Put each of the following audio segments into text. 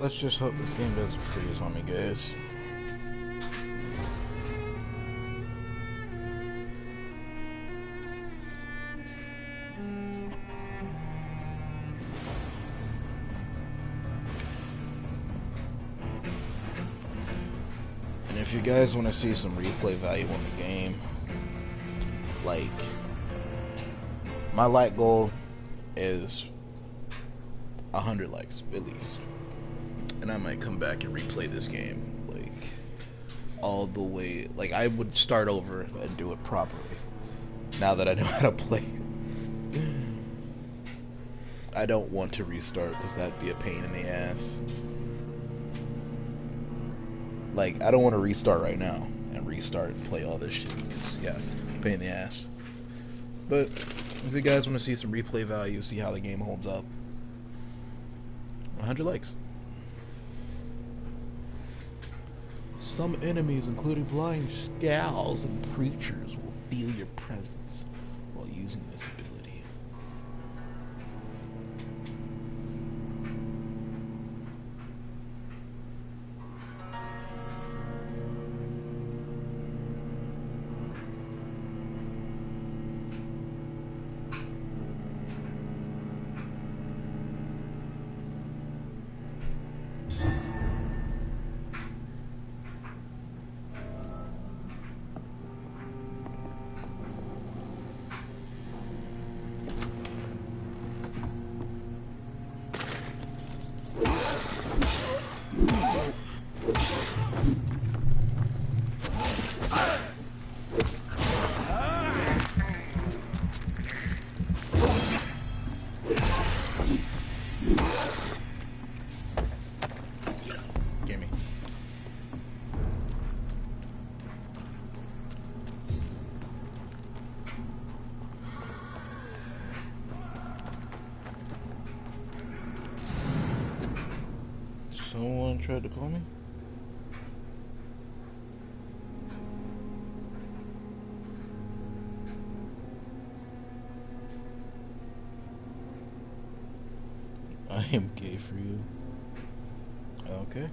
let's just hope this game doesn't freeze on me, guys. And if you guys want to see some replay value on the game, like, my like goal is 100 likes at least, and I might come back and replay this game like all the way. Like, I would start over and do it properly now that I know how to play. I don't want to restart because that'd be a pain in the ass. Like, I don't want to restart right now and restart and play all this shit. It's, yeah, pain in the ass. But if you guys want to see some replay value, see how the game holds up, 100 likes. Some enemies, including blind scowls and creatures, will feel your presence while using this ability. Someone tried to call me? I am gay for you. Okay.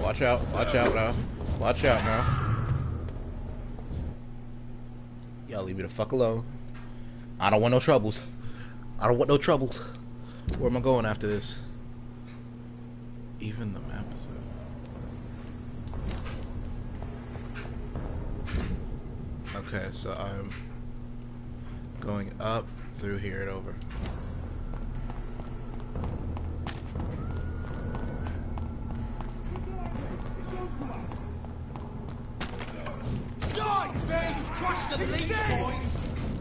Watch out now. Watch out now. Y'all leave me the fuck alone. I don't want no troubles. I don't want no troubles. Where am I going after this? Even the map is up. Okay, so I'm going up through here and over.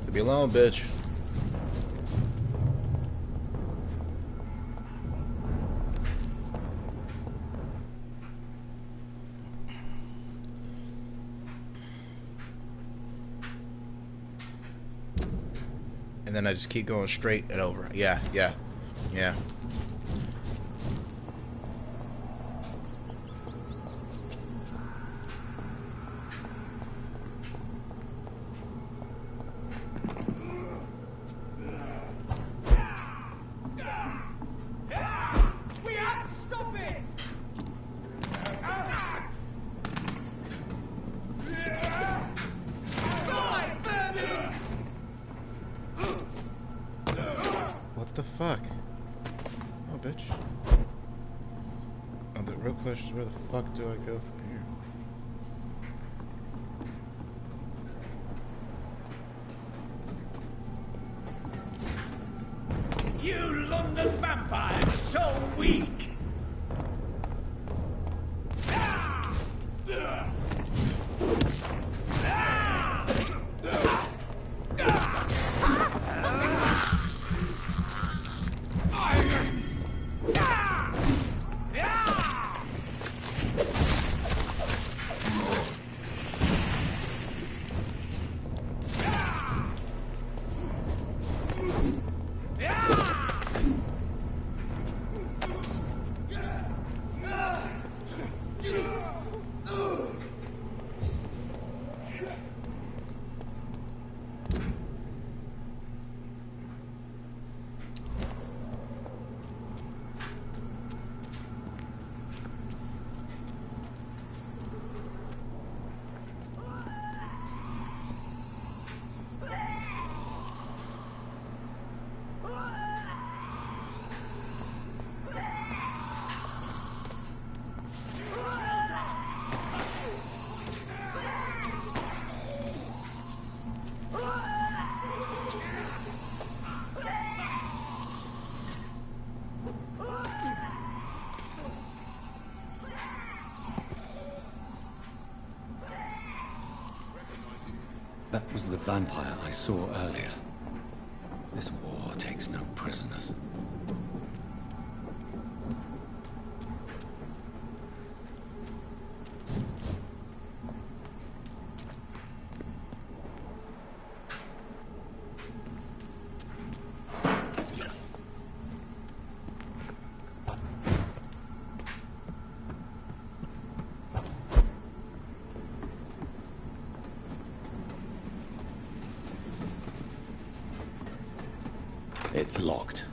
Leave me alone, bitch. And then I just keep going straight and over. Yeah. The real question is, where the fuck do I go from here? You London vampires are so weak! That was the vampire I saw earlier. This war takes no prisoners. It's locked.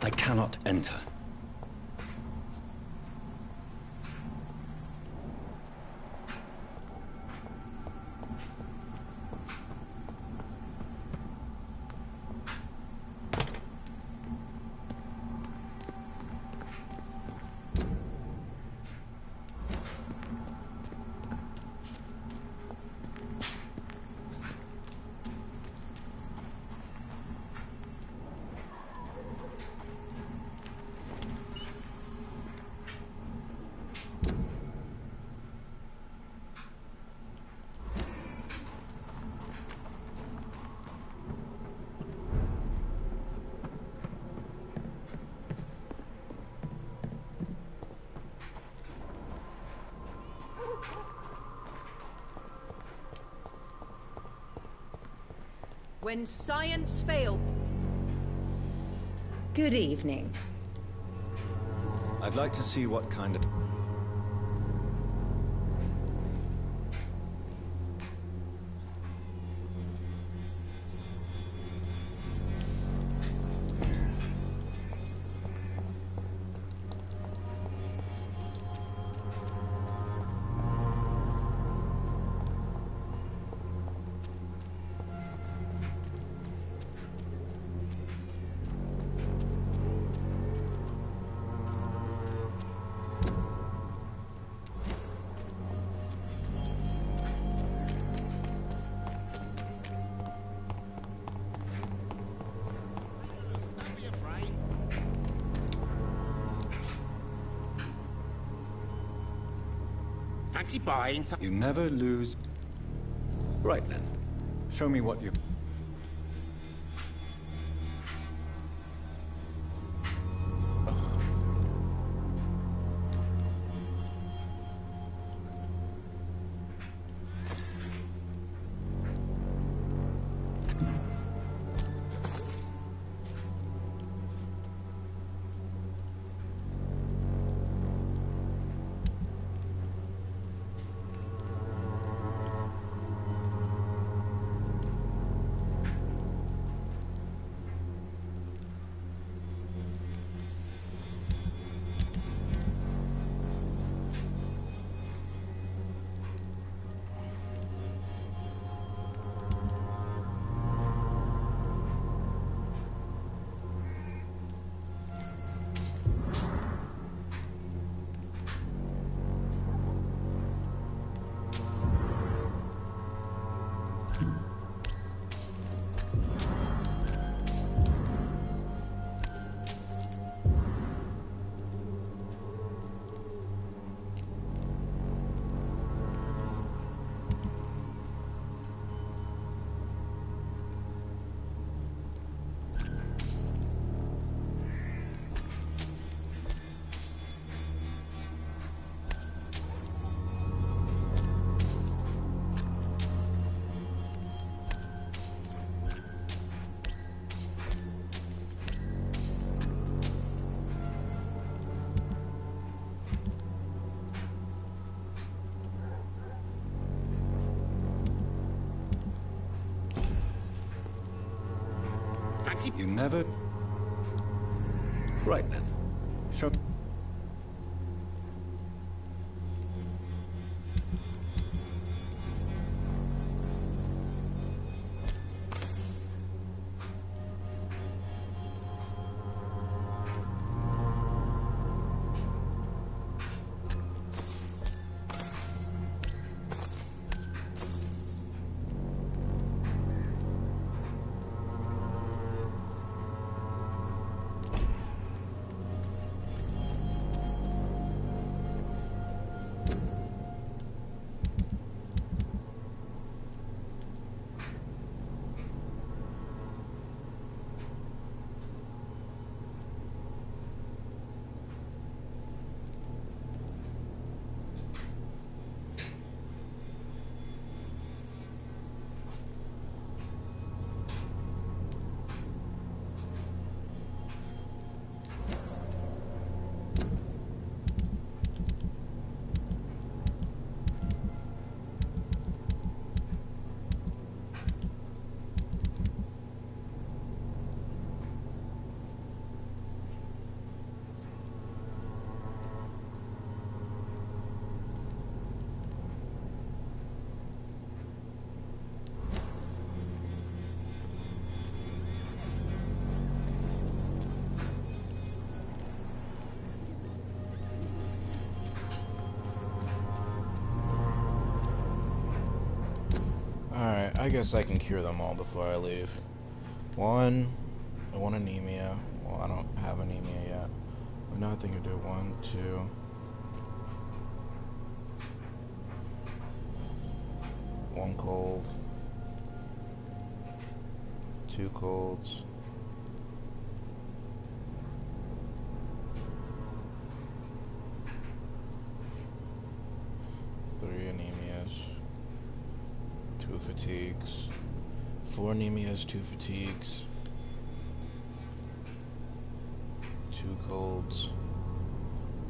I cannot enter. When science failed. Good evening. I'd like to see what kind of... Fancy buying some... You never lose... Right then. Show me what you... Fancy You never... Right then. Show... Alright, I guess I can cure them all before I leave. One, I want anemia. Well, I don't have anemia yet. Another thing to do, 1, 2. One cold. 2 colds. 3 anemias. 2 fatigues. 4 anemias, 2 fatigues. 2 colds.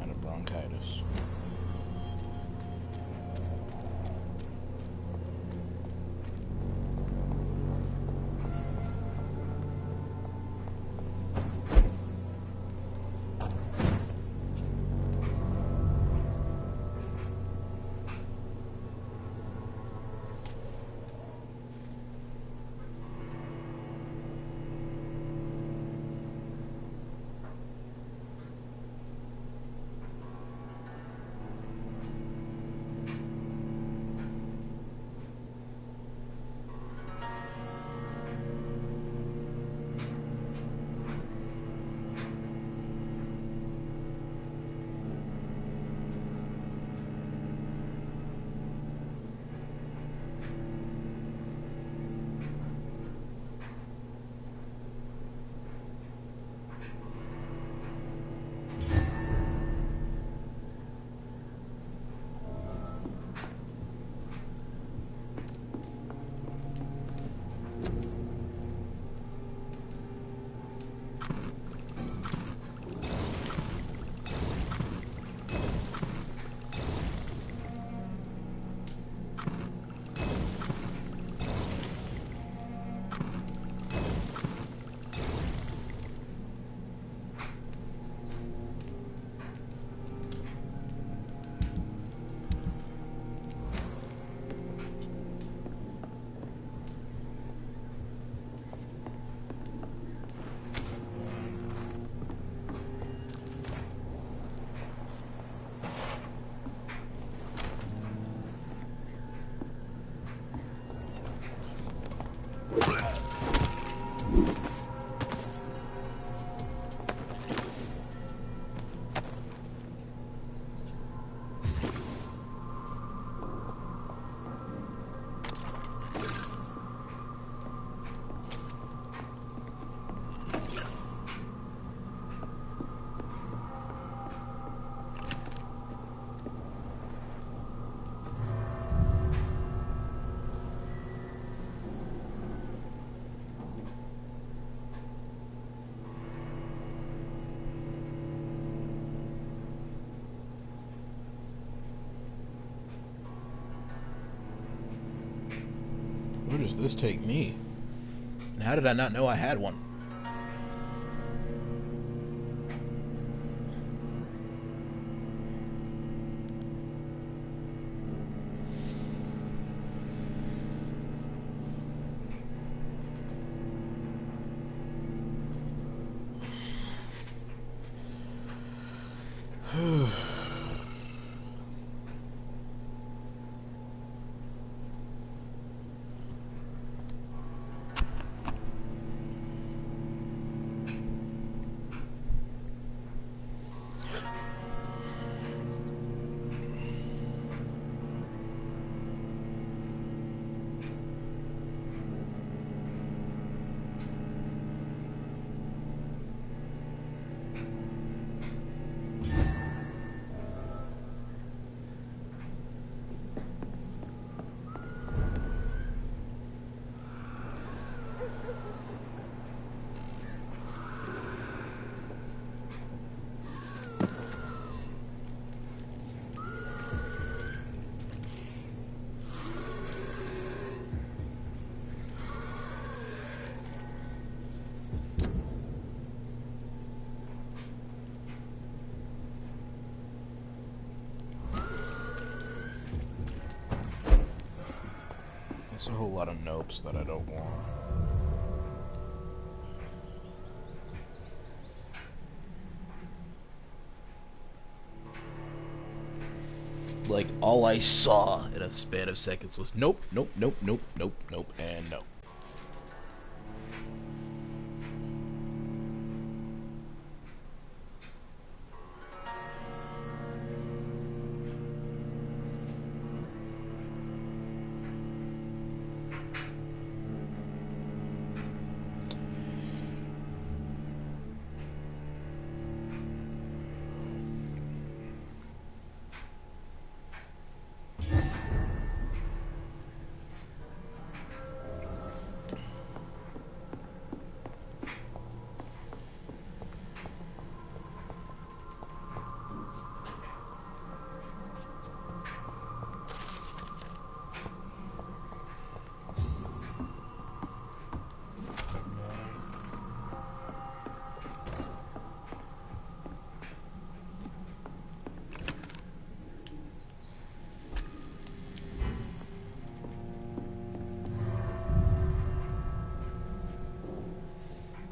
And a bronchitis. Where does this take me? And how did I not know I had one? There's a whole lot of nopes that I don't want. Like, all I saw in a span of seconds was nope, nope, nope, nope, nope, nope, and nope.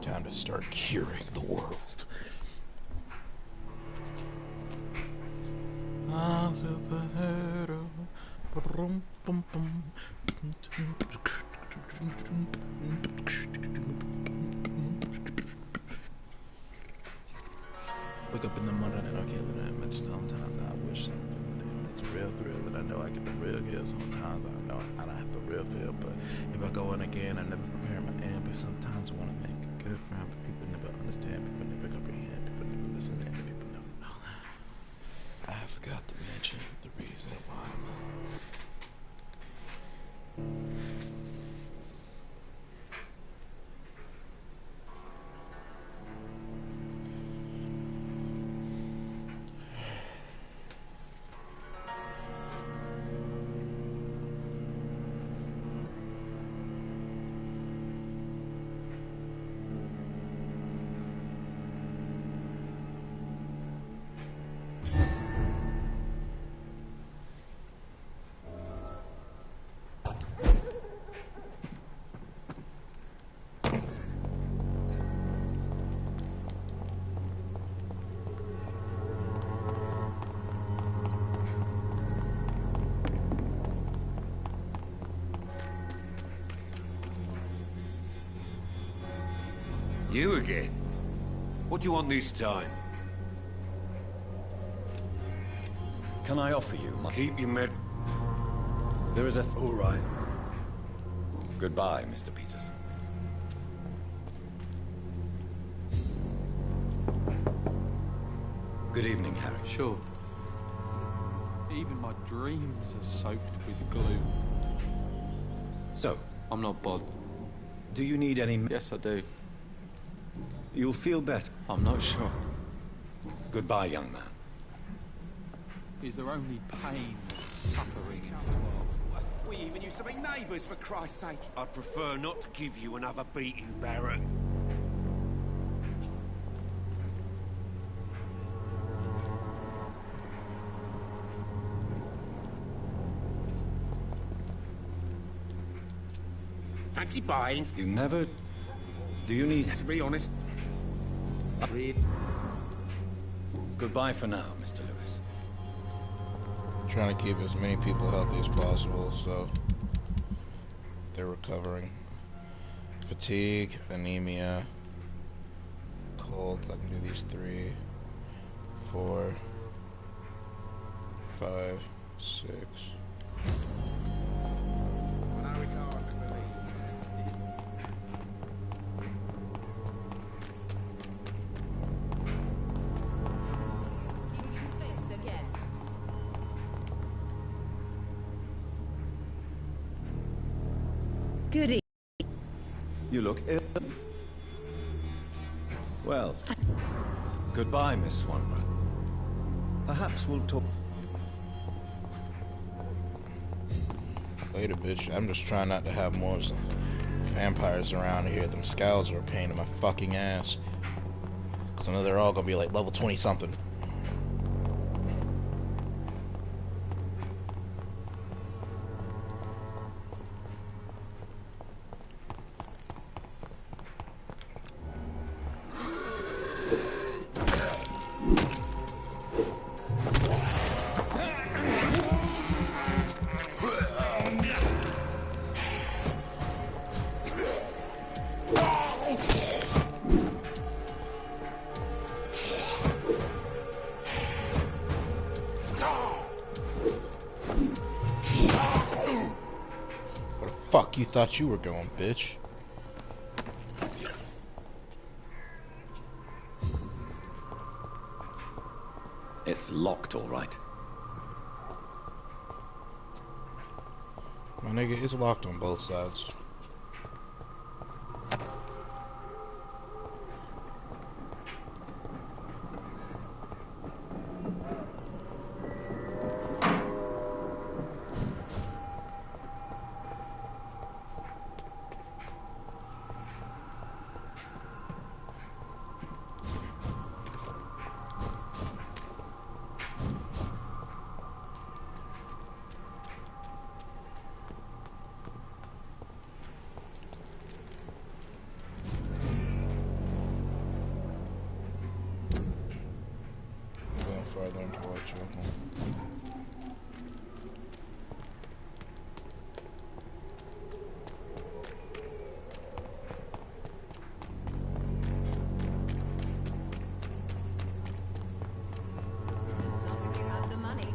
Time to start curing the world. Ah, superhero. Brum, bum, bum. Wake up in the morning and I can't live that much. Sometimes I wish I'm feeling it. It's a real thrill that I know I get the real kill. Sometimes I know I don't have the real feel, but if I go in again, I never prepare my end. But sometimes I want to make a good friend, but people never understand. People never comprehend. People never listen, and people never know. I forgot to mention the reason why I'm You again? What do you want this time? Can I offer you my... Keep your med... There is a... All right. Goodbye, Mr. Peterson. Good evening, Harry. Sure. Even my dreams are soaked with glue. So, I'm not bothered. do you need any... Yes, I do. You'll feel better. I'm not sure. Goodbye, young man. Is there only pain and suffering in this world? We even used to be neighbours, for Christ's sake. I'd prefer not to give you another beating, Barrett. Fancy buying? You never... Do you need... To be honest, Goodbye for now, Mr. Lewis. trying to keep as many people healthy as possible, so they're recovering. Fatigue, anemia, cold. I can do these 3, 4, 5, 6. I know it's hard to believe. Failed again. Good evening. You look ill. Well, goodbye, Miss Swanborough. Perhaps we'll talk... Later, bitch. I'm just trying not to have more vampires around here. Them scowls are a pain in my fucking ass. Cause I know they're all gonna be like level 20 something. fuck you thought you were going, bitch? It's locked, all right. My nigga, it's locked on both sides. Further into Whitechapel. As long as you have the money.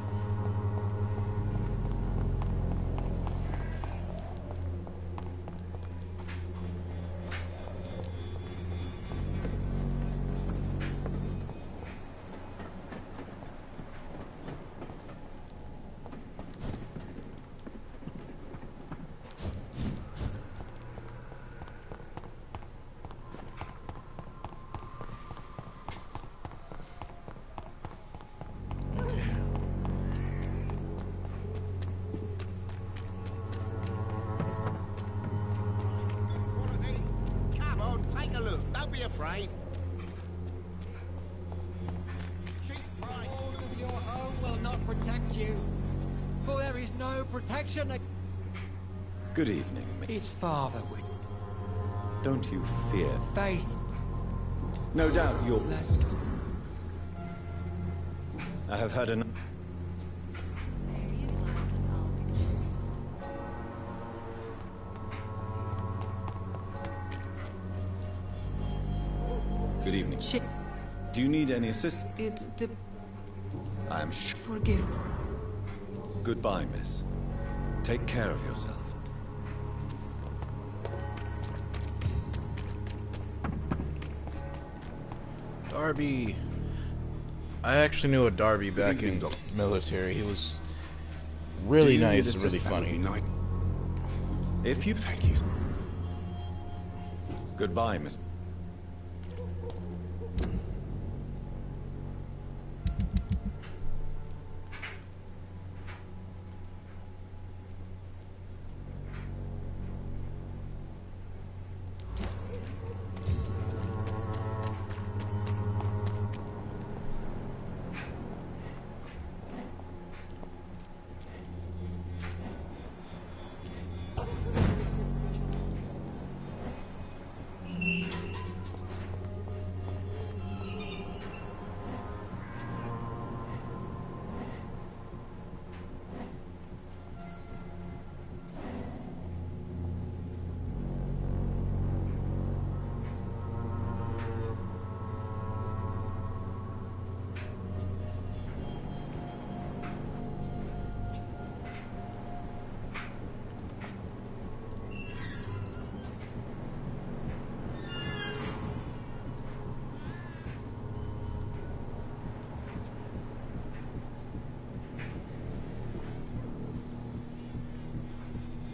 Come on, take a look. Don't be afraid. Cheap price. Walls of your home will not protect you, for there is no protection. Good evening, His father would. Don't you fear? Faith. No doubt you're... Let's go. I have had an... Good evening. Shit. Do you need any assistance? It's the... I am Forgive. Goodbye, miss. Take care of yourself. Darby. I actually knew a Darby back in military. He was really nice and really funny. If you... Thank you. Goodbye, miss.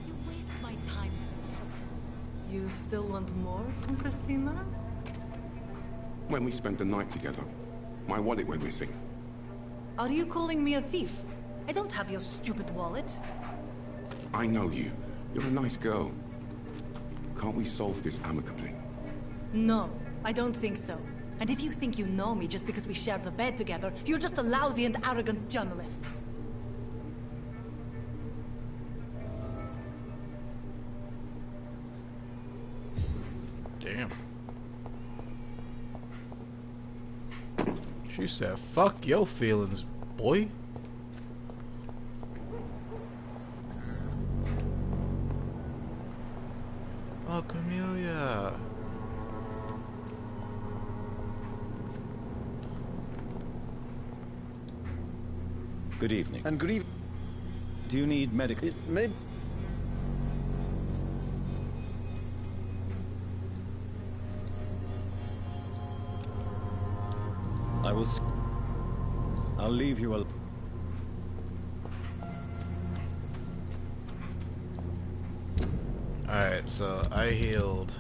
You waste my time. You still want more from Christina? When we spent the night together, my wallet went missing. Are you calling me a thief? I don't have your stupid wallet. I know you. You're a nice girl. Can't we solve this amicably? No, I don't think so. And if you think you know me just because we share the bed together, you're just a lousy and arrogant journalist. Damn. She said, fuck your feelings, boy. Oh, Camellia. Good evening. And good evening. Do you need medical... I'll leave you alone. Alright, so I healed.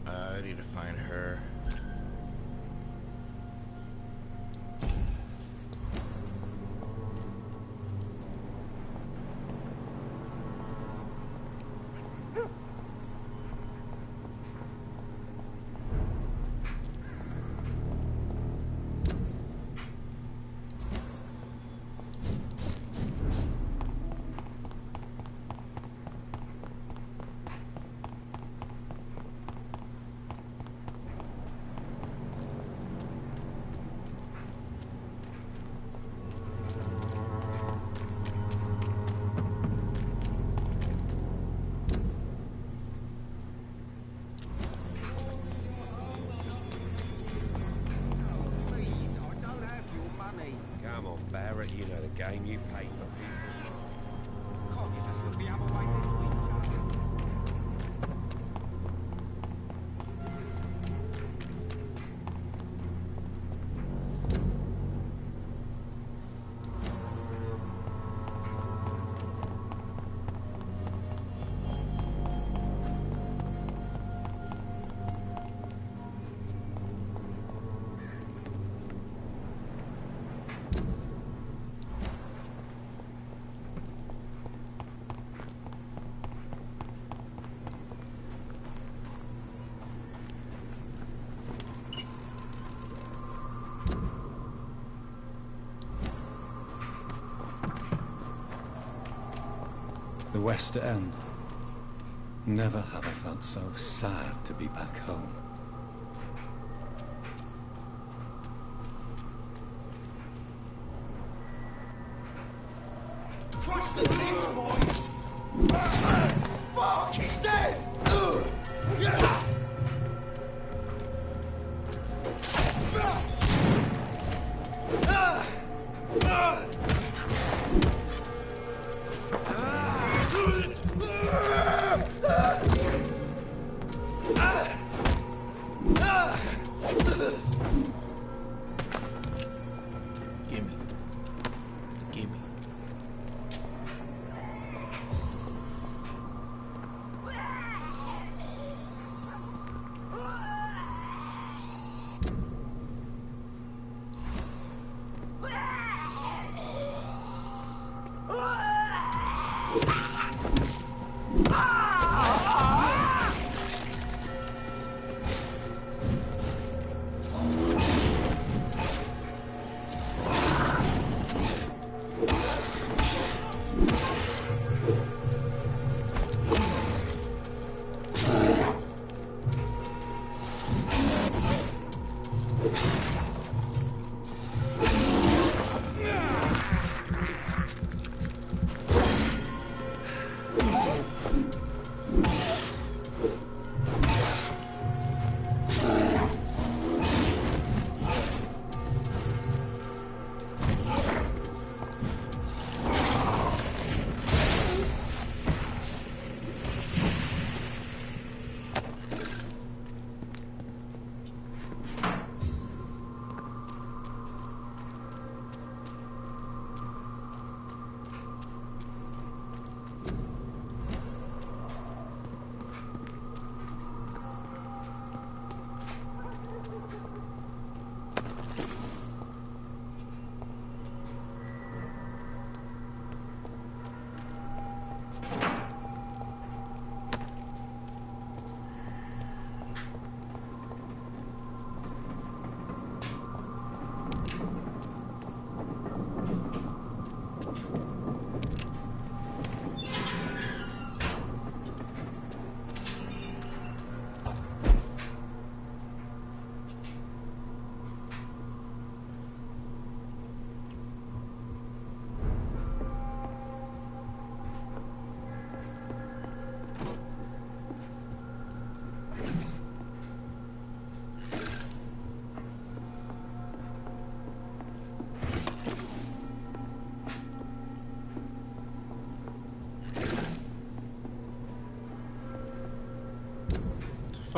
I need to find her. Please, I don't have your money. Come on, Barrett, you know the game. You pay for people. Can't you just look the other way this week, Joe? The West End. Never have I felt so sad to be back home. Trust the things, boys! Fuck, he's dead! Gimme. Gimme.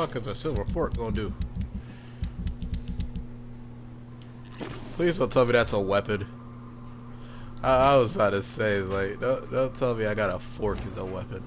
fuck is a silver fork gonna do? Please don't tell me that's a weapon. I was about to say, like, don't tell me I got a fork as a weapon.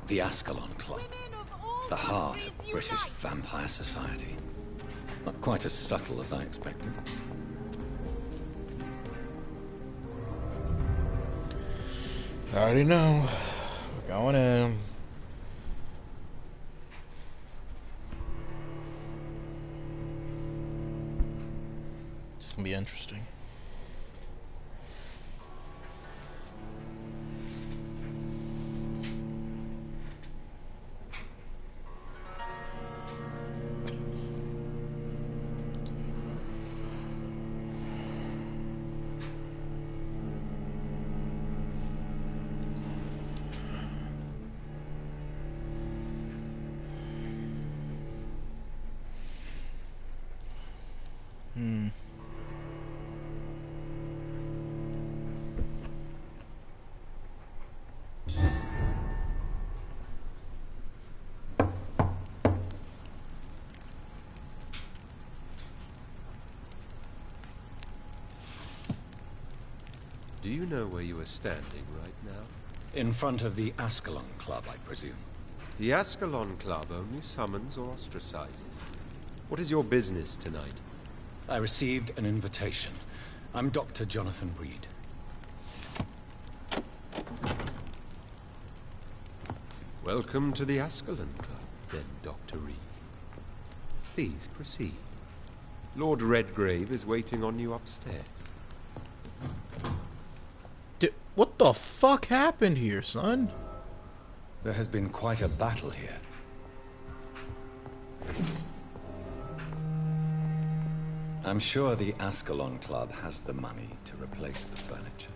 The Ascalon Club. The heart of British vampire society. Not quite as subtle as I expected. I already know. We're going in. It's gonna be interesting. Do you know where you are standing right now? In front of the Ascalon Club, I presume. The Ascalon Club only summons or ostracizes. What is your business tonight? I received an invitation. I'm Dr. Jonathan Reed. Welcome to the Ascalon Club, then, Dr. Reed. Please proceed. Lord Redgrave is waiting on you upstairs. What the fuck happened here, son? There has been quite a battle here. I'm sure the Ascalon Club has the money to replace the furniture.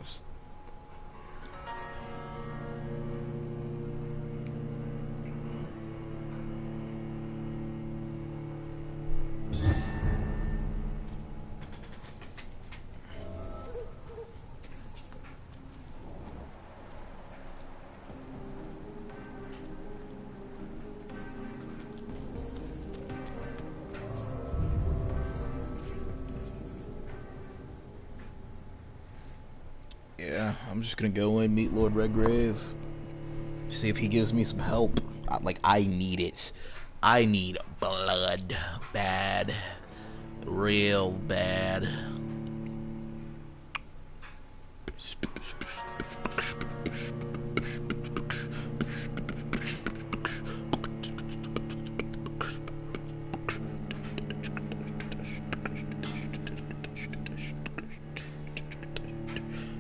honest. Yeah, I'm just gonna go in, meet Lord Redgrave, see if he gives me some help. I need it. I need blood bad, real bad.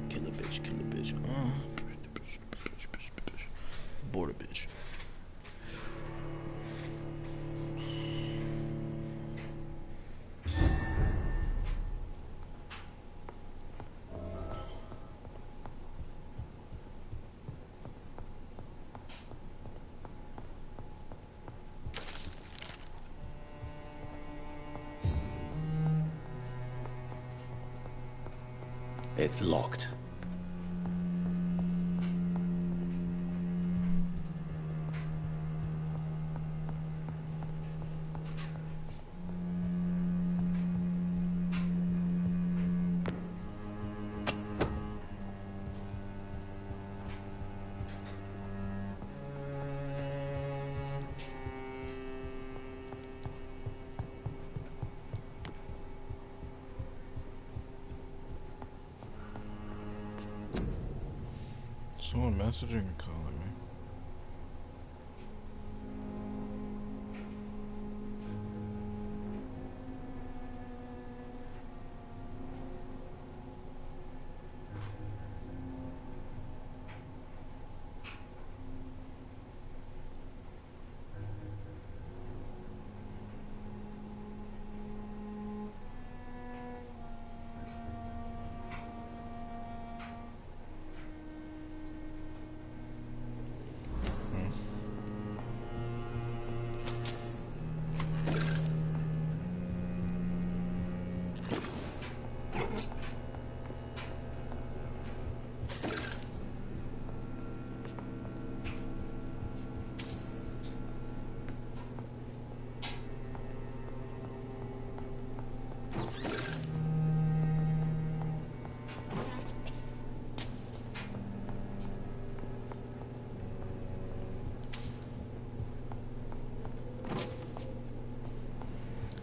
Kill a bitch, kill a bitch. Board a bitch. It's locked. Someone messaging and calling me.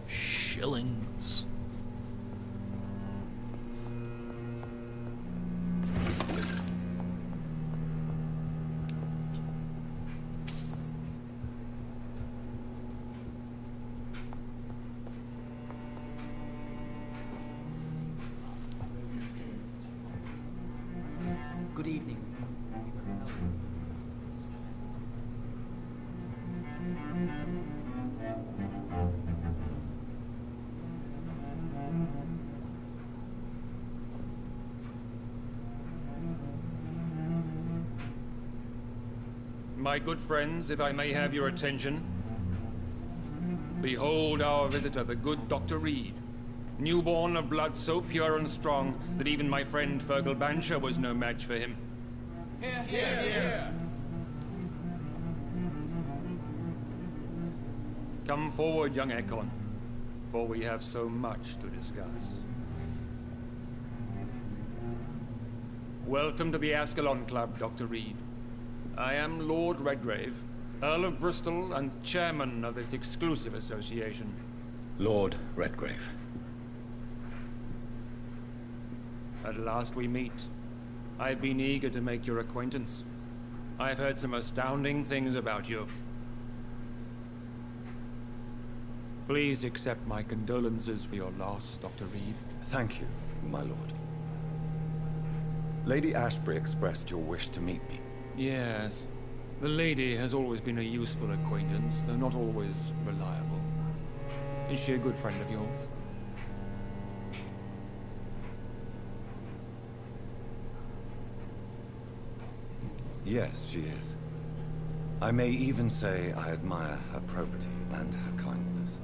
Shillings. Good evening. My good friends, if I may have your attention, behold our visitor, the good Dr. Reed, newborn of blood so pure and strong that even my friend Fergal Bancher was no match for him. Here, here, here. Come forward, young Ekon, for we have so much to discuss. Welcome to the Ascalon Club, Dr. Reed. I am Lord Redgrave, Earl of Bristol and chairman of this exclusive association. Lord Redgrave. At last we meet. I've been eager to make your acquaintance. I've heard some astounding things about you. Please accept my condolences for your loss, Dr. Reed. Thank you, my lord. Lady Ashbury expressed your wish to meet me. Yes. The lady has always been a useful acquaintance, though not always reliable. Is she a good friend of yours? Yes, she is. I may even say I admire her probity and her kindness.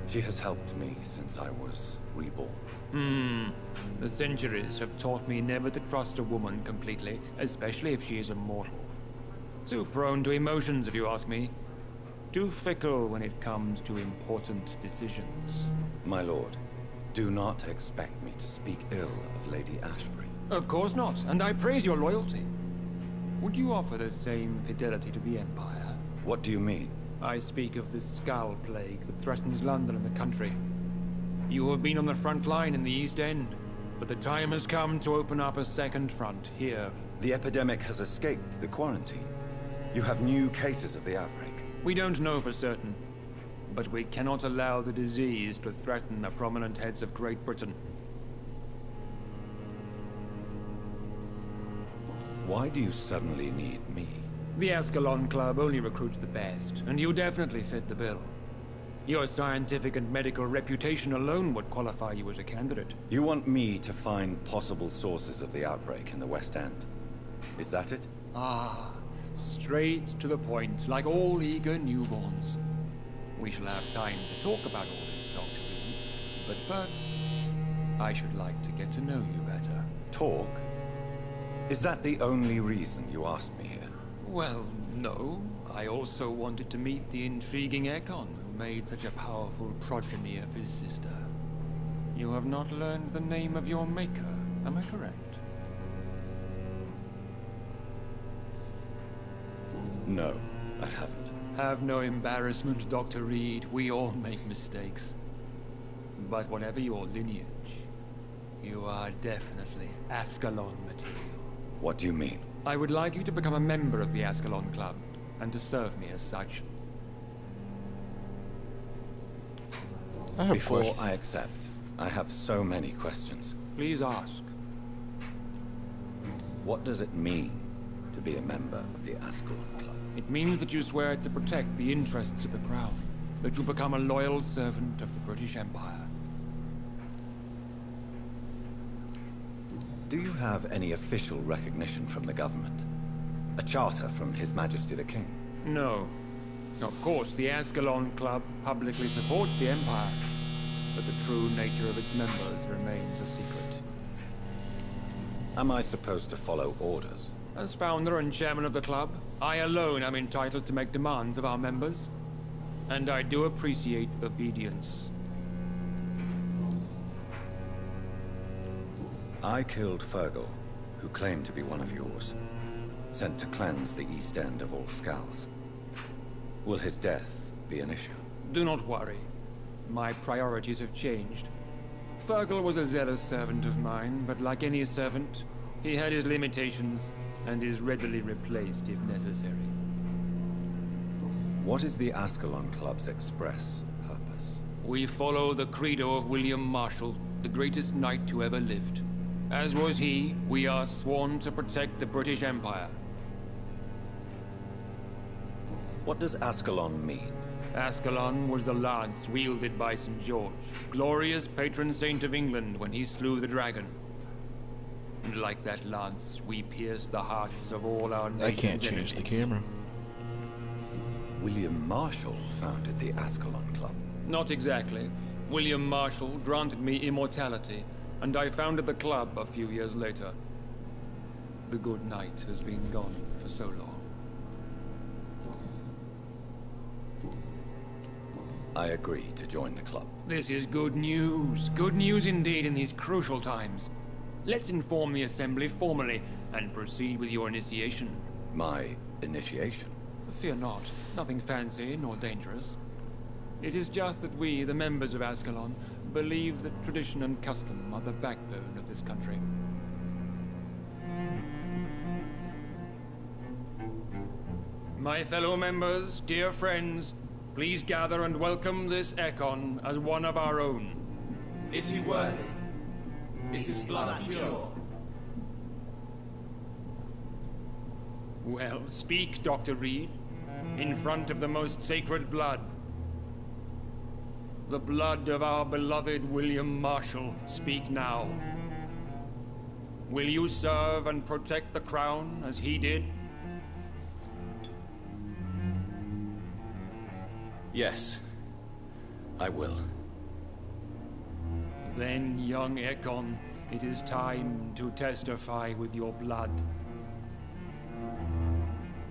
She has helped me since I was reborn. The centuries have taught me never to trust a woman completely, especially if she is immortal. Too prone to emotions, if you ask me. Too fickle when it comes to important decisions. My lord, do not expect me to speak ill of Lady Ashbury. Of course not, and I praise your loyalty. Would you offer the same fidelity to the Empire? What do you mean? I speak of the Skull Plague that threatens London and the country. You have been on the front line in the East End, but the time has come to open up a second front here. The epidemic has escaped the quarantine. You have new cases of the outbreak. We don't know for certain, but we cannot allow the disease to threaten the prominent heads of Great Britain. Why do you suddenly need me? The Ascalon Club only recruits the best, and you definitely fit the bill. Your scientific and medical reputation alone would qualify you as a candidate. You want me to find possible sources of the outbreak in the West End? Is that it? Ah, straight to the point, like all eager newborns. We shall have time to talk about all this, Dr. Reed. But first, I should like to get to know you better. Talk? Is that the only reason you asked me here? Well, no. I also wanted to meet the intriguing Ekon, who made such a powerful progeny of his sister. You have not learned the name of your maker, am I correct? No, I haven't. Have no embarrassment, Dr. Reed. We all make mistakes. But whatever your lineage, you are definitely Ascalon material. What do you mean? I would like you to become a member of the Ascalon Club, and to serve me as such. Before I accept, I have so many questions. Please ask. What does it mean to be a member of the Ascalon Club? It means that you swear to protect the interests of the Crown, that you become a loyal servant of the British Empire. Do you have any official recognition from the government? A charter from His Majesty the King? No. Of course, the Ascalon Club publicly supports the Empire, but the true nature of its members remains a secret. Am I supposed to follow orders? As founder and chairman of the club, I alone am entitled to make demands of our members, and I do appreciate obedience. I killed Fergal, who claimed to be one of yours, sent to cleanse the East End of all Skulls. Will his death be an issue? Do not worry. My priorities have changed. Fergal was a zealous servant of mine, but like any servant, he had his limitations and is readily replaced if necessary. What is the Ascalon Club's express purpose? We follow the credo of William Marshall, the greatest knight who ever lived. As was he, we are sworn to protect the British Empire. What does Ascalon mean? Ascalon was the lance wielded by St. George, glorious patron saint of England when he slew the dragon. And like that lance, we pierce the hearts of all our nation's I can't change the camera. William Marshall founded the Ascalon Club. Not exactly. William Marshall granted me immortality, and I founded the club a few years later. The good knight has been gone for so long. I agree to join the club. This is good news. Good news indeed in these crucial times. Let's inform the Assembly formally and proceed with your initiation. My initiation? Fear not. Nothing fancy nor dangerous. It is just that we, the members of Ascalon, believe that tradition and custom are the backbone of this country. My fellow members, dear friends, please gather and welcome this Ekon as one of our own. Is he worthy? Is his blood pure? Well, speak, Dr. Reed, in front of the most sacred blood. The blood of our beloved William Marshall. Speak now. Will you serve and protect the crown as he did? Yes, I will. Then, young Ekon, it is time to testify with your blood.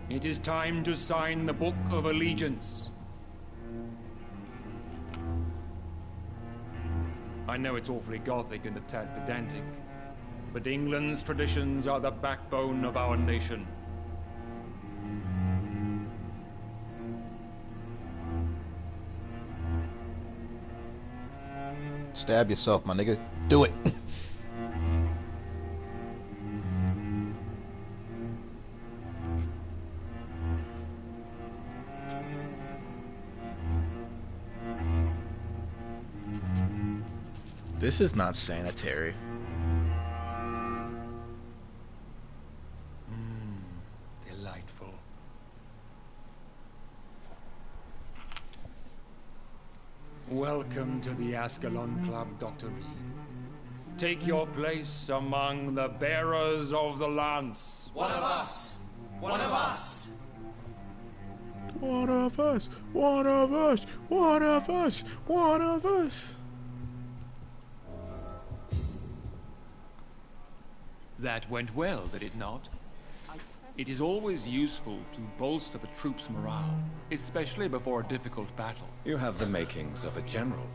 It is time to sign the Book of Allegiance. I know it's awfully gothic and a tad pedantic, but England's traditions are the backbone of our nation. Stab yourself, my nigga. Do it. This is not sanitary. Delightful. Welcome to the Ascalon Club, Dr. Reed. Take your place among the bearers of the lance. One of us! One of us! One of us! One of us! One of us! One of us! That went well, did it not? It is always useful to bolster the troops' morale, especially before a difficult battle. You have the makings of a general.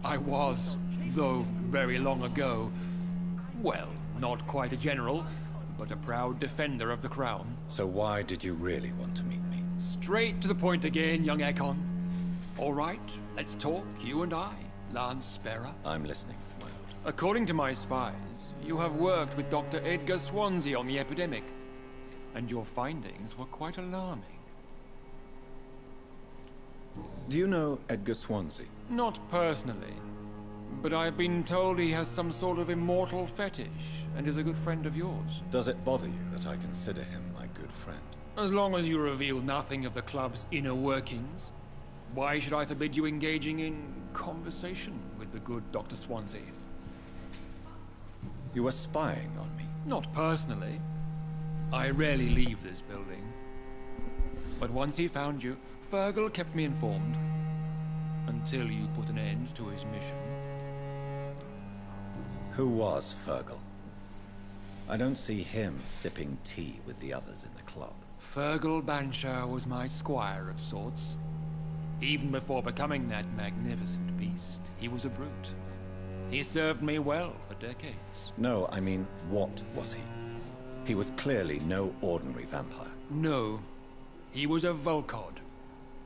I was, though very long ago, well, not quite a general, but a proud defender of the crown. So why did you really want to meet me? Straight to the point again, young Ekon. All right, let's talk, you and I, Lance Bearer. I'm listening, my lord. According to my spies, you have worked with Dr. Edgar Swansea on the epidemic, and your findings were quite alarming. Do you know Edgar Swansea? Not personally, but I've been told he has some sort of immortal fetish and is a good friend of yours. Does it bother you that I consider him my good friend? As long as you reveal nothing of the club's inner workings, why should I forbid you engaging in conversation with the good Dr. Swansea? You were spying on me? Not personally. I rarely leave this building. But once he found you, Fergal kept me informed. Until you put an end to his mission. Who was Fergal? I don't see him sipping tea with the others in the club. Fergal Banshire was my squire of sorts. Even before becoming that magnificent beast, he was a brute. He served me well for decades. No, I mean, what was he? He was clearly no ordinary vampire. No. He was a Volcod.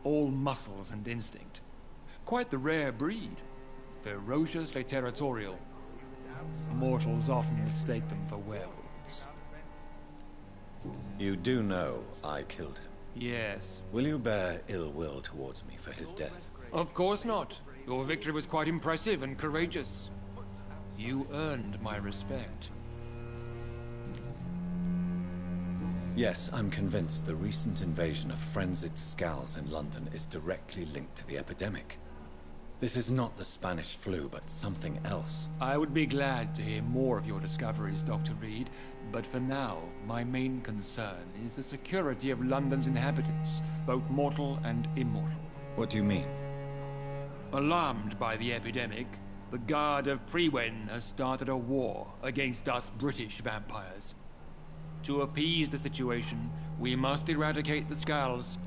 All muscles and instinct. Quite the rare breed. Ferociously territorial. Mortals often mistake them for werewolves. You do know I killed him? Yes. Will you bear ill will towards me for his death? Of course not. Your victory was quite impressive and courageous. You earned my respect. Yes, I'm convinced the recent invasion of frenzied Skulls in London is directly linked to the epidemic. This is not the Spanish flu, but something else. I would be glad to hear more of your discoveries, Dr. Reed, but for now, my main concern is the security of London's inhabitants, both mortal and immortal. What do you mean? Alarmed by the epidemic, the Guard of Priwen has started a war against us British vampires. To appease the situation, we must eradicate the Skulls.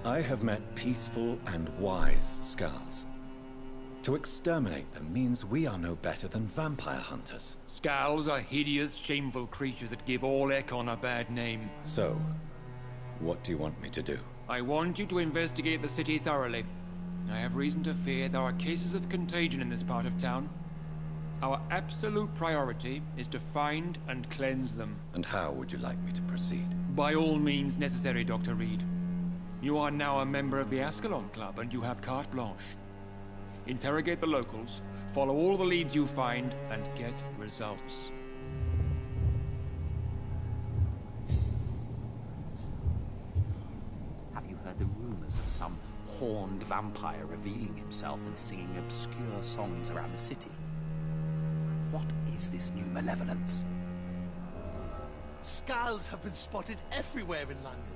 I have met peaceful and wise Skulls. To exterminate them means we are no better than vampire hunters. Skulls are hideous, shameful creatures that give all Ekon a bad name. So, what do you want me to do? I want you to investigate the city thoroughly. I have reason to fear there are cases of contagion in this part of town. Our absolute priority is to find and cleanse them. And how would you like me to proceed? By all means necessary, Dr. Reed. You are now a member of the Ascalon Club, and you have carte blanche. Interrogate the locals, follow all the leads you find, and get results. Have you heard the rumors of some horned vampire revealing himself and singing obscure songs around the city. What is this new malevolence? Skulls have been spotted everywhere in London.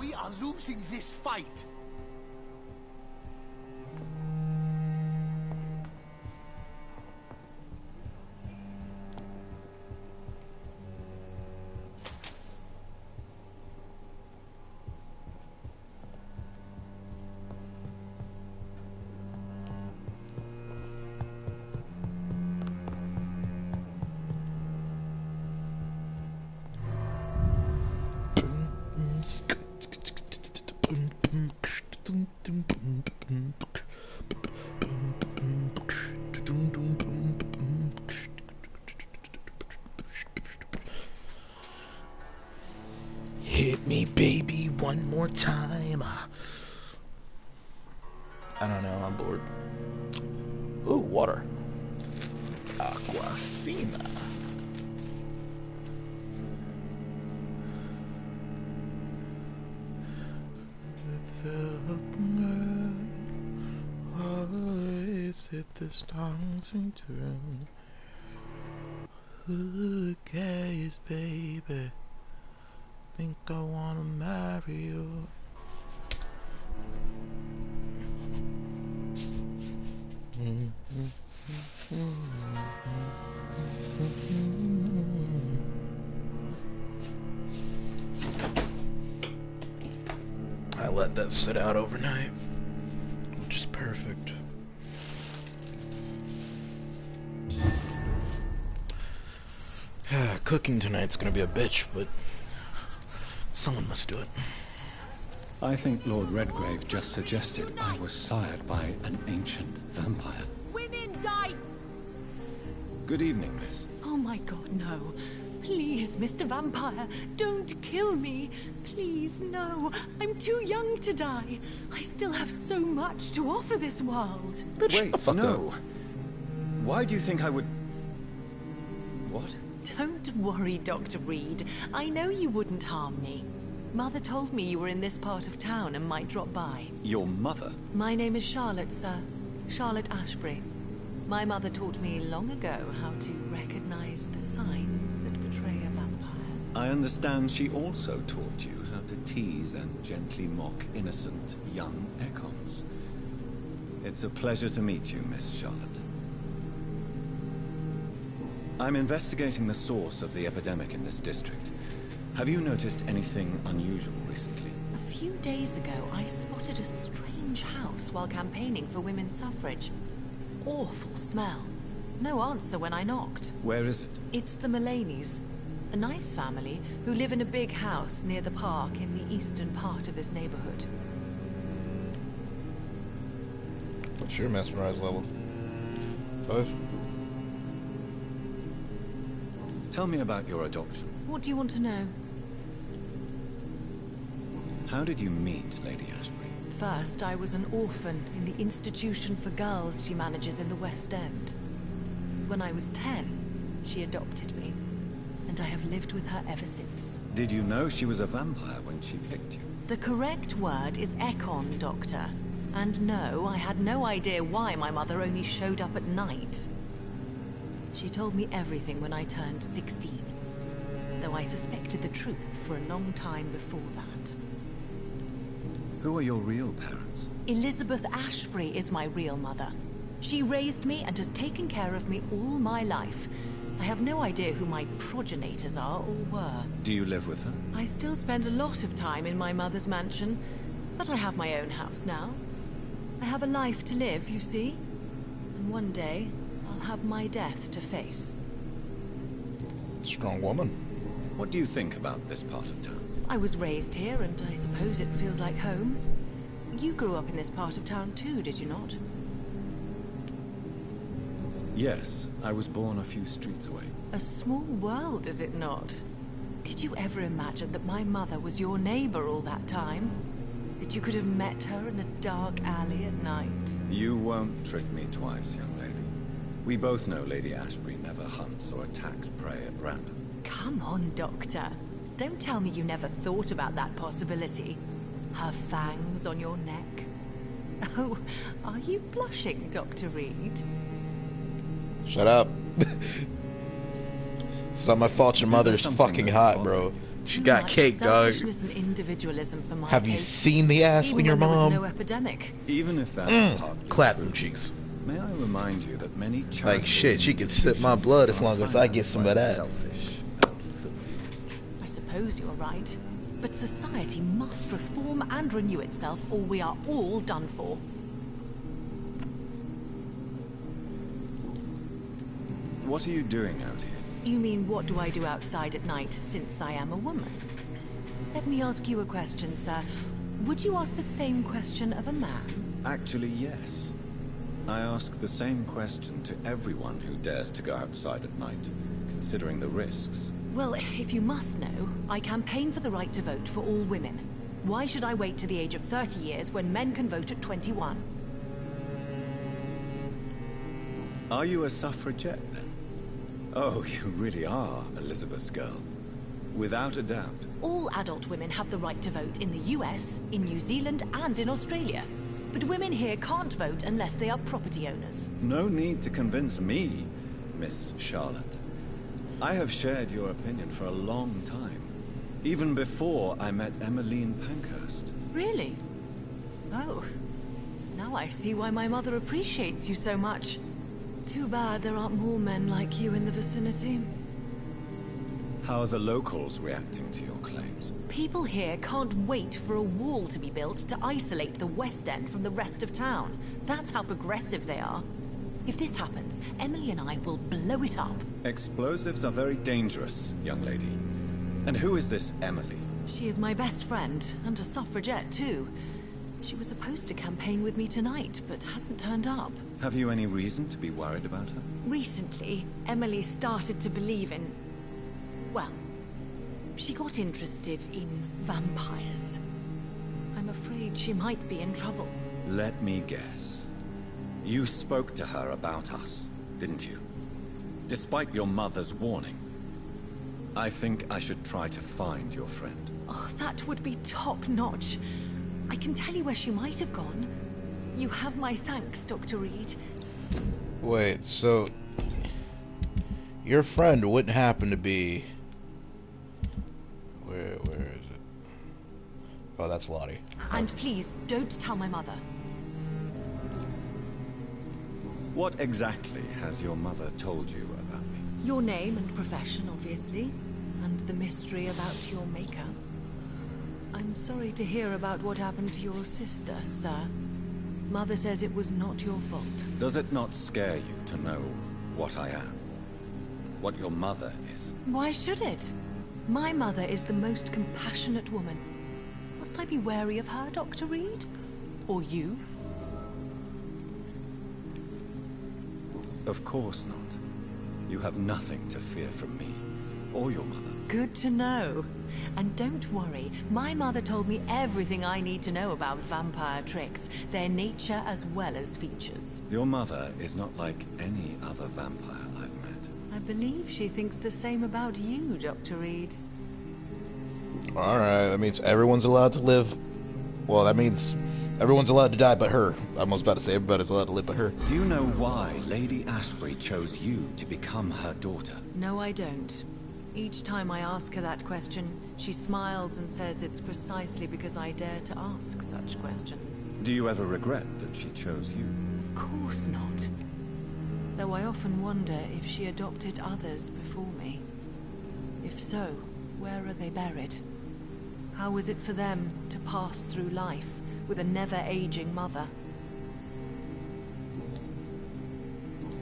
We are losing this fight. Hit me, baby, one more time. I don't know, I'm bored. Ooh, water. Aquafina. Always hit the stars and turn. Who cares, baby? Think I wanna marry you. I let that sit out overnight, which is perfect. Cooking tonight's gonna be a bitch, but someone must do it. I think Lord Redgrave just suggested I was sired by an ancient vampire. Women die! Good evening, miss. Oh my god, no. Please, Mr. Vampire, don't kill me. Please, no. I'm too young to die. I still have so much to offer this world. Wait, no. Why do you think I would... What? Don't worry, Dr. Reed. I know you wouldn't harm me. Mother told me you were in this part of town and might drop by. Your mother? My name is Charlotte, sir. Charlotte Ashbury. My mother taught me long ago how to recognize the signs that betray a vampire. I understand she also taught you how to tease and gently mock innocent young Ekons. It's a pleasure to meet you, Miss Charlotte. I'm investigating the source of the epidemic in this district. Have you noticed anything unusual recently? A few days ago, I spotted a strange house while campaigning for women's suffrage. Awful smell. No answer when I knocked. Where is it? It's the Mullaneys, a nice family who live in a big house near the park in the eastern part of this neighborhood. What's your mesmerize level? 5? Tell me about your adoption. What do you want to know? How did you meet Lady Ashbury? First, I was an orphan in the institution for girls she manages in the West End. When I was 10, she adopted me, and I have lived with her ever since. Did you know she was a vampire when she picked you? The correct word is Ekon, Doctor. And no, I had no idea why my mother only showed up at night. She told me everything when I turned 16, though I suspected the truth for a long time before that. Who are your real parents? Elizabeth Ashbury is my real mother. She raised me and has taken care of me all my life. I have no idea who my progenitors are or were. Do you live with her? I still spend a lot of time in my mother's mansion, but I have my own house now. I have a life to live, you see. And one day, I'll have my death to face. Strong woman. What do you think about this part of town? I was raised here, and I suppose it feels like home. You grew up in this part of town too, did you not? Yes, I was born a few streets away. A small world, is it not? Did you ever imagine that my mother was your neighbor all that time? That you could have met her in a dark alley at night? You won't trick me twice, young lady. We both know Lady Ashbury never hunts or attacks prey at random. on, Doctor. Don't tell me you never thought about that possibility. Her fangs on your neck. Oh, are you blushing, Dr. Reed? Shut up. It's not my fault your mother's fucking hot, bro. She got cake, dog. And individualism for my Have you taste. seen the ass on your There was mom? no epidemic. Even if that's Clap them cheeks. may I remind you that many Like shit, she can sip my blood as long as I get some of that. Selfish and filthy. I suppose you're right. But society must reform and renew itself, or we are all done for. What are you doing out here? You mean, what do I do outside at night, since I am a woman? Let me ask you a question, sir. Would you ask the same question of a man? Actually, yes. I ask the same question to everyone who dares to go outside at night, considering the risks. Well, if you must know, I campaign for the right to vote for all women. Why should I wait to the age of 30 years when men can vote at 21? Are you a suffragette, then? Oh, you really are Elizabeth's girl. Without a doubt. All adult women have the right to vote in the US, in New Zealand, and in Australia. But women here can't vote unless they are property owners. No need to convince me, Miss Charlotte. I have shared your opinion for a long time. Even before I met Emmeline Pankhurst. Really? Oh. Now I see why my mother appreciates you so much. Too bad there aren't more men like you in the vicinity. How are the locals reacting to your claims? People here can't wait for a wall to be built to isolate the West End from the rest of town. That's how progressive they are. If this happens, Emily and I will blow it up. Explosives are very dangerous, young lady. And who is this Emily? She is my best friend, and a suffragette too. She was supposed to campaign with me tonight, but hasn't turned up. Have you any reason to be worried about her? Recently, Emily started to believe in... well, she got interested in vampires. I'm afraid she might be in trouble. Let me guess. You spoke to her about us, didn't you? Despite your mother's warning. I think I should try to find your friend. Oh, that would be top-notch. I can tell you where she might have gone. You have my thanks, Dr. Reed. Wait, so... your friend wouldn't happen to be... Where is it? Oh, that's Lottie. And please, don't tell my mother. What exactly has your mother told you about me? Your name and profession, obviously. And the mystery about your maker. I'm sorry to hear about what happened to your sister, sir. Mother says it was not your fault. Does it not scare you to know what I am? What your mother is? Why should it? My mother is the most compassionate woman. Must I be wary of her, Dr. Reed? Or you? Of course not. You have nothing to fear from me, or your mother. Good to know. And don't worry, my mother told me everything I need to know about vampire tricks, their nature as well as features. Your mother is not like any other vampire I've met. I believe she thinks the same about you, Dr. Reed. Alright, that means everyone's allowed to live. Well, that means everyone's allowed to die but her. I was about to say everybody's allowed to live but her. Do you know why Lady Ashbury chose you to become her daughter? No, I don't. Each time I ask her that question, she smiles and says it's precisely because I dare to ask such questions. Do you ever regret that she chose you? Of course not. Though I often wonder if she adopted others before me. If so, where are they buried? How was it for them to pass through life with a never-aging mother?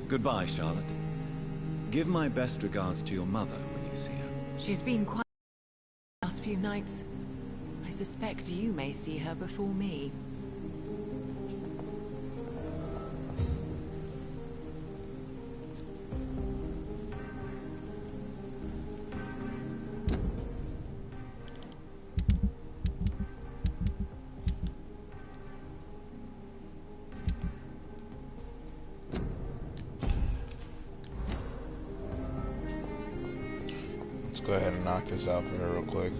Goodbye, Charlotte. Give my best regards to your mother when you see her. She's been quiet the last few nights. I suspect you may see her before me. go ahead and knock this out for her real quick.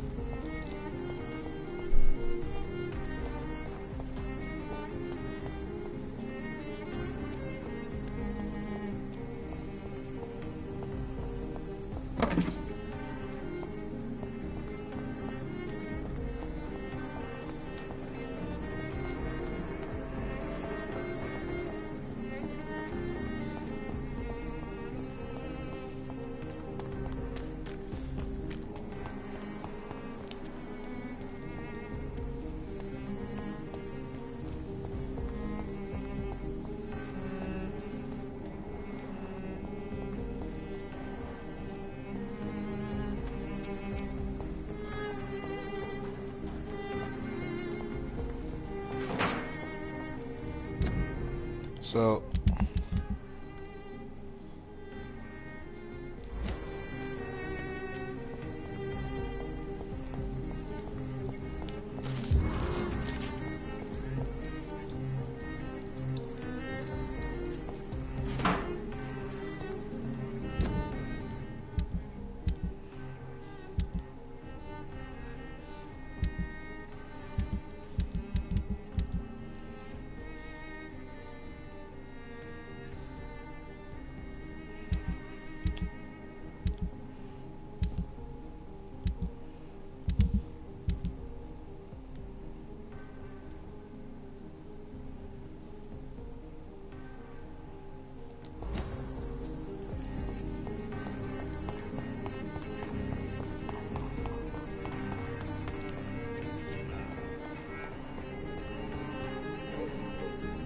So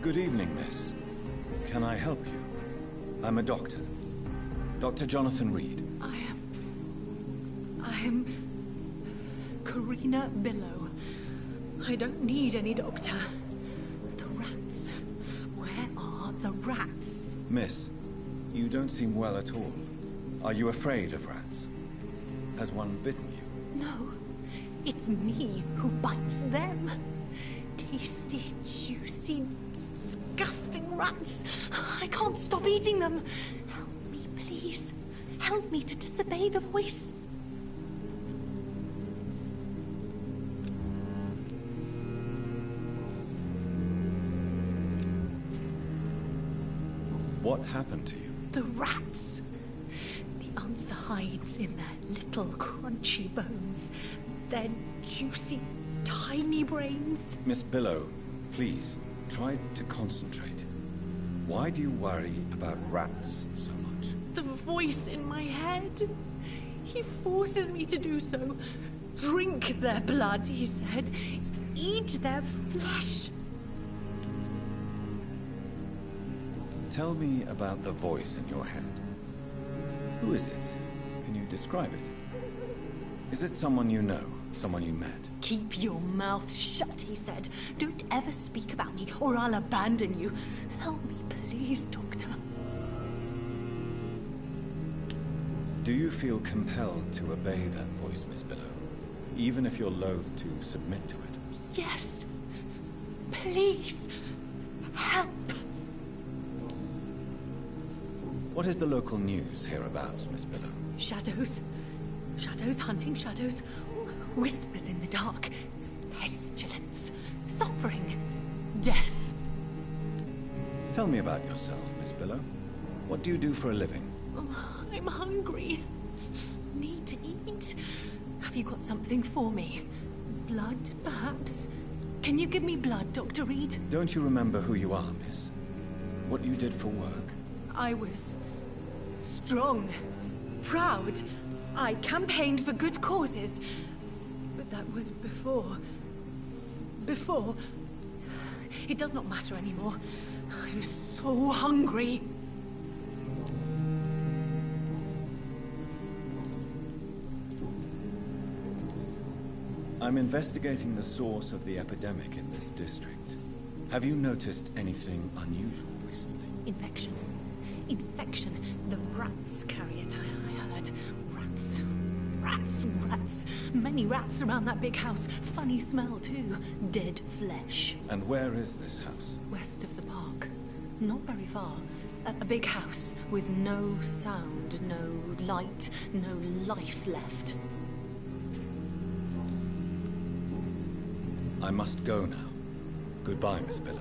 Good evening, miss. Can I help you? I'm a doctor. Dr. Jonathan Reed. I am Karina Billow. I don't need any doctor. The rats. Where are the rats? Miss, you don't seem well at all. Are you afraid of rats? Has one bitten you? No, it's me who bites them. Tasty, juicy, disgusting rats. I can't stop eating them. Help me, please. Help me to disobey the voice. What happened to you? The rats. The answer hides in their little crunchy bones. Their juicy, tiny brains. Miss Billow, please, try to concentrate. Why do you worry about rats so much? The voice in my head. He forces me to do so. Drink their blood, he said. Eat their flesh. Tell me about the voice in your head. Who is it? Can you describe it? Is it someone you know? Someone you met? Keep your mouth shut, he said. Don't ever speak about me, or I'll abandon you. Help me, please, Doctor. Do you feel compelled to obey that voice, Miss Billow? Even if you're loath to submit to it? Yes. Please. Help. What is the local news hereabouts, Miss Billow? Shadows. Shadows hunting shadows. Whispers in the dark. Pestilence. Suffering. Death. Tell me about yourself, Miss Billow. What do you do for a living? I'm hungry. Need to eat. Have you got something for me? Blood, perhaps? Can you give me blood, Dr. Reed? Don't you remember who you are, miss? What you did for work? I was strong, proud. I campaigned for good causes. But that was before. Before. It does not matter anymore. I'm so hungry. I'm investigating the source of the epidemic in this district. Have you noticed anything unusual recently? Infection. Infection. The rats carry it, I heard. Rats. Rats, rats. Many rats around that big house. Funny smell, too. Dead flesh. And where is this house? West of the park. Not very far. A big house with no sound, no light, no life left. I must go now. Goodbye, Miss Pillow.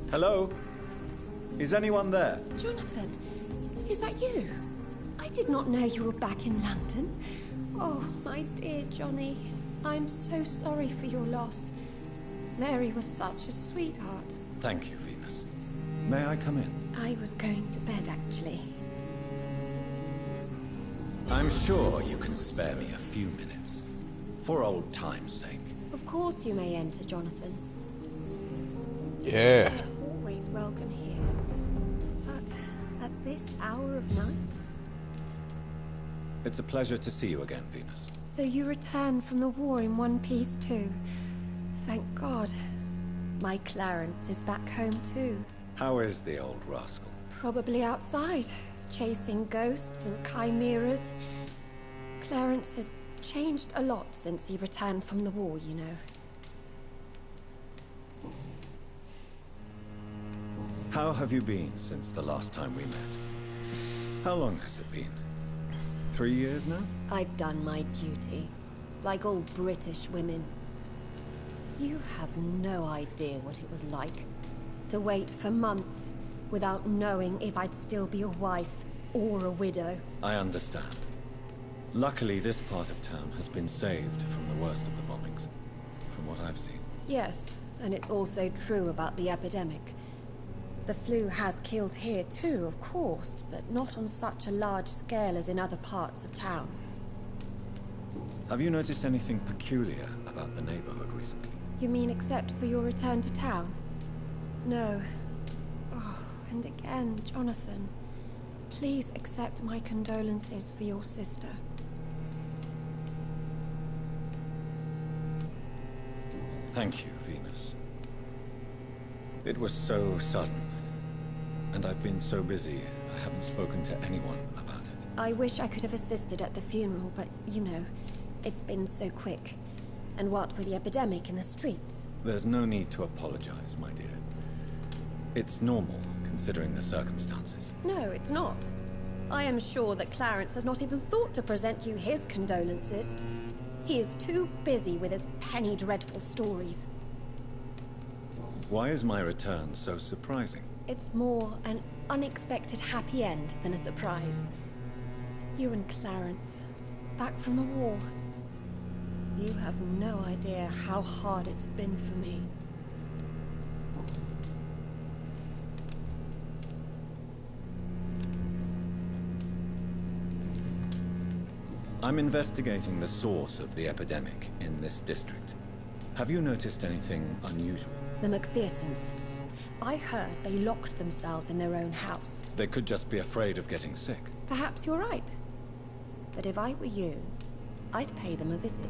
Hello? Is anyone there? Jonathan, is that you? I did not know you were back in London. Oh, my dear Johnny. I'm so sorry for your loss. Mary was such a sweetheart. Thank you, Venus. May I come in? I was going to bed, actually. I'm sure you can spare me a few minutes. For old time's sake. Of course you may enter, Jonathan. Yeah. Always welcome here. But at this hour of night? It's a pleasure to see you again, Venus. So you returned from the war in one piece too. Thank God. My Clarence is back home too. How is the old rascal? Probably outside, chasing ghosts and chimeras. Clarence has changed a lot since he returned from the war, you know. How have you been since the last time we met? How long has it been? 3 years now? I've done my duty, like all British women. You have no idea what it was like to wait for months without knowing if I'd still be a wife or a widow. I understand. Luckily, this part of town has been saved from the worst of the bombings, from what I've seen. Yes, and it's also true about the epidemic. The flu has killed here too, of course, but not on such a large scale as in other parts of town. Have you noticed anything peculiar about the neighborhood recently? You mean except for your return to town? No. Oh, and again, Jonathan, please accept my condolences for your sister. Thank you, Venus. It was so sudden. And I've been so busy, I haven't spoken to anyone about it. I wish I could have assisted at the funeral, but, you know, it's been so quick. And what with the epidemic in the streets? There's no need to apologize, my dear. It's normal, considering the circumstances. No, it's not. I am sure that Clarence has not even thought to present you his condolences. He is too busy with his penny dreadful stories. Why is my return so surprising? It's more an unexpected happy end than a surprise. You and Clarence, back from the war. You have no idea how hard it's been for me. I'm investigating the source of the epidemic in this district. Have you noticed anything unusual? The McPhersons. I heard they locked themselves in their own house. They could just be afraid of getting sick. Perhaps you're right. But if I were you, I'd pay them a visit.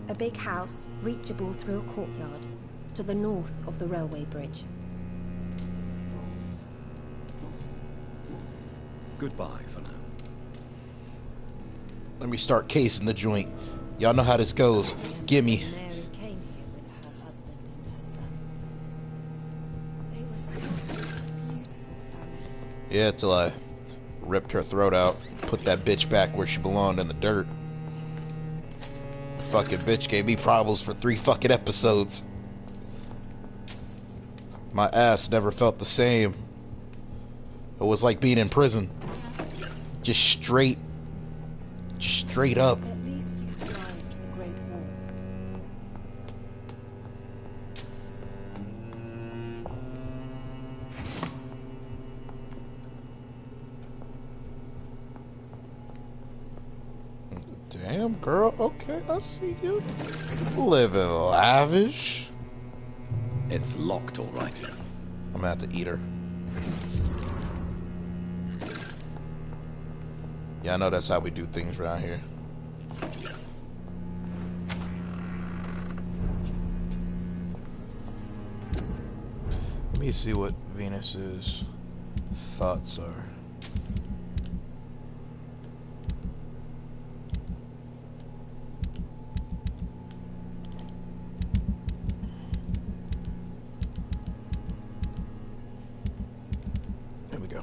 A big house, reachable through a courtyard, to the north of the railway bridge. Goodbye for now. Let me start casing the joint. Y'all know how this goes. Gimme. Mary came Yeah, till I ripped her throat out, put that bitch back where she belonged, in the dirt. Fucking bitch gave me problems for 3 fucking episodes. My ass never felt the same. It was like being in prison. Just straight up. At least you survived the Great War. Damn, girl. Okay, I see you. Living lavish. It's locked, all right. I'm gonna have to eat her. Yeah, I know that's how we do things around here. Let me see what Venus's thoughts are. There we go.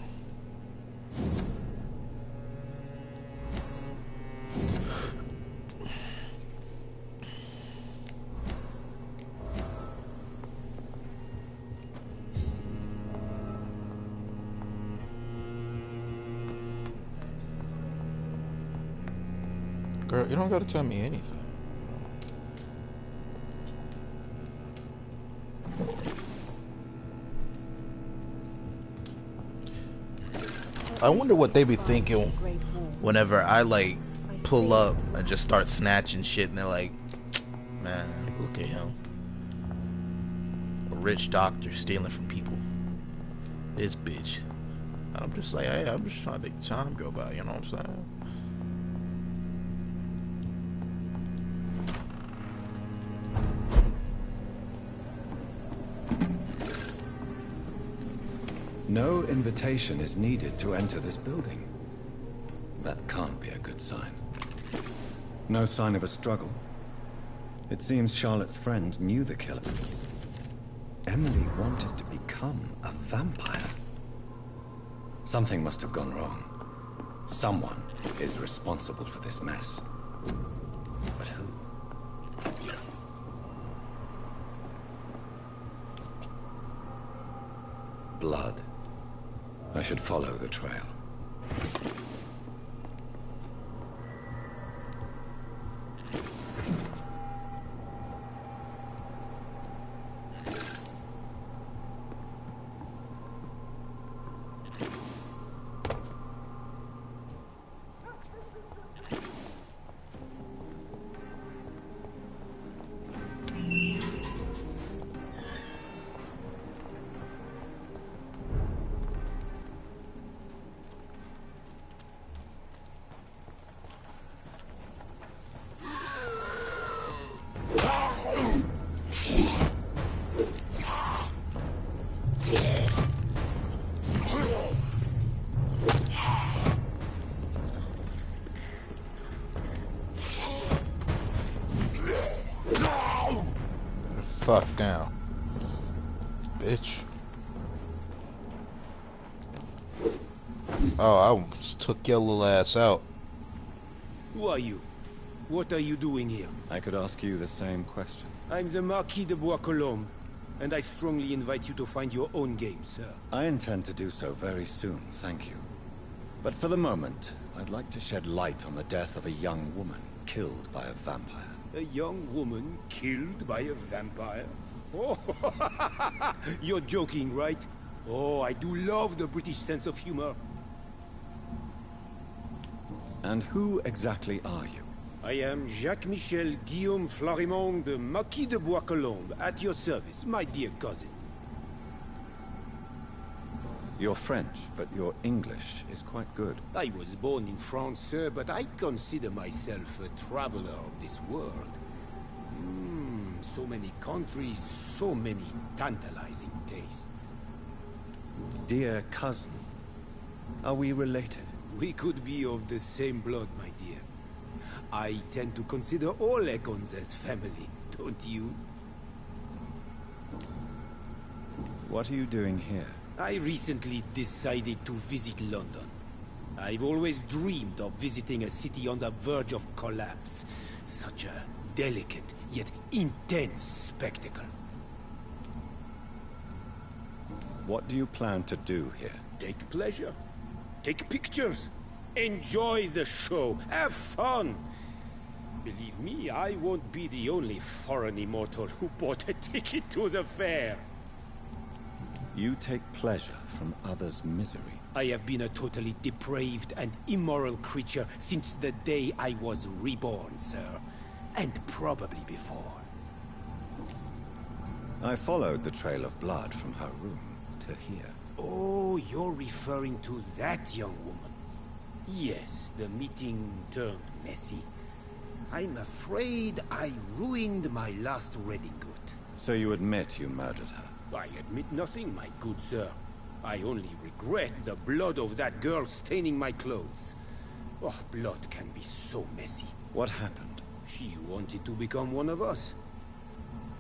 Girl, you don't gotta tell me anything. I wonder what they be thinking whenever I like pull up and just start snatching shit, and they're like, man, look at him. A rich doctor stealing from people. This bitch. I'm just like, hey, I'm just trying to make the time go by, you know what I'm saying? No invitation is needed to enter this building. That can't be a good sign. No sign of a struggle. It seems Charlotte's friend knew the killer. Emily wanted to become a vampire. Something must have gone wrong. Someone is responsible for this mess. But who? Blood. I should follow the trail. Fuck down, bitch. Oh, I almost took your little ass out. Who are you? What are you doing here? I could ask you the same question. I'm the Marquis de Bois-Colombes, and I strongly invite you to find your own game, sir. I intend to do so very soon, thank you. But for the moment, I'd like to shed light on the death of a young woman killed by a vampire. A young woman killed by a vampire? Oh, you're joking, right? Oh, I do love the British sense of humor. And who exactly are you? I am Jacques-Michel Guillaume Florimond de Marquis de Bois-Colombes, at your service, my dear cousin. You're French, but your English is quite good. I was born in France, sir, but I consider myself a traveler of this world. So many countries, so many tantalizing tastes. Dear cousin, are we related? We could be of the same blood, my dear. I tend to consider all Econs as family, don't you? What are you doing here? I recently decided to visit London. I've always dreamed of visiting a city on the verge of collapse. Such a delicate, yet intense spectacle. What do you plan to do here? Take pleasure. Take pictures. Enjoy the show. Have fun. Believe me, I won't be the only foreign immortal who bought a ticket to the fair. You take pleasure from others' misery. I have been a totally depraved and immoral creature since the day I was reborn, sir. And probably before. I followed the trail of blood from her room to here. Oh, you're referring to that young woman. Yes, the meeting turned messy. I'm afraid I ruined my last redingote. So you admit you murdered her? I admit nothing, my good sir. I only regret the blood of that girl staining my clothes. Oh, blood can be so messy. What happened? She wanted to become one of us.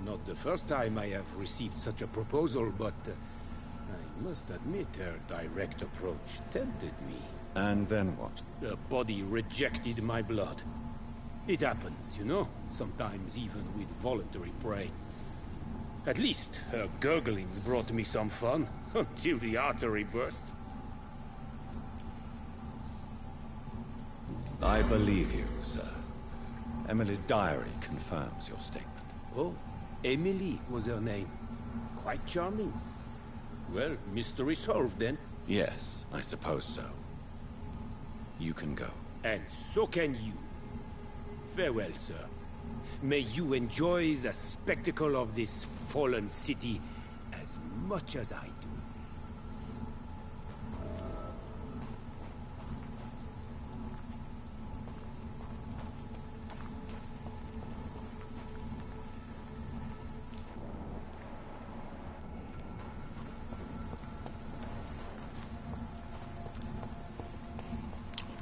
Not the first time I have received such a proposal, but I must admit her direct approach tempted me. And then what? The body rejected my blood. It happens, you know, sometimes even with voluntary prey. At least her gurglings brought me some fun, until the artery burst. I believe you, sir. Emily's diary confirms your statement. Oh, Emily was her name. Quite charming. Well, mystery solved then. Yes, I suppose so. You can go. And so can you. Farewell, sir. May you enjoy the spectacle of this fallen city as much as I do.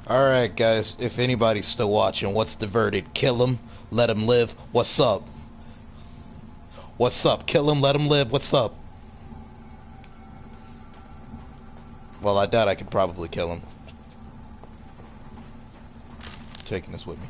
Alright guys, if anybody's still watching, what's the verdict? Kill him, let him live, what's up? What's up? Kill him, let him live, what's up? Well, I doubt I could probably kill him. Taking this with me.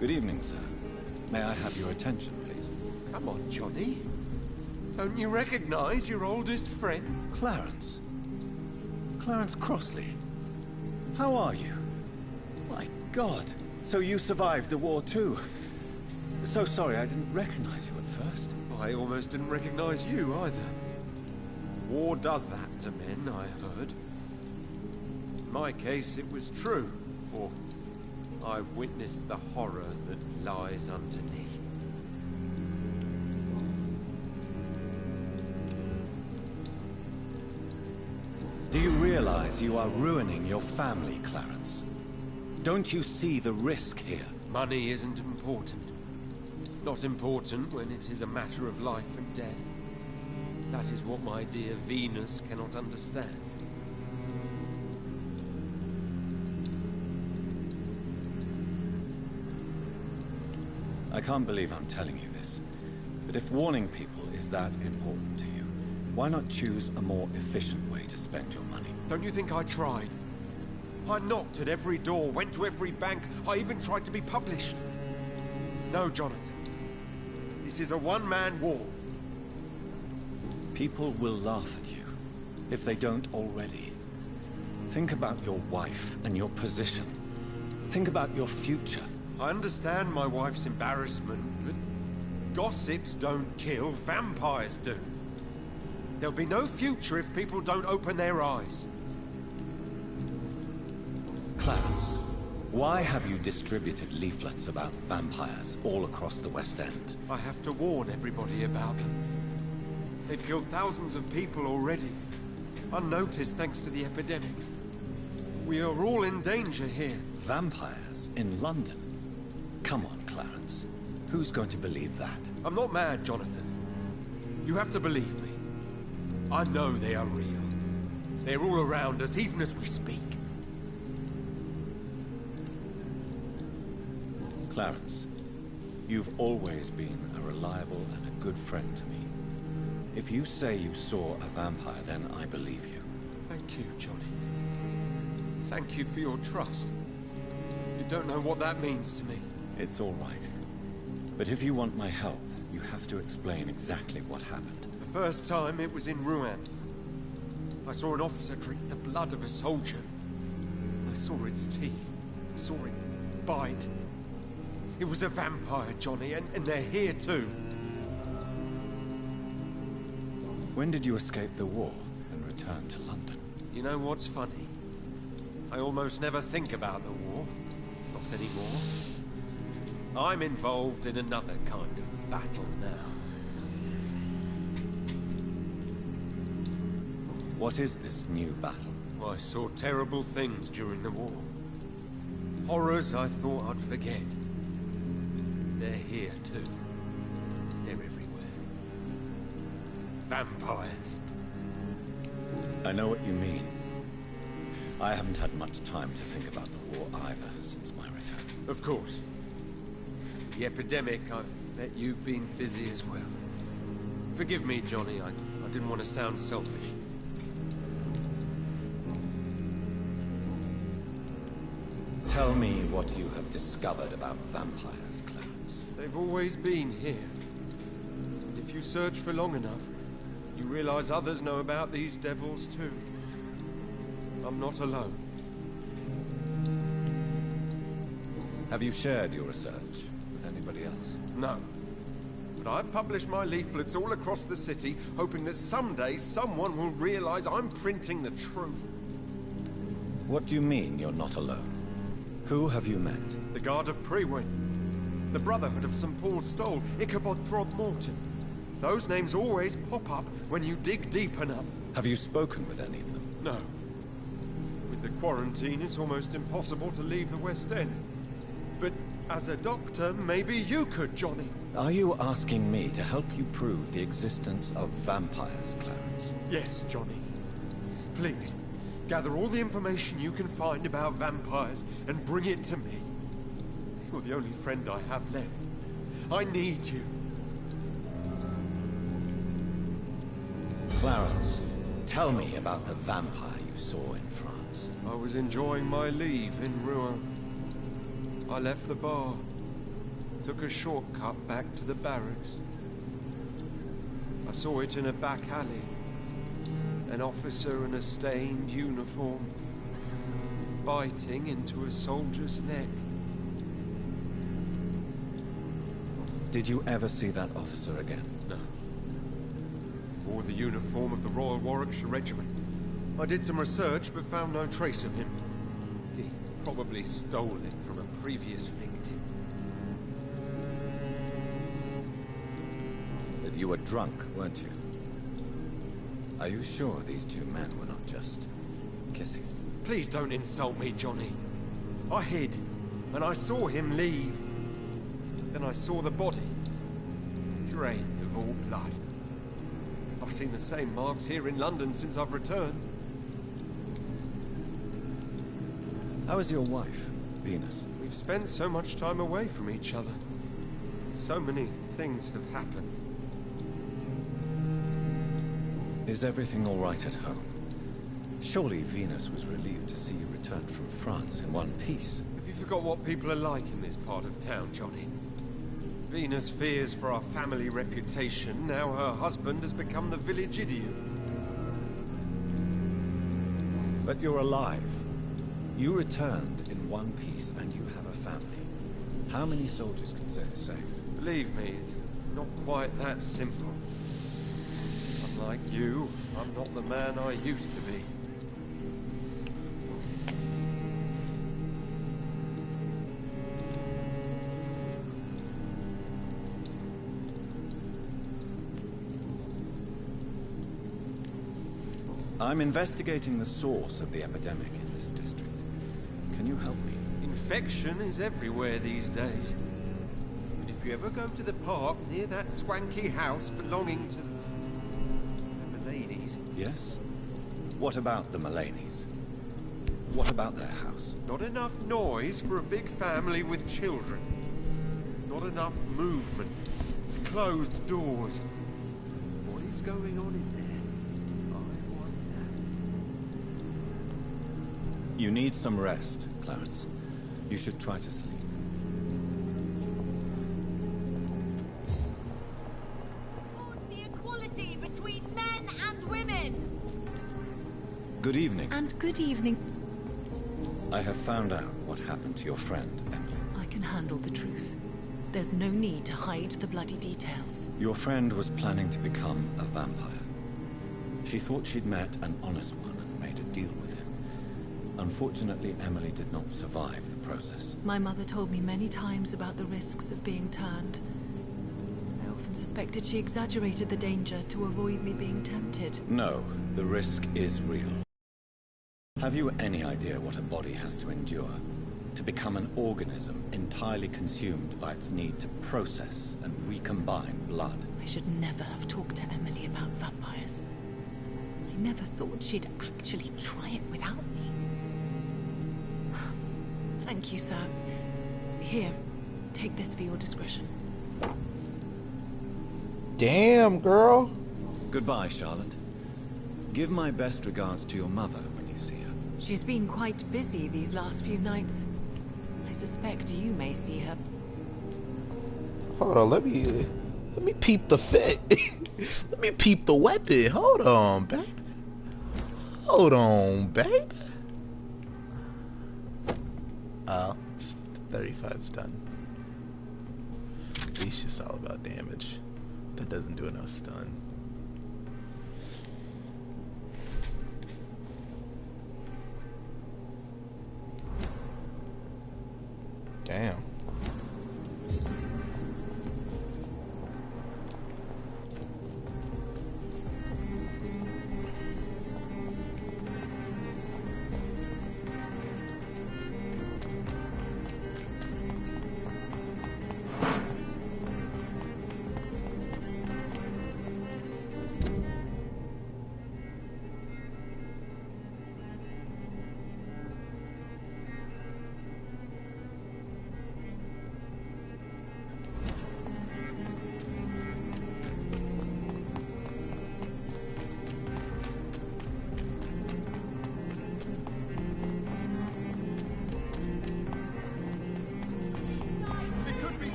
Good evening, sir. May I have your attention, please? Come on, Johnny. Don't you recognize your oldest friend? Clarence. Clarence Crossley. How are you? My God. So you survived the war too. So sorry I didn't recognize you at first. I almost didn't recognize you either. War does that to men, I heard. In my case, it was true, for I witnessed the horror that lies underneath. Do you realize you are ruining your family, Clarence? Don't you see the risk here? Money isn't important. Not important when it is a matter of life and death. That is what my dear Venus cannot understand. I can't believe I'm telling you this, but if warning people is that important to you, why not choose a more efficient way to spend your money? Don't you think I tried? I knocked at every door, went to every bank, I even tried to be published. No, Jonathan. This is a one-man war. People will laugh at you, if they don't already. Think about your wife and your position. Think about your future. I understand my wife's embarrassment, but gossips don't kill, vampires do. There'll be no future if people don't open their eyes. Clarence, why have you distributed leaflets about vampires all across the West End? I have to warn everybody about them. They've killed thousands of people already, unnoticed thanks to the epidemic. We are all in danger here. Vampires in London? Come on, Clarence. Who's going to believe that? I'm not mad, Jonathan. You have to believe me. I know they are real. They're all around us, even as we speak. Clarence, you've always been a reliable and a good friend to me. If you say you saw a vampire, then I believe you. Thank you, Johnny. Thank you for your trust. You don't know what that means to me. It's all right. But if you want my help, you have to explain exactly what happened. The first time it was in Rouen. I saw an officer drink the blood of a soldier. I saw its teeth. I saw it bite. It was a vampire, Johnny, and they're here too. When did you escape the war and return to London? You know what's funny? I almost never think about the war. Not anymore. I'm involved in another kind of battle now. What is this new battle? I saw terrible things during the war. Horrors I thought I'd forget. They're here too. They're everywhere. Vampires. I know what you mean. I haven't had much time to think about the war either since my return. Of course. The epidemic, I bet you've been busy as well. Forgive me, Johnny, I didn't want to sound selfish. Tell me what you have discovered about vampires, Clarence. They've always been here. And if you search for long enough, you realize others know about these devils too. I'm not alone. Have you shared your research with anybody else? No. But I've published my leaflets all across the city, hoping that someday someone will realize I'm printing the truth. What do you mean you're not alone? Who have you met? The Guard of Prewin. The Brotherhood of St. Paul Stole. Ichabod Throgmorton. Those names always pop up when you dig deep enough. Have you spoken with any of them? No. With the quarantine, it's almost impossible to leave the West End. But as a doctor, maybe you could, Johnny. Are you asking me to help you prove the existence of vampires, Clarence? Yes, Johnny. Please, gather all the information you can find about vampires and bring it to me. You're the only friend I have left. I need you. Clarence, tell me about the vampire you saw in France. I was enjoying my leave in Rouen. I left the bar, took a shortcut back to the barracks. I saw it in a back alley. An officer in a stained uniform, biting into a soldier's neck. Did you ever see that officer again? No. Wore the uniform of the Royal Warwickshire Regiment. I did some research, but found no trace of him. He probably stole it from a previous victim. But you were drunk, weren't you? Are you sure these two men were not just kissing? Please don't insult me, Johnny. I hid, and I saw him leave. Then I saw the body, drained of all blood. I've seen the same marks here in London since I've returned. How is your wife, Venus? We've spent so much time away from each other. So many things have happened. Is everything all right at home? Surely Venus was relieved to see you return from France in one piece. Have you forgot what people are like in this part of town, Johnny? Venus fears for our family reputation. Now her husband has become the village idiot. But you're alive. You returned in one piece and you have a family. How many soldiers can say the same? Believe me, it's not quite that simple. Unlike you, I'm not the man I used to be. I'm investigating the source of the epidemic in this district. Can you help me? Infection is everywhere these days. And if you ever go to the park near that swanky house belonging to the Mulaney's... Yes? What about the Mulaney's? What about their house? Not enough noise for a big family with children. Not enough movement. Closed doors. What is going on in there? You need some rest, Clarence. You should try to sleep. The equality between men and women! Good evening. And good evening. I have found out what happened to your friend, Emily. I can handle the truth. There's no need to hide the bloody details. Your friend was planning to become a vampire. She thought she'd met an honest one and made a deal with him. Unfortunately, Emily did not survive the process. My mother told me many times about the risks of being turned. I often suspected she exaggerated the danger to avoid me being tempted. No, the risk is real. Have you any idea what a body has to endure? To become an organism entirely consumed by its need to process and recombine blood? I should never have talked to Emily about vampires. I never thought she'd actually try it without me. Thank you, sir. Here, take this for your discretion. Damn, girl. Goodbye, Charlotte. Give my best regards to your mother when you see her. She's been quite busy these last few nights. I suspect you may see her. Hold on, let me peep the fit. Let me peep the weapon. Hold on, baby. Hold on, baby. Oh, 35's done. At least it's all about damage. That doesn't do enough stun. Damn.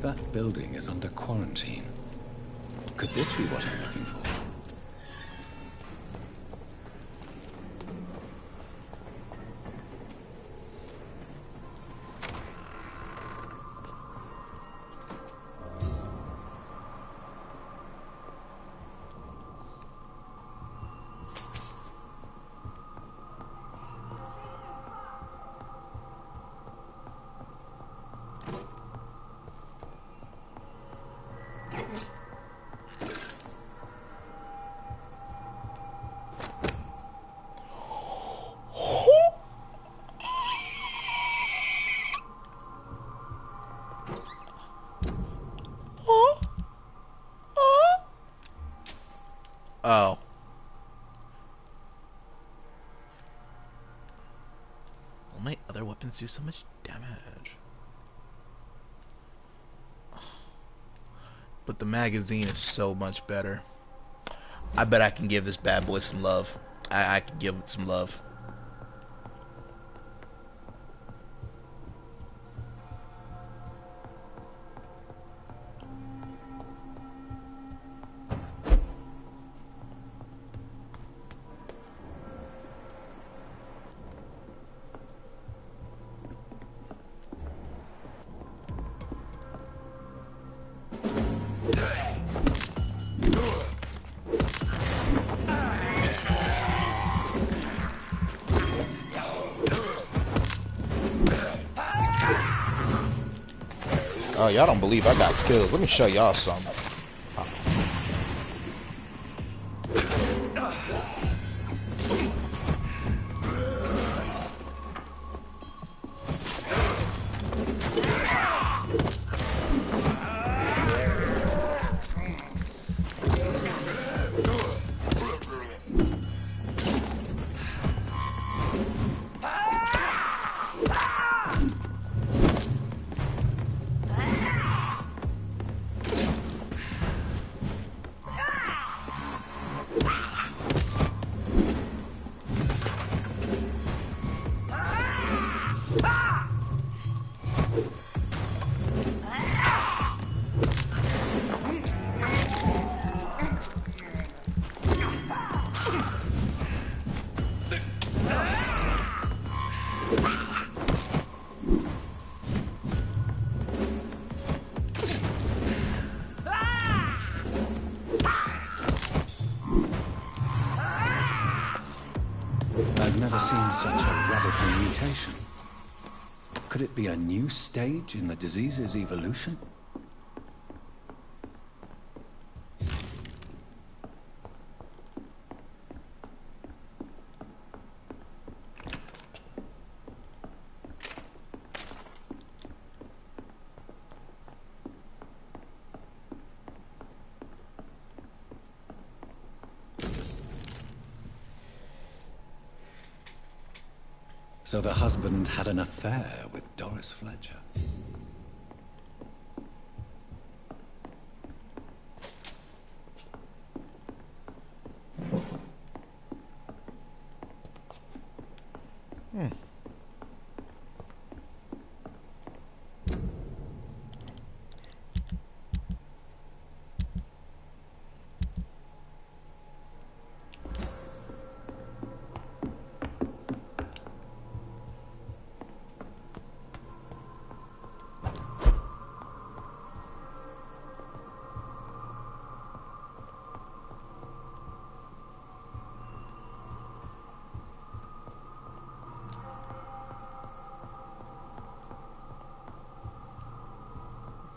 That building is under quarantine. Could this be what I'm looking for? Oh. Will my other weapons do so much damage? But the magazine is so much better. I bet I can give this bad boy some love. I can give it some love. Oh, y'all don't believe I got skills. Let me show y'all something. I've never seen such a radical mutation. Could it be a new stage in the disease's evolution? So the husband had an affair with Doris Fletcher.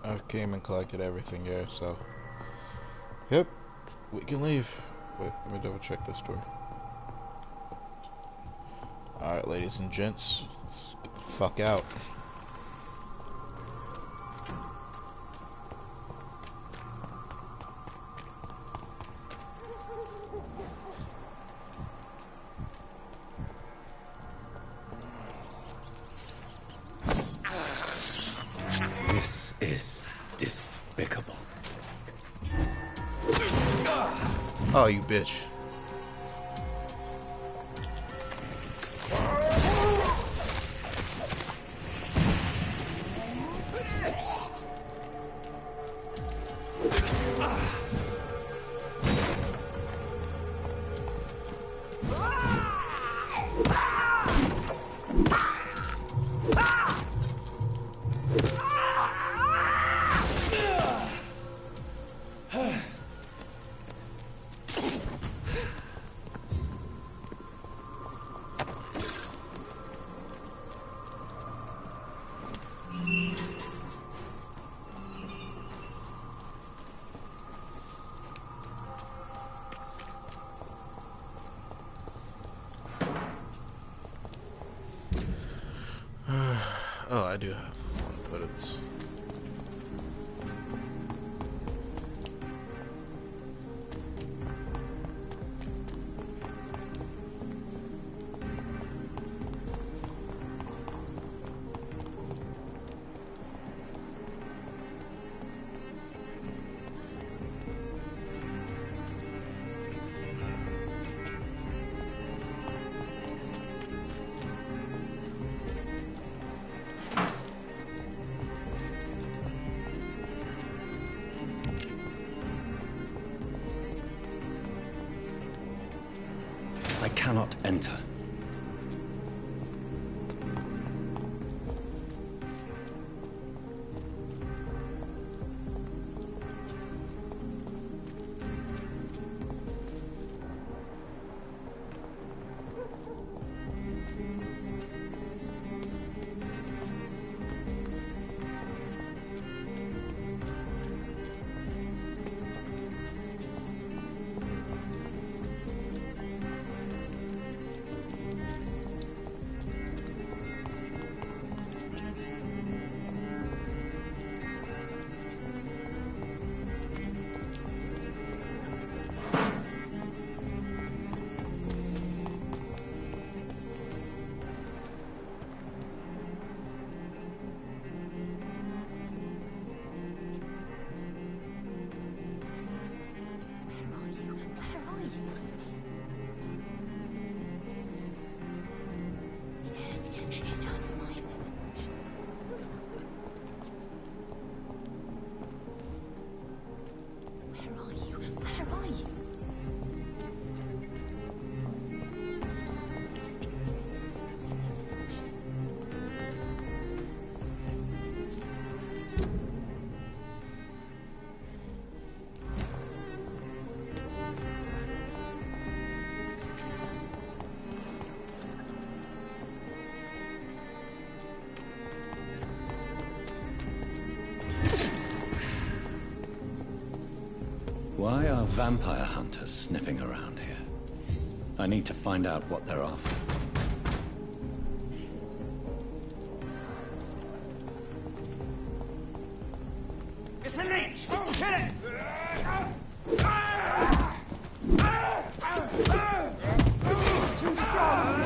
I came and collected everything here, so yep, we can leave. Wait, let me double check this door. Alright, ladies and gents, let's get the fuck out. This is despicable. Oh, you bitch. Oh, I do have one, but it's... I cannot enter. Why are vampire hunters sniffing around here? I need to find out what they're after. It's a leech! Kill it! It's too strong!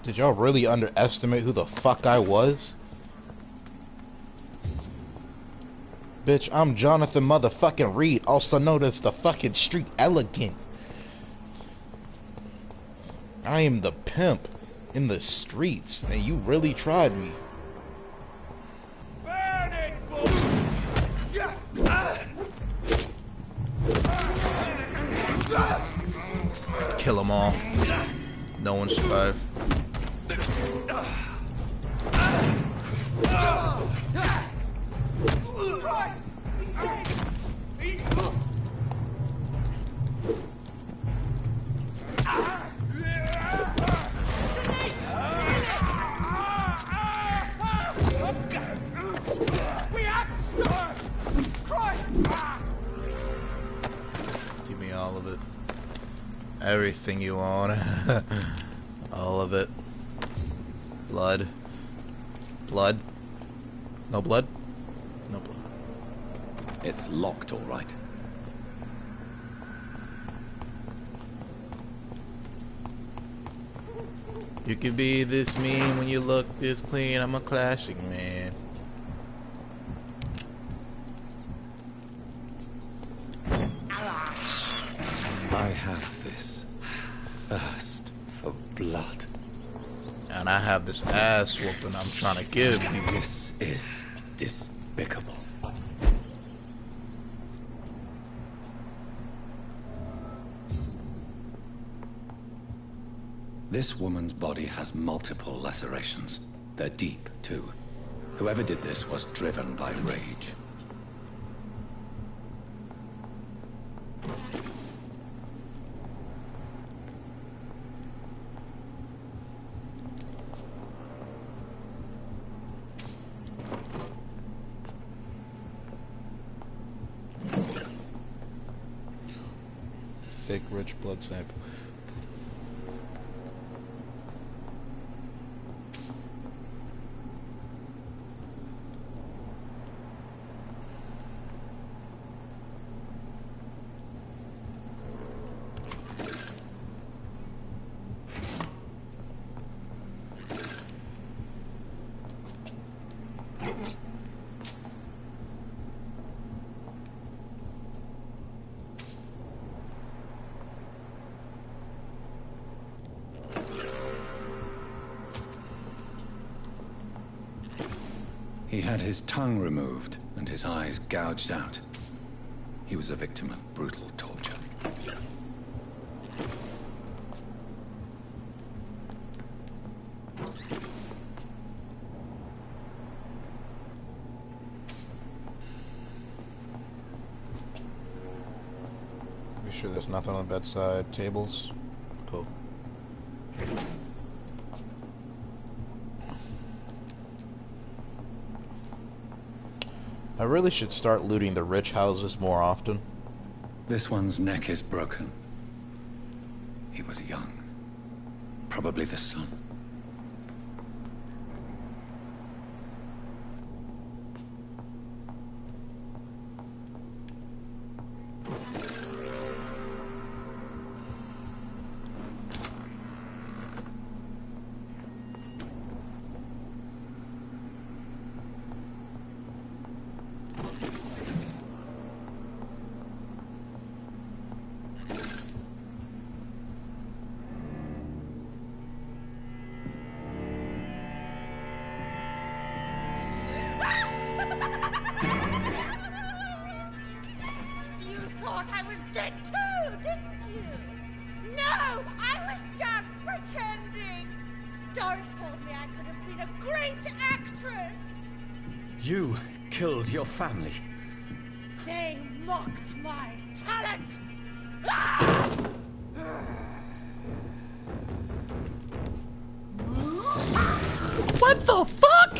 Did y'all really underestimate who the fuck I was? Bitch, I'm Jonathan motherfucking Reed, also known as the fucking street elegant. I am the pimp in the streets, and you really tried me. Burn it, Kill them all. No one survived. Christ! He's dead! He's... We have to stop! Christ! Give me all of it. Everything you want. All of it. Blood. Blood. No blood? No blood. It's locked, all right. You can be this mean when you look this clean. I'm a classic man. I have this thirst for blood. And I have this ass whooping I'm trying to give you. This is despicable. This woman's body has multiple lacerations. They're deep, too. Whoever did this was driven by rage. Thick, rich blood sample. He had his tongue removed and his eyes gouged out. He was a victim of brutal torture. Be sure there's nothing on the bedside tables. Cool. I really should start looting the rich houses more often. This one's neck is broken. He was young. Probably the son. You thought I was dead too, didn't you? No, I was just pretending. Doris told me I could have been a great actress. You killed your family. They mocked my talent! What the fuck?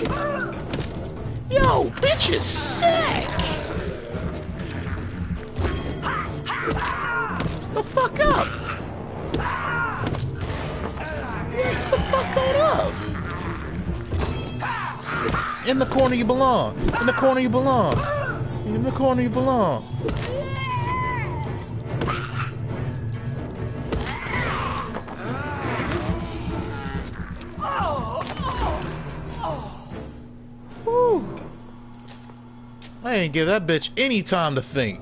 Yo, bitch is sick! The fuck up! Get the fuck on up! In the corner you belong! In the corner you belong! In the corner you belong! Whew. I didn't give that bitch any time to think.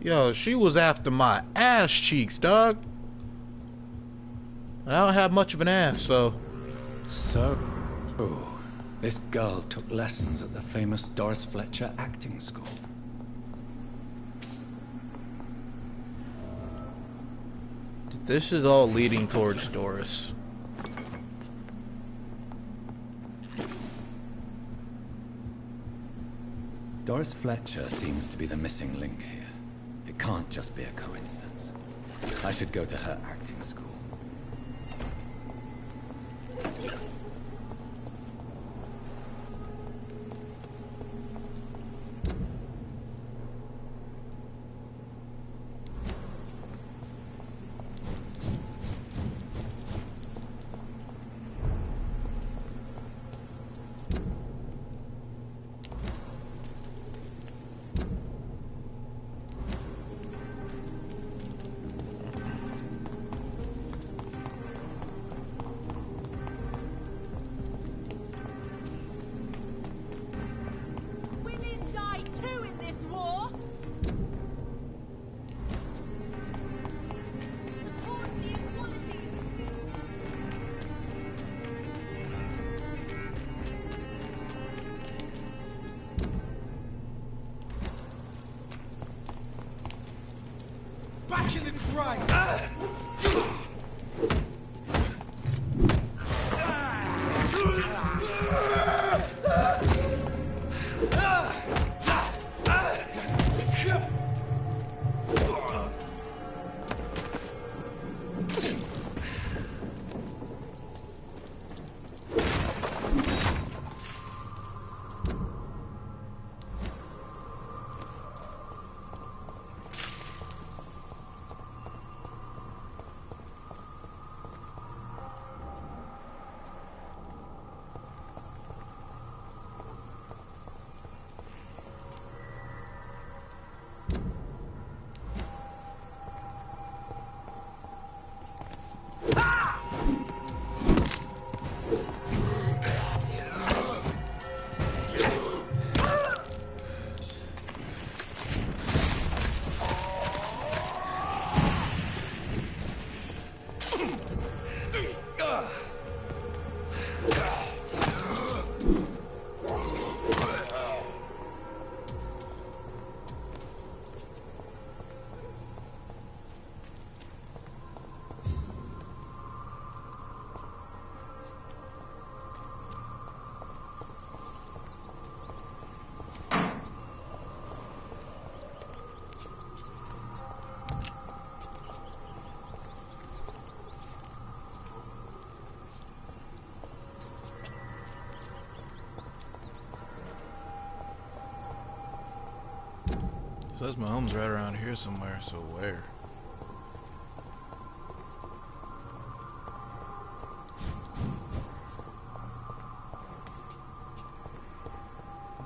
Yo, she was after my ass cheeks, dog. I don't have much of an ass, so... So, this girl took lessons at the famous Doris Fletcher acting school. This is all leading towards Doris. Doris Fletcher seems to be the missing link here. It can't just be a coincidence. I should go to her acting school. Back in the grave! Says my home's right around here somewhere, so where?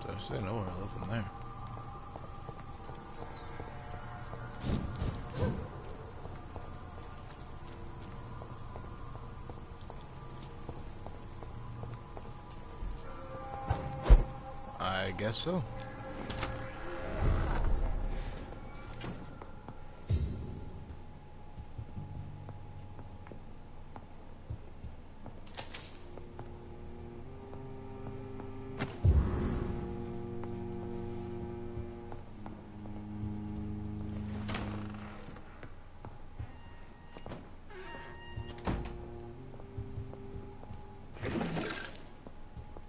I say nowhere other than there. I guess so.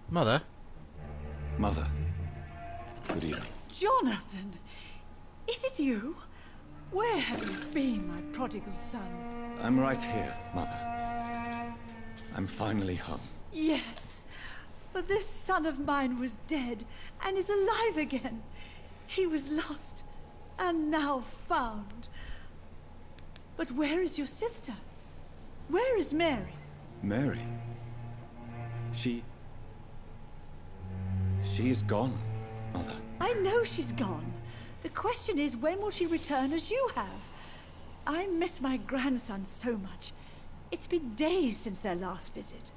Mother? Mother. Good evening. Jonathan! Is it you? Where have you been, my prodigal son? I'm right here, Mother. I'm finally home. Yes, for this son of mine was dead and is alive again. He was lost and now found. But where is your sister? Where is Mary? Mary? She is gone, Mother. I know she's gone. The question is, when will she return as you have? I miss my grandson so much. It's been days since their last visit.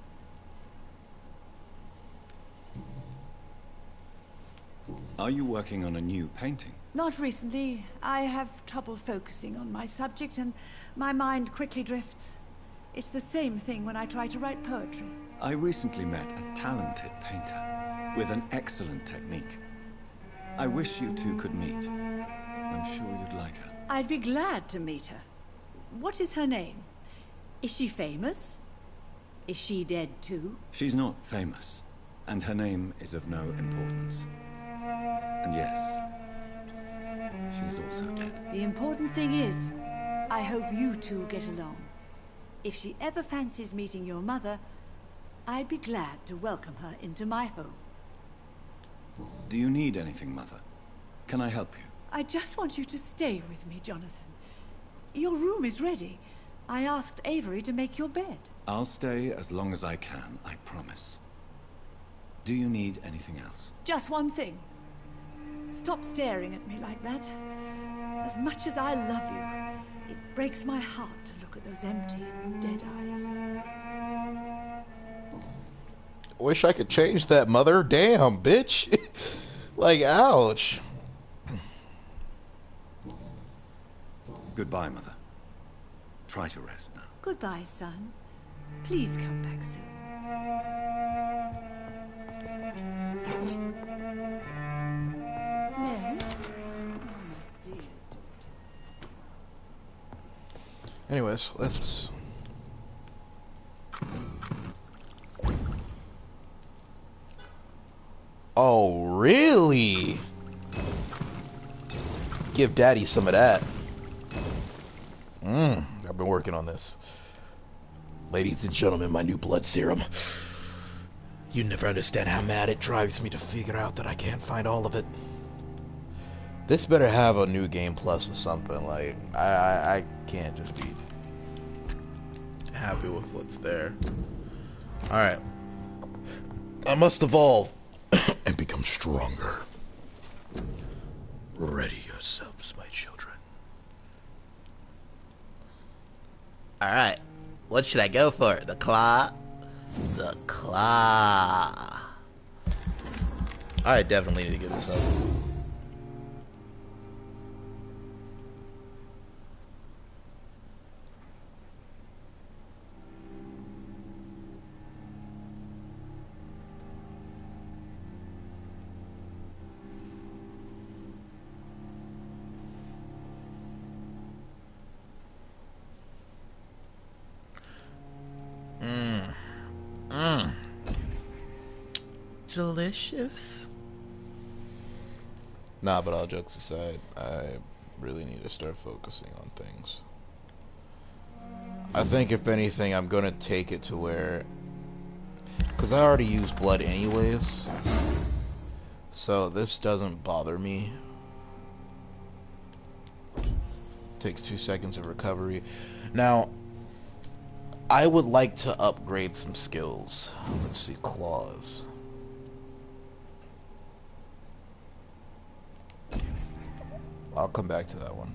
Are you working on a new painting? Not recently. I have trouble focusing on my subject and my mind quickly drifts. It's the same thing when I try to write poetry. I recently met a talented painter with an excellent technique. I wish you two could meet. I'm sure you'd like her. I'd be glad to meet her. What is her name? Is she famous? Is she dead too? She's not famous, and her name is of no importance. And yes, she's also dead. The important thing is, I hope you two get along. If she ever fancies meeting your mother, I'd be glad to welcome her into my home. Do you need anything, Mother? Can I help you? I just want you to stay with me, Jonathan. Your room is ready. I asked Avery to make your bed. I'll stay as long as I can, I promise. Do you need anything else? Just one thing. Stop staring at me like that. As much as I love you, it breaks my heart to look at those empty and dead eyes. Wish I could change that, Mother. Damn, bitch. Like, ouch. Goodbye, Mother. Try to rest now. Goodbye, son. Please come back soon. Mary? Oh, my dear daughter. Anyways, let's... Oh, really? Give Daddy some of that. I've been working on this. Ladies and gentlemen, my new blood serum. You never understand how mad it drives me to figure out that I can't find all of it. This better have a new game plus or something. Like, I can't just be happy with what's there. Alright. I must evolve and become stronger. Ready yourselves, my children. Alright. What should I go for? The claw? The claw. I definitely need to get this up. Delicious. Nah, but all jokes aside, I really need to start focusing on things. I think if anything, I'm gonna take it to where, because I already use blood anyways, so this doesn't bother me. Takes 2 seconds of recovery. Now, I would like to upgrade some skills. Let's see, claws. I'll come back to that one.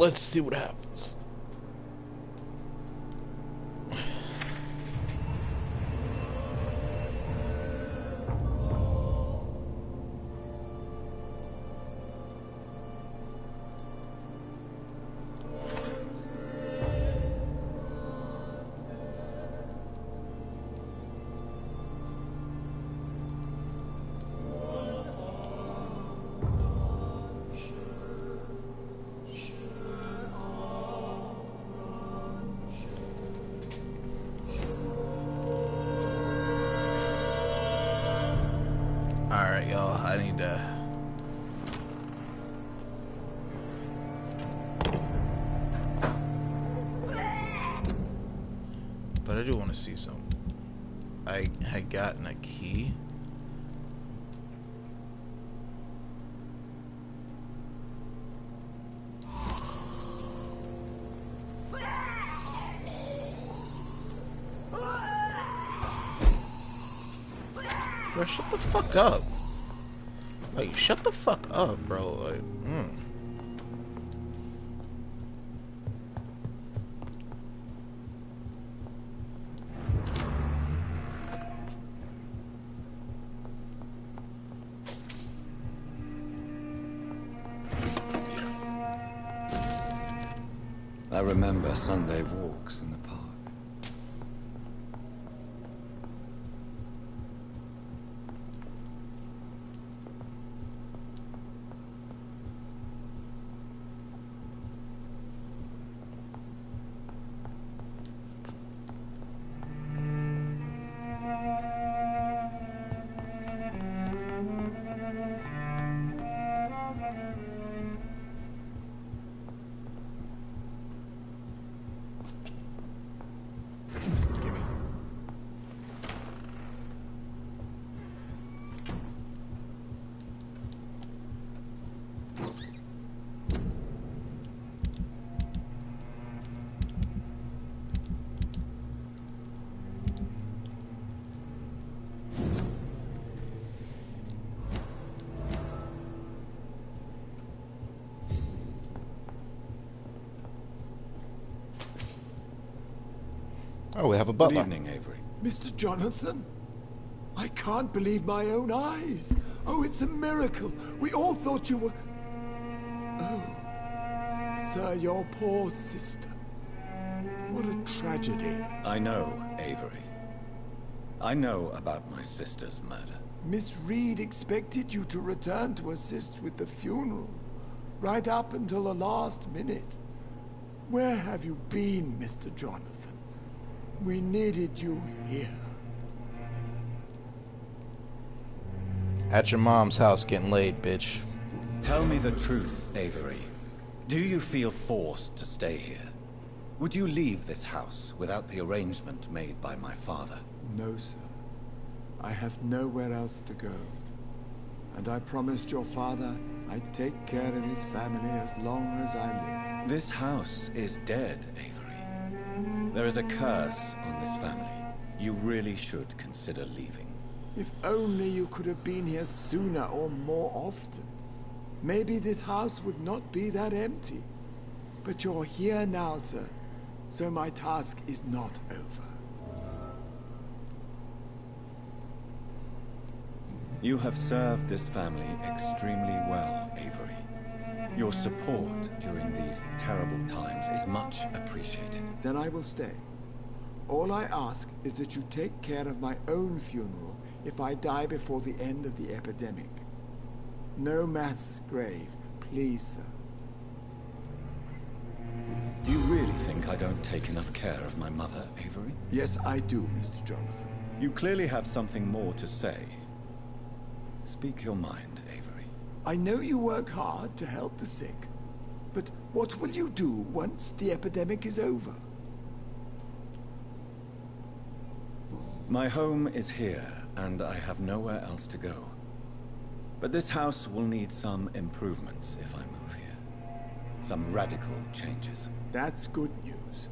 Let's see what happens. Alright, y'all, I need to... But I do want to see something. I had gotten a key. Bro, shut the fuck up. Like, shut the fuck up, bro. Like, I remember Sunday walks in the park. oh, we have a butler. Good evening, Avery. Mr. Jonathan? I can't believe my own eyes. Oh, it's a miracle. We all thought you were... Oh, sir, your poor sister. What a tragedy. I know, Avery. I know about my sister's murder. Miss Reed expected you to return to assist with the funeral, right up until the last minute. Where have you been, Mr. Jonathan? We needed you here. At your mom's house getting laid, bitch. Tell me the truth, Avery. Do you feel forced to stay here? Would you leave this house without the arrangement made by my father? No, sir. I have nowhere else to go. And I promised your father I'd take care of his family as long as I live. This house is dead, Avery. There is a curse on this family. You really should consider leaving. If only you could have been here sooner or more often. Maybe this house would not be that empty. But you're here now, sir. So my task is not over. You have served this family extremely well, Avery. Your support during these terrible times is much appreciated. Then I will stay. All I ask is that you take care of my own funeral if I die before the end of the epidemic. No mass grave, please, sir. Do you really think I don't take enough care of my mother, Avery? Yes, I do, Mr. Jonathan. You clearly have something more to say. Speak your mind, Avery. I know you work hard to help the sick, but what will you do once the epidemic is over? My home is here, and I have nowhere else to go. But this house will need some improvements if I move here. Some radical changes. That's good news.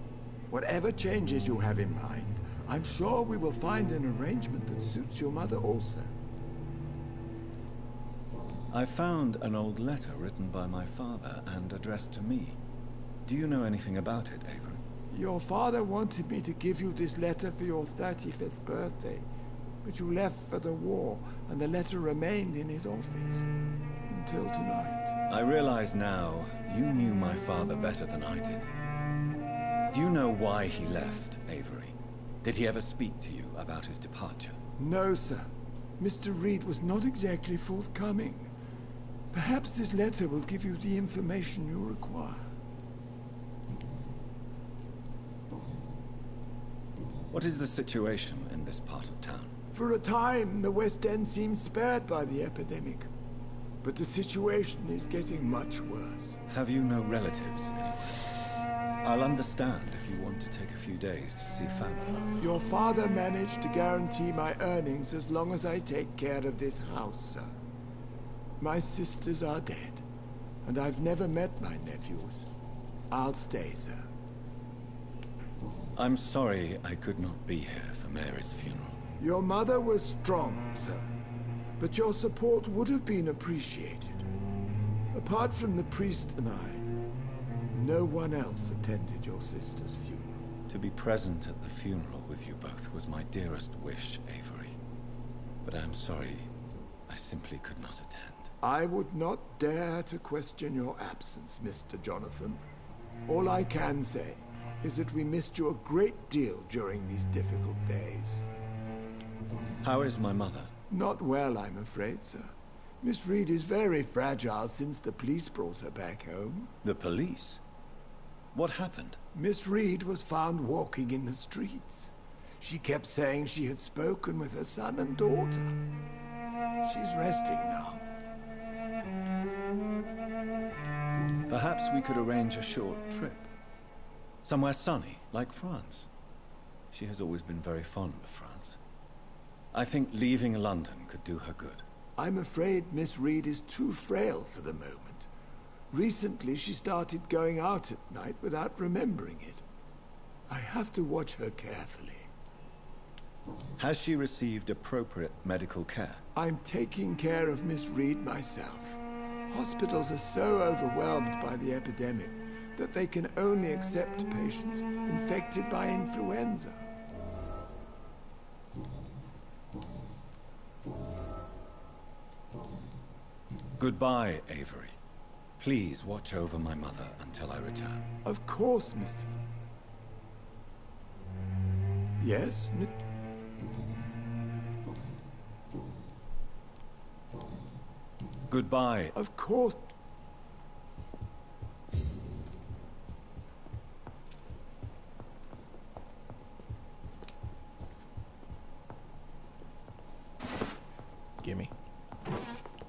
Whatever changes you have in mind, I'm sure we will find an arrangement that suits your mother also. I found an old letter written by my father and addressed to me. Do you know anything about it, Avery? Your father wanted me to give you this letter for your 35th birthday, but you left for the war, and the letter remained in his office until tonight. I realize now you knew my father better than I did. Do you know why he left, Avery? Did he ever speak to you about his departure? No, sir. Mr. Reed was not exactly forthcoming. Perhaps this letter will give you the information you require. What is the situation in this part of town? For a time, the West End seemed spared by the epidemic. But the situation is getting much worse. Have you no relatives anywhere? I'll understand if you want to take a few days to see family. Your father managed to guarantee my earnings as long as I take care of this house, sir. My sisters are dead, and I've never met my nephews. I'll stay, sir. I'm sorry I could not be here for Mary's funeral. Your mother was strong, sir, but your support would have been appreciated. Apart from the priest and I, no one else attended your sister's funeral. To be present at the funeral with you both was my dearest wish, Avery. But I'm sorry, I simply could not attend. I would not dare to question your absence, Mr. Jonathan. All I can say is that we missed you a great deal during these difficult days. How is my mother? Not well, I'm afraid, sir. Miss Reed is very fragile since the police brought her back home. The police? What happened? Miss Reed was found walking in the streets. She kept saying she had spoken with her son and daughter. She's resting now. Perhaps we could arrange a short trip. Somewhere sunny, like France. She has always been very fond of France. I think leaving London could do her good. I'm afraid Miss Reed is too frail for the moment. Recently, she started going out at night without remembering it. I have to watch her carefully. Has she received appropriate medical care? I'm taking care of Miss Reed myself. Hospitals are so overwhelmed by the epidemic that they can only accept patients infected by influenza. Goodbye, Avery. Please watch over my mother until I return. Of course, Mr. Yes, Goodbye. Of course. Gimme.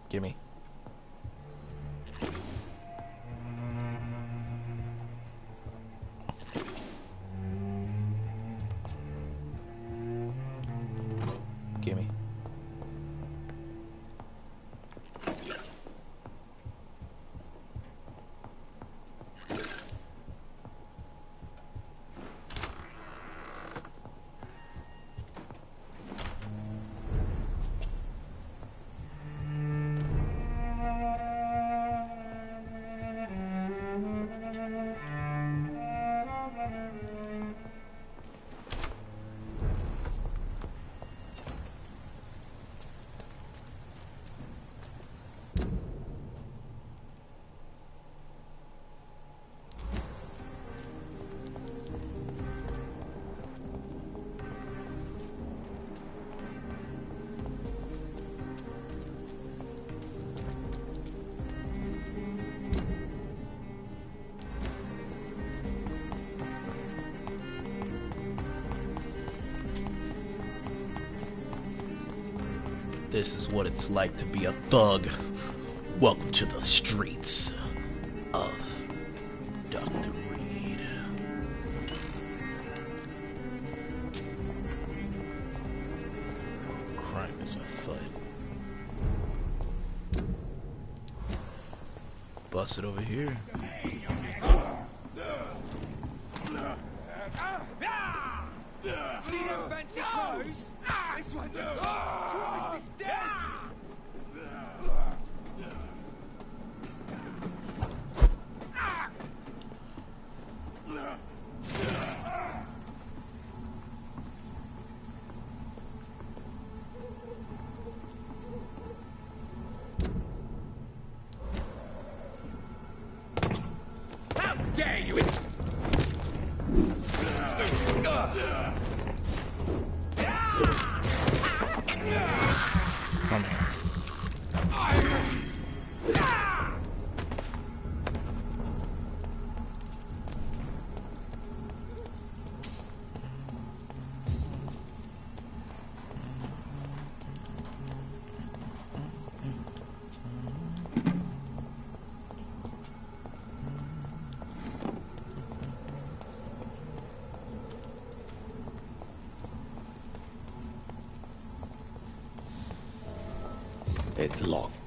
Gimme. Gimme. This is what it's like to be a thug. Welcome to the streets of Dr. Reed. Crime is afoot. Bust it over here. See them fancy clothes? This one's a Christ, it's dead! Come here. It's locked.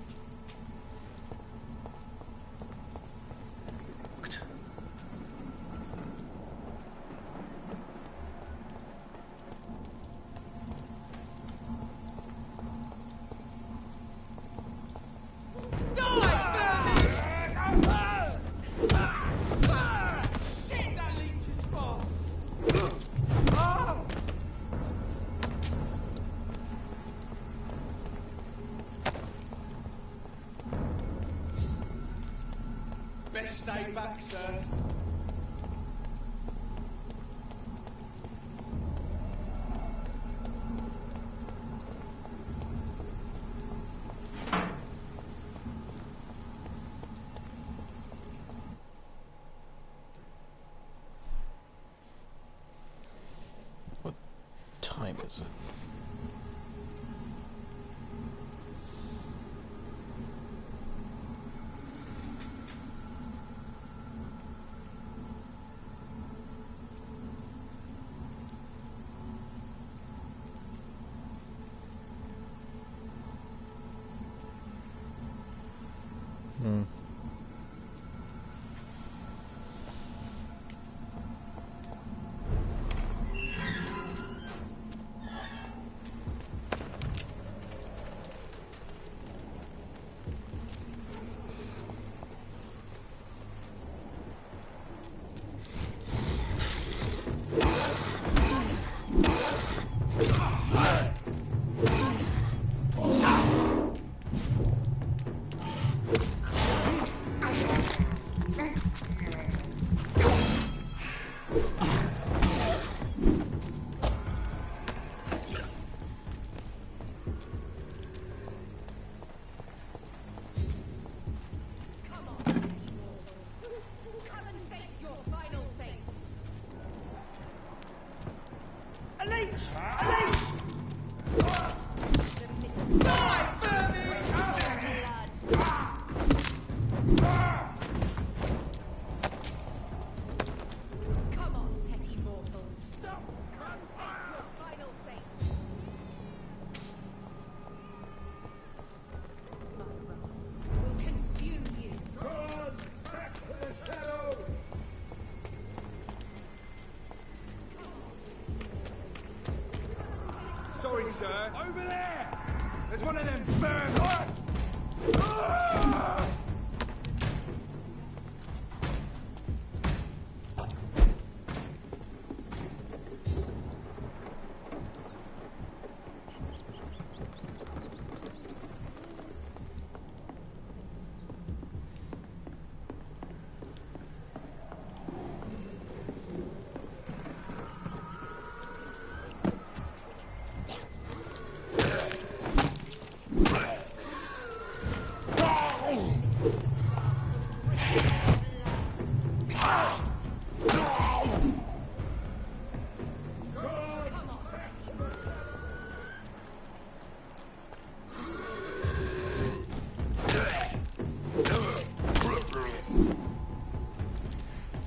Best stay back, sir. What time is it? Sorry, sir. Over there! There's one of them vermin!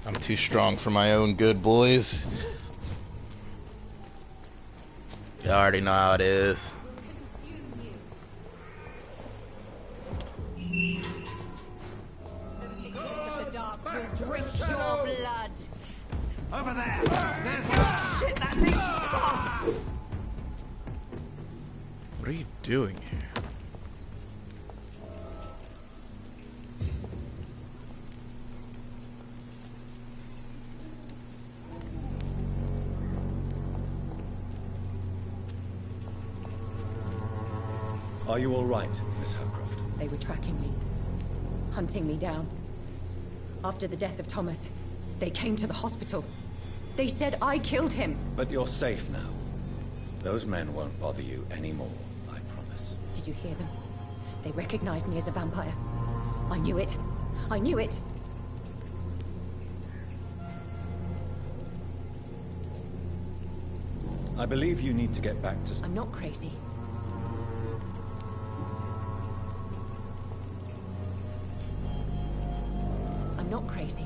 I'm too strong for my own good, boys. You already know how it is. Over there! There's one! Shit, that leech is fast! What are you doing here? Are you all right, Miss Hapcroft? They were tracking me, hunting me down. After the death of Thomas, they came to the hospital. They said I killed him. But you're safe now. Those men won't bother you anymore, I promise. Did you hear them? They recognized me as a vampire. I knew it. I knew it. I believe you need to get back to... I'm not crazy. I'm not crazy.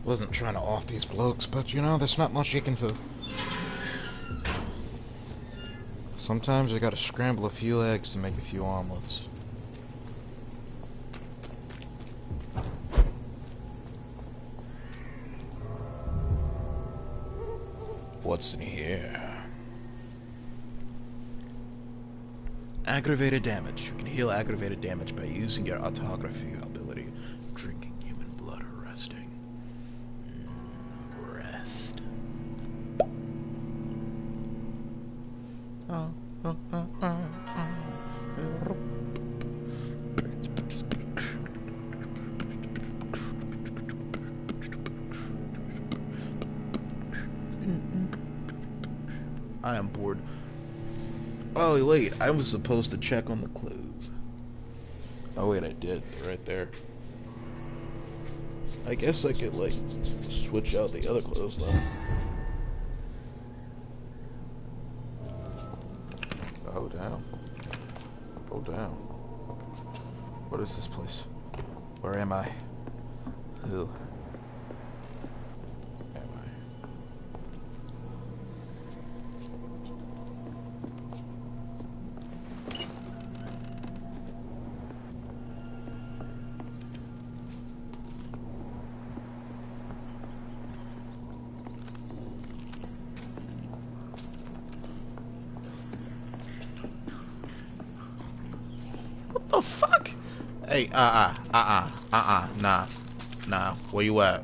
Wasn't trying to off these blokes, but you know, there's not much you can do. Sometimes you gotta scramble a few eggs to make a few omelets. What's in here? Aggravated damage. You can heal aggravated damage by using your autography ability. Drinking human blood or resting. Rest. I am bored. Oh wait, I was supposed to check on the clues. Oh wait, I did. Right there. I guess I could like switch out the other clothes though. Oh damn. Oh damn. What is this place? Where am I? Who? What the fuck? Hey, nah. Where you at?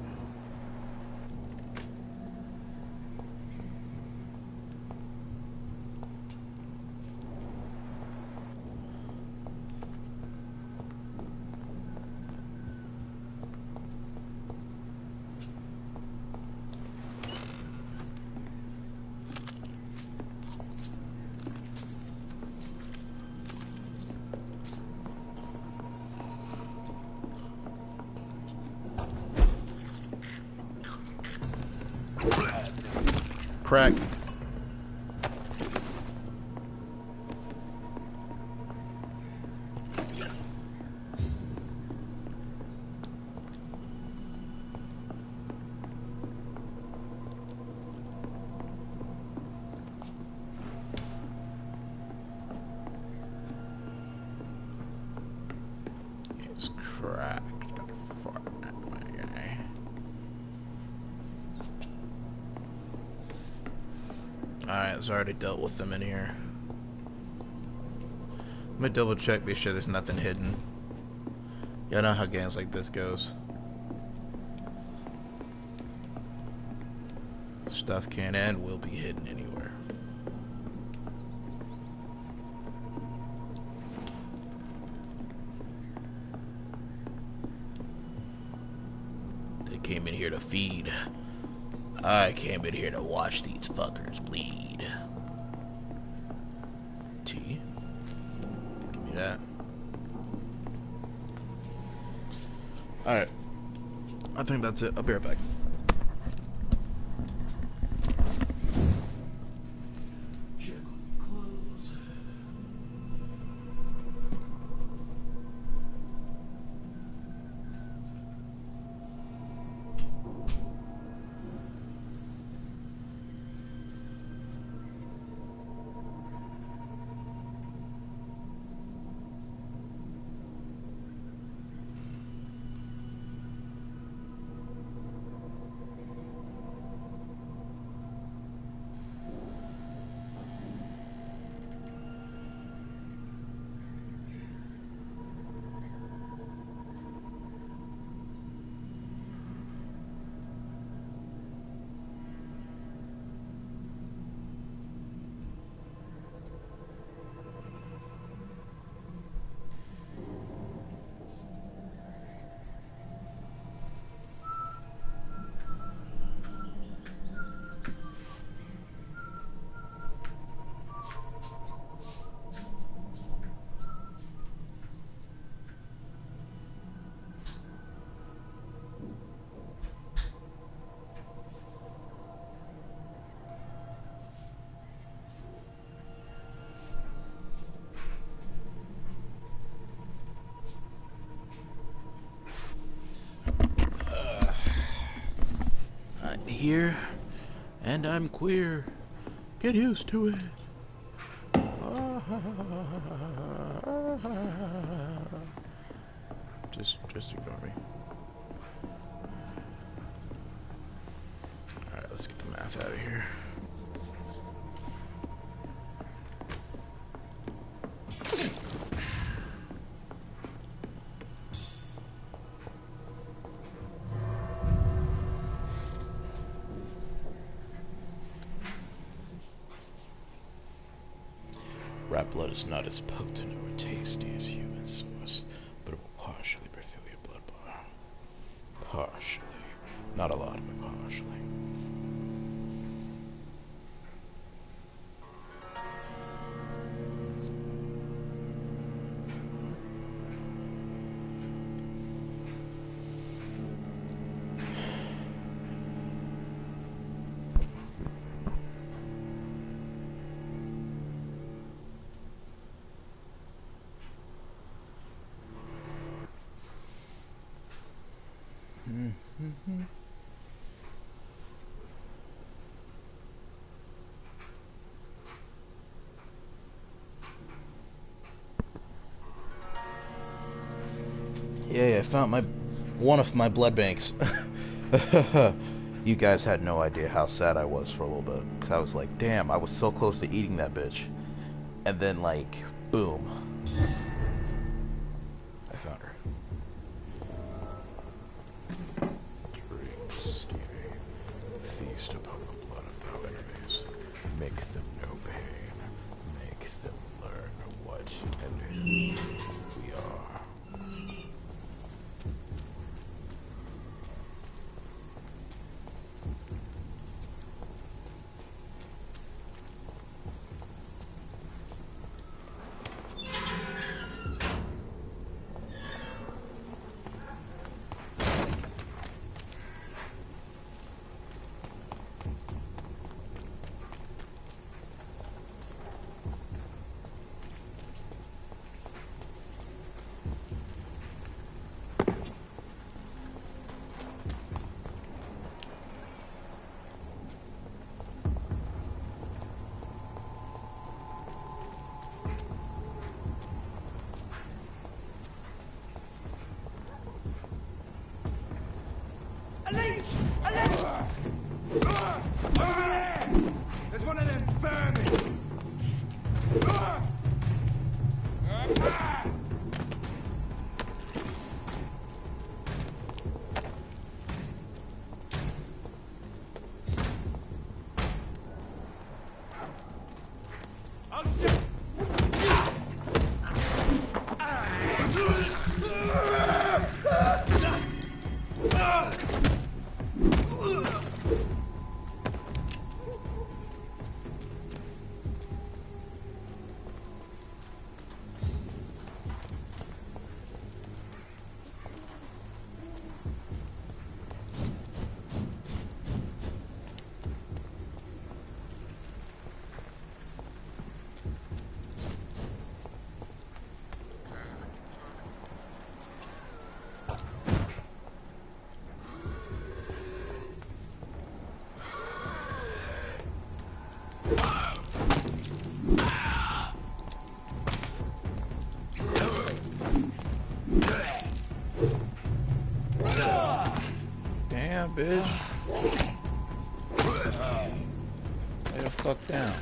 Crack. It's cracked. Alright, it's already dealt with them in here. Let me double check, be sure there's nothing hidden. You know how games like this goes. Stuff can and will be hidden anywhere. They came in here to feed. I came in here to watch these fuckers bleed. Tea? Give me that. Alright. I think that's it. I'll be right back. Here, and I'm queer. Get used to it. Just ignore me. Alright, let's get the math out of here. Rat blood is not as potent or tasty as human sauce, but it will partially refill your blood bar. Partially. Not a lot, but partially. Yeah, I found one of my blood banks. You guys had no idea how sad I was for a little bit. 'Cause I was like, damn, I was so close to eating that bitch. And then, like, boom. I found her. Drink, Stevie. Feast upon the blood of thy enemies. Make them know pain. Make them learn what and who we are. fuck down.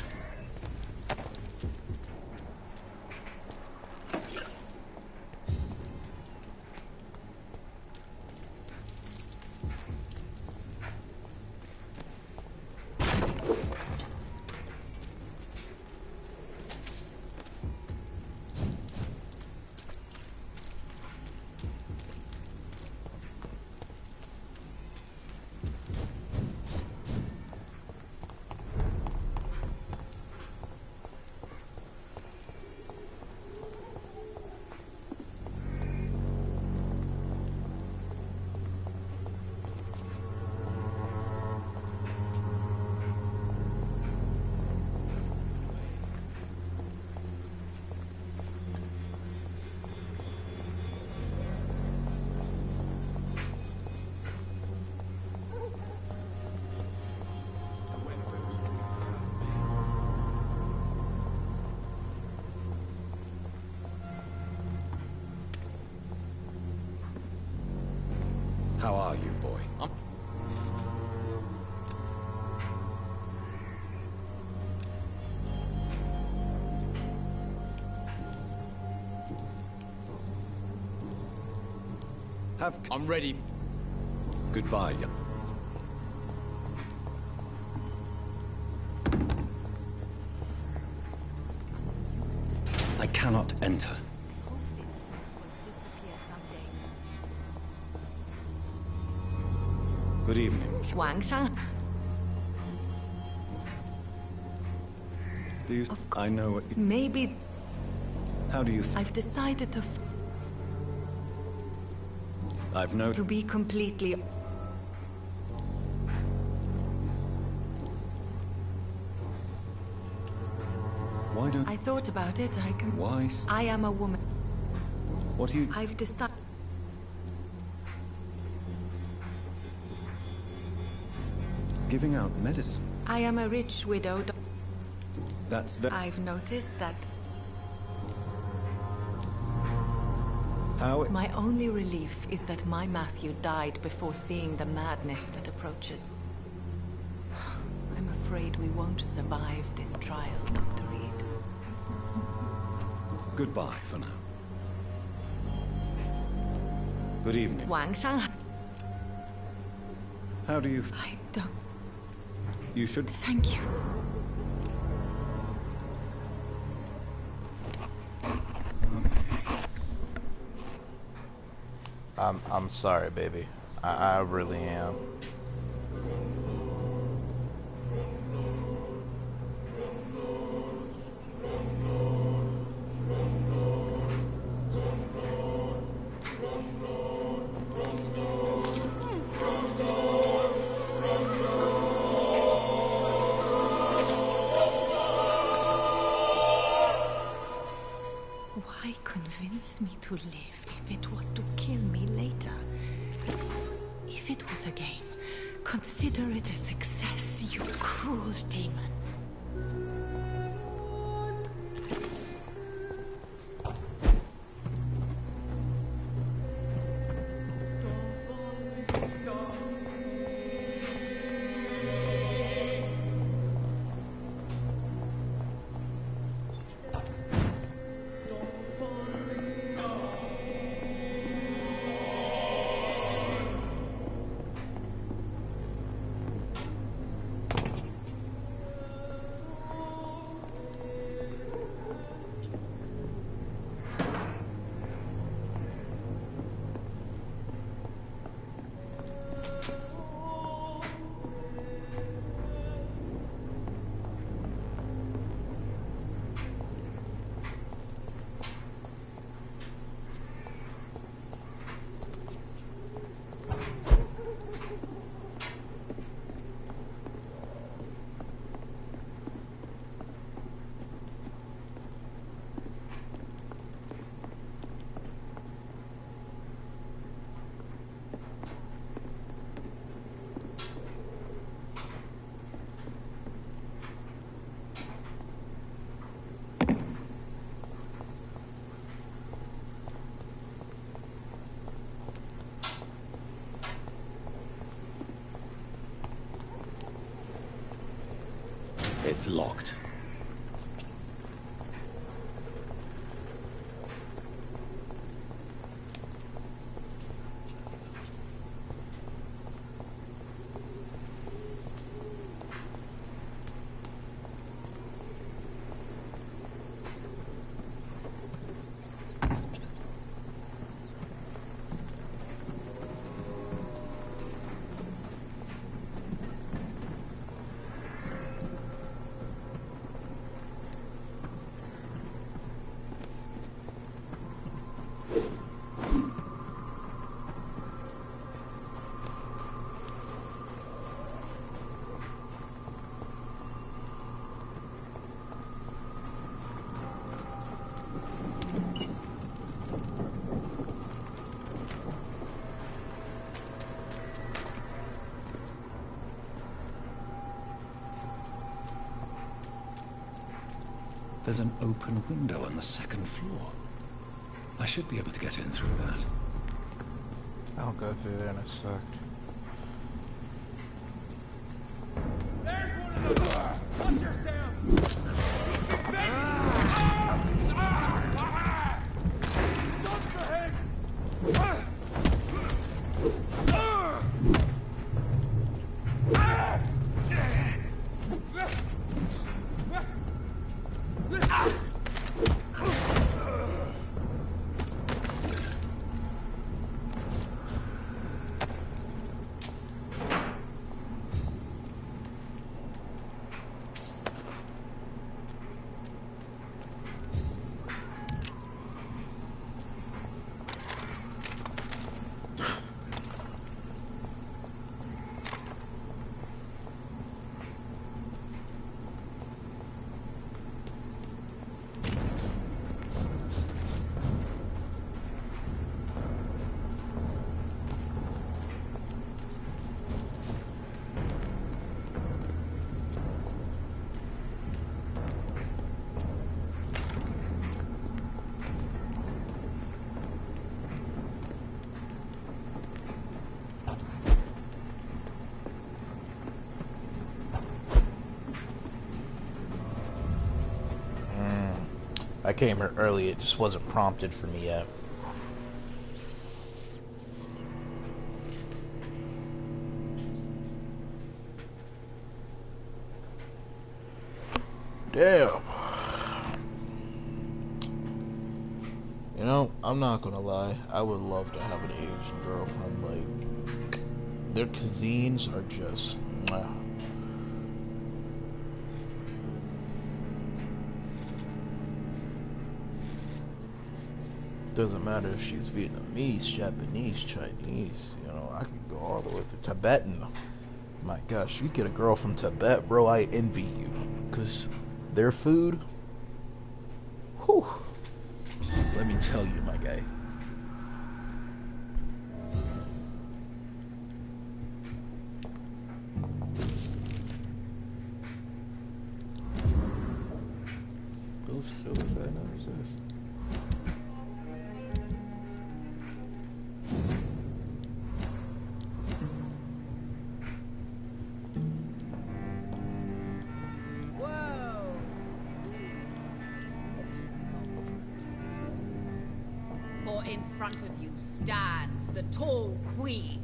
How are you, boy? I'm ready. Goodbye. I cannot enter. Good evening. 晚上 Do you... I know what you... Maybe How do you... I've decided to I've no... to be completely... Why don't... I thought about it. I can... Why... I am a woman. What do you... I've decided... Giving out medicine? I am a rich widow. That's I've noticed that... How... My only relief is that my Matthew died before seeing the madness that approaches. I'm afraid we won't survive this trial, Dr. Reed. Goodbye for now. Good evening. 晚上 How do you... I don't... You should... Thank you. I'm sorry, baby. I really am. Why convince me to live if it was to kill me later? If it was a game, consider it a success, you cruel demon. It's locked. There's an open window on the second floor. I should be able to get in through that. I'll go through there in a sec. There's one of them! Watch yourselves! Stop for him! I came here early, it just wasn't prompted for me yet. Damn. You know, I'm not gonna lie, I would love to have an Asian girlfriend. Like, their cuisines are just mwah. Doesn't matter if she's Vietnamese, Japanese, Chinese, you know, I can go all the way to Tibetan. My gosh, you get a girl from Tibet, bro, I envy you. Cause their food, whew, let me tell you, my guy. Who suicide notice this? In front of you stands the tall queen.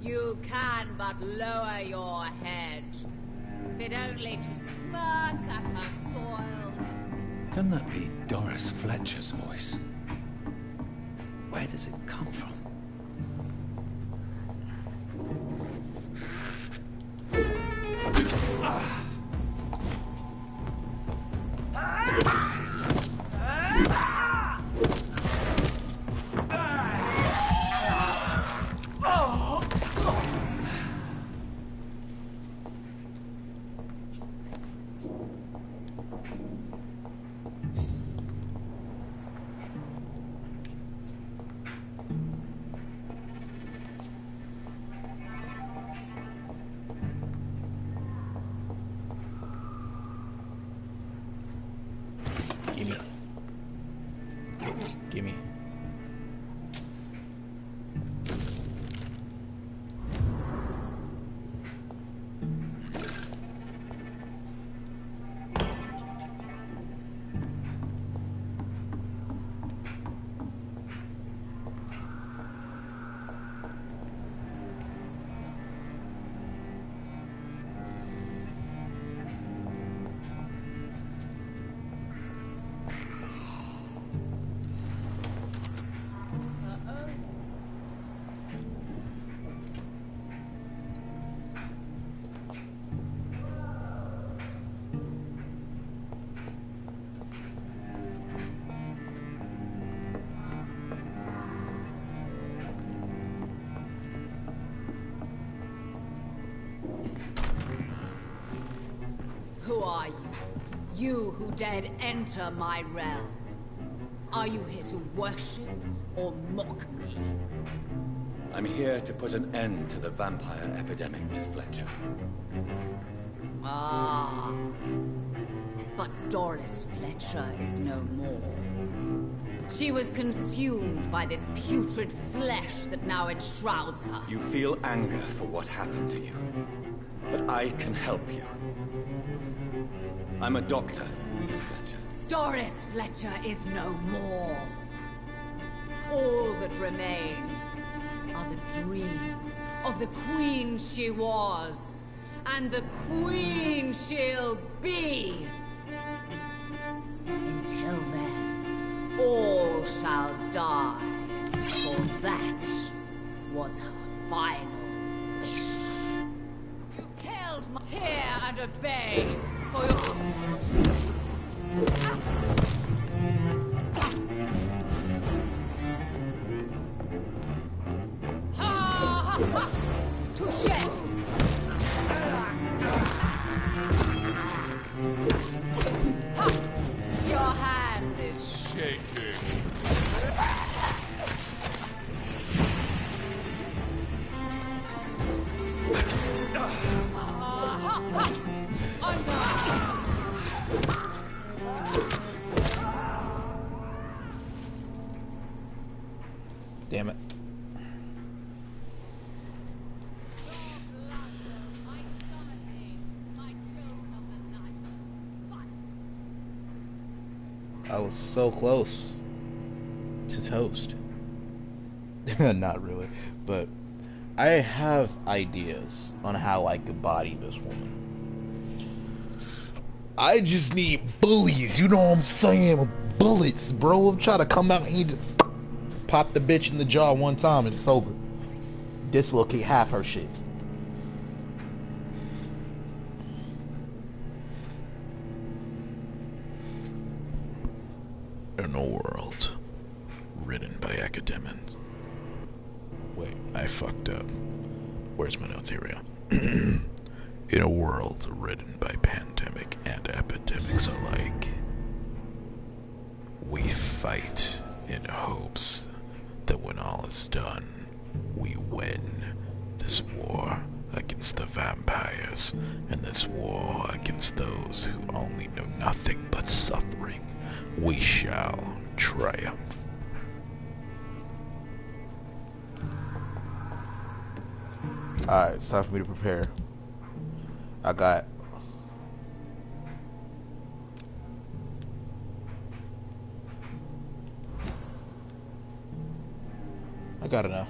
You can but lower your head, fit only to smirk at her soil. Can that be Doris Fletcher's voice? Where does it come from? are you? You who dared enter my realm. Are you here to worship or mock me? I'm here to put an end to the vampire epidemic, Miss Fletcher. Ah. But Doris Fletcher is no more. She was consumed by this putrid flesh that now enshrouds her. You feel anger for what happened to you. But I can help you. I'm a doctor, Miss Fletcher. Doris Fletcher is no more. All that remains are the dreams of the queen she was, and the queen she'll be. Until then, all shall die, for that was her final wish. You killed my... Hear and obey, for your... Touché! Your hand is shaking. Damn it. I was so close to toast. Not really, but I have ideas on how I could body this woman. I just need bullies, you know what I'm saying? Bullets, bro. I'm trying to come out and just pop the bitch in the jaw one time and it's over. Dislocate half her shit. In a world written by academics. Wait, I fucked up. Where's my notes here? In a world written by pandemic and epidemics alike, we fight in hopes that when all is done, we win this war against the vampires and this war against those who only know nothing but suffering. We shall triumph. Alright, it's time for me to prepare. I got enough.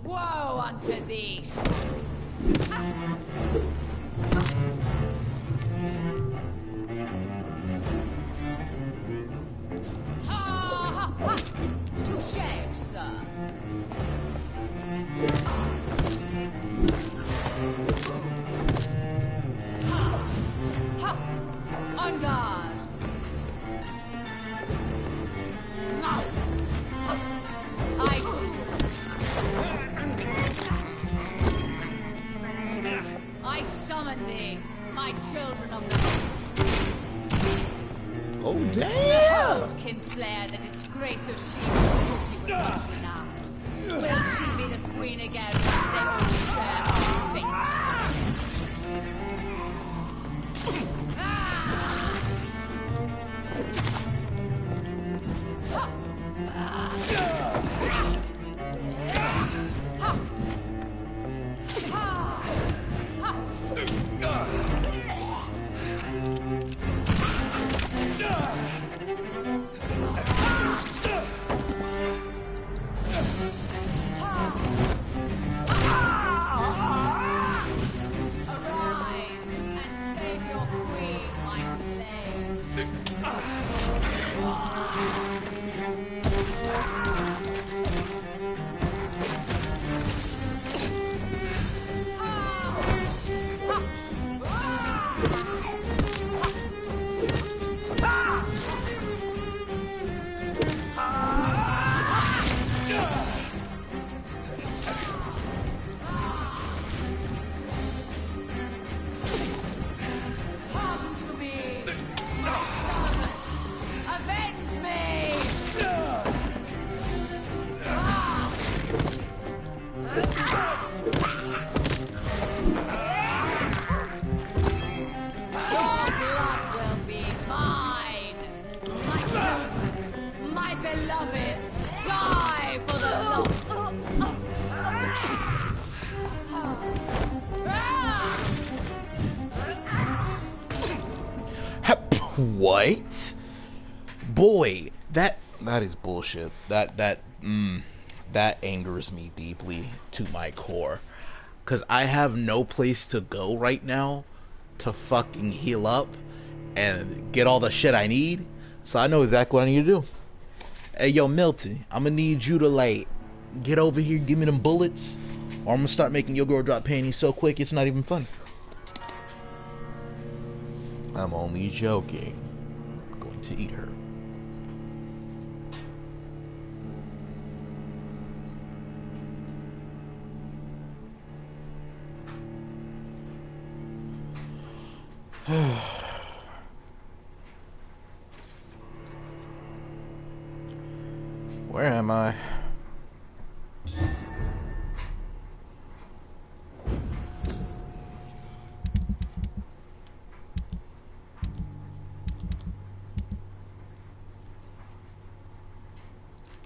Woe unto these! Touché, sir. On guard. I summon thee, my children of the... Oh, damn! Behold, Kinslayer, the disgrace of she whose beauty was once renowned. Will she be the queen again once they all share her fate? Arise and save your queen, my slaves. What? Boy, that is bullshit. That angers me deeply to my core. Cause I have no place to go right now to fucking heal up and get all the shit I need. So I know exactly what I need to do. Hey yo, Milton, I'm gonna need you to like get over here, give me them bullets, or I'm gonna start making your girl drop panties so quick it's not even funny. I'm only joking. I'm going to eat her. Where am I?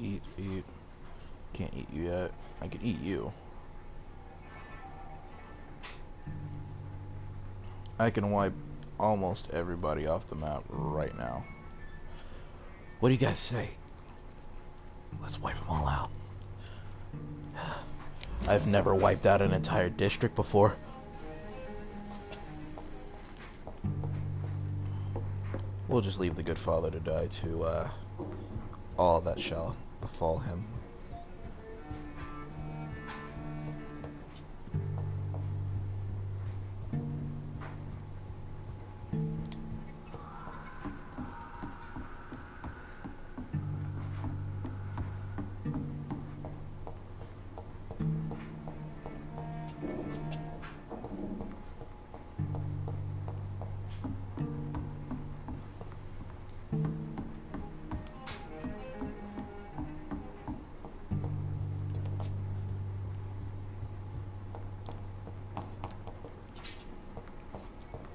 Eat. Can't eat you yet. I can eat you. I can wipe almost everybody off the map right now. What do you guys say? Let's wipe them all out. I've never wiped out an entire district before. We'll just leave the good father to die to all that shall befall him.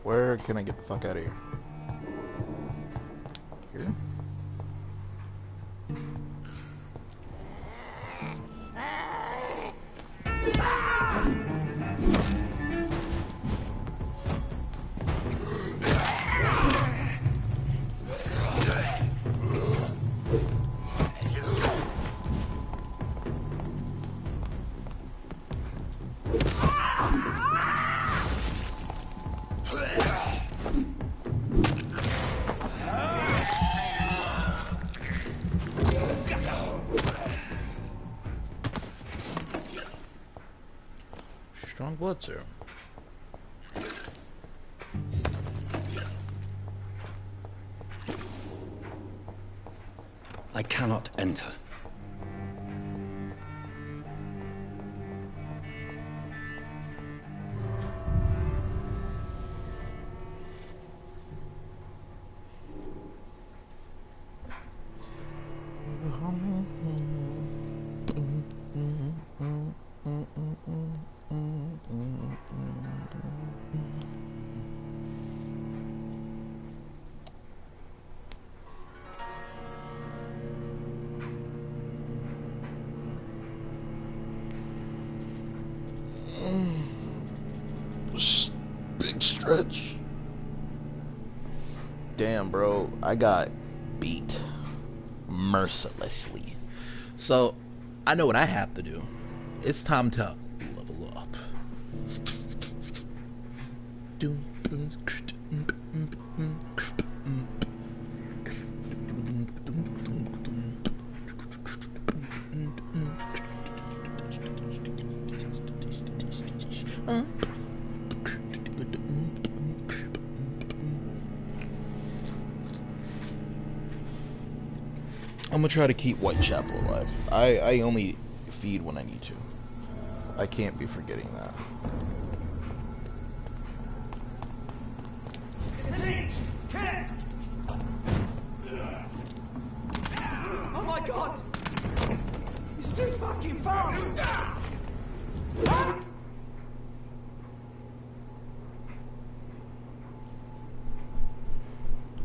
Where can I get the fuck out of here? Here? Strong blood serum. I cannot enter. Big stretch. Damn, bro, I got beat mercilessly. So I know what I have to do. It's time to level up. I'm gonna try to keep Whitechapel alive. I only feed when I need to. I can't be forgetting that. Oh my god! He's too fucking fast!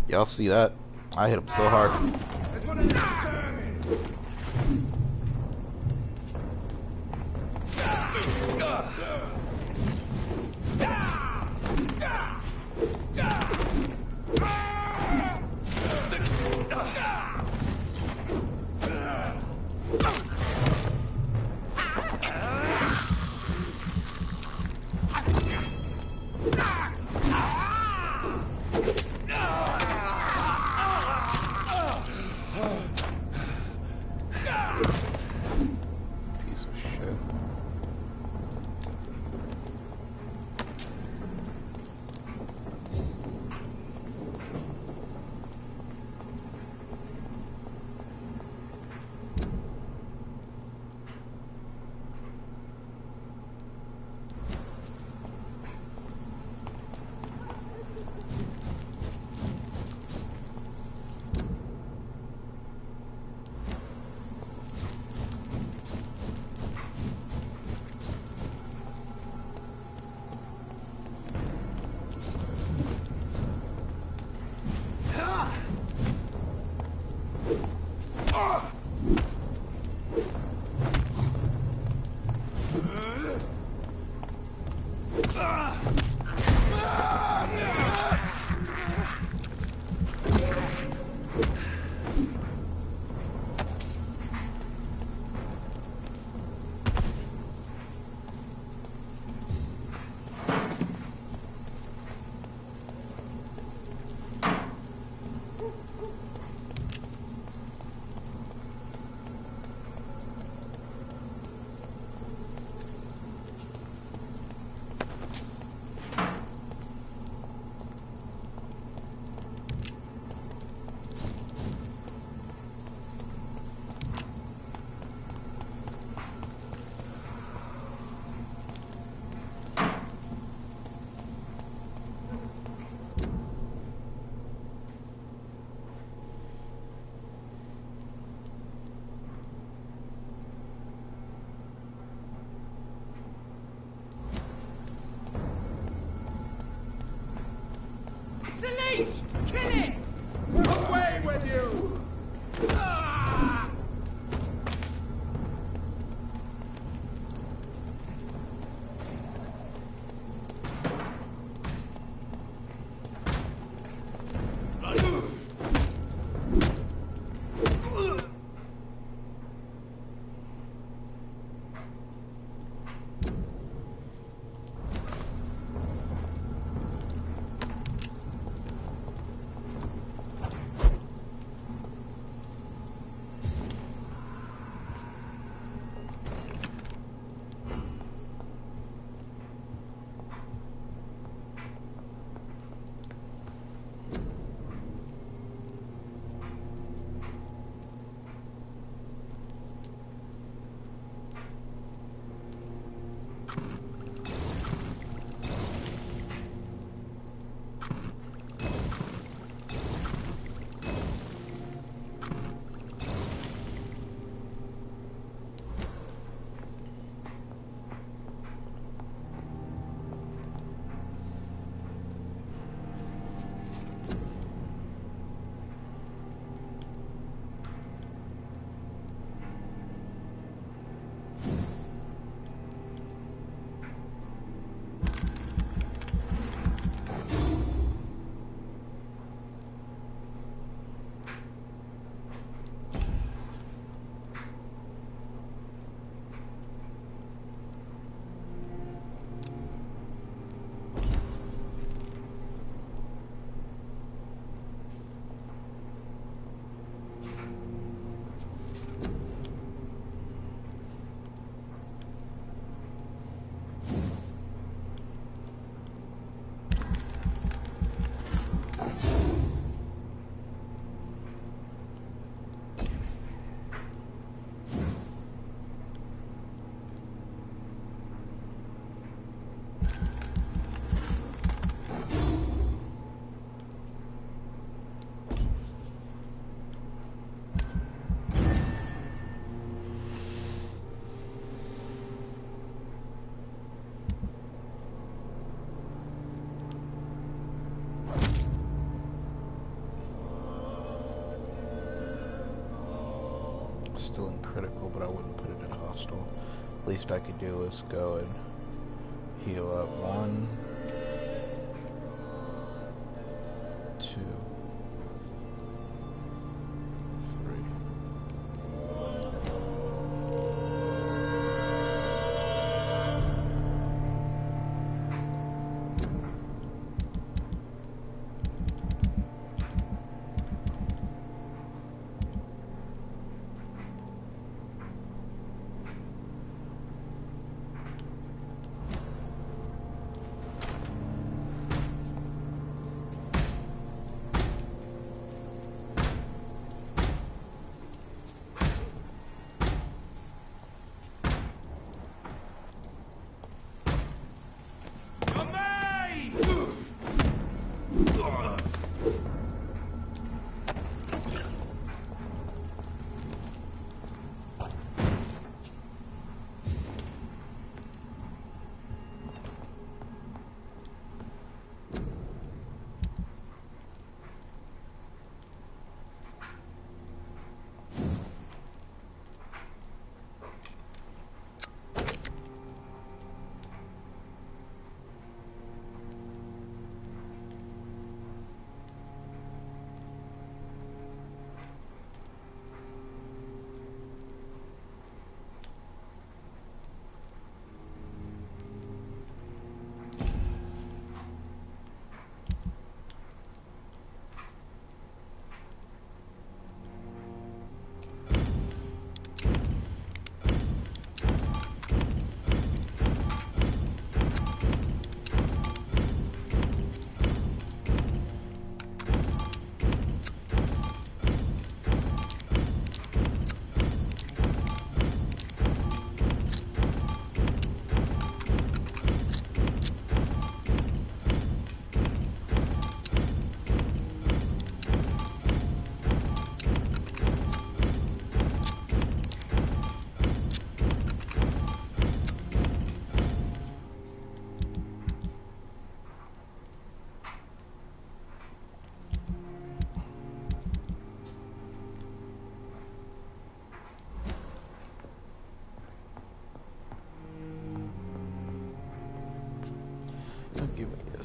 Y'all see that? I hit him so hard. It's a leech! Kill it! Away with you! Ah! Still in critical, but I wouldn't put it in hostile. Least I could do is go and heal up 1, 2, 3.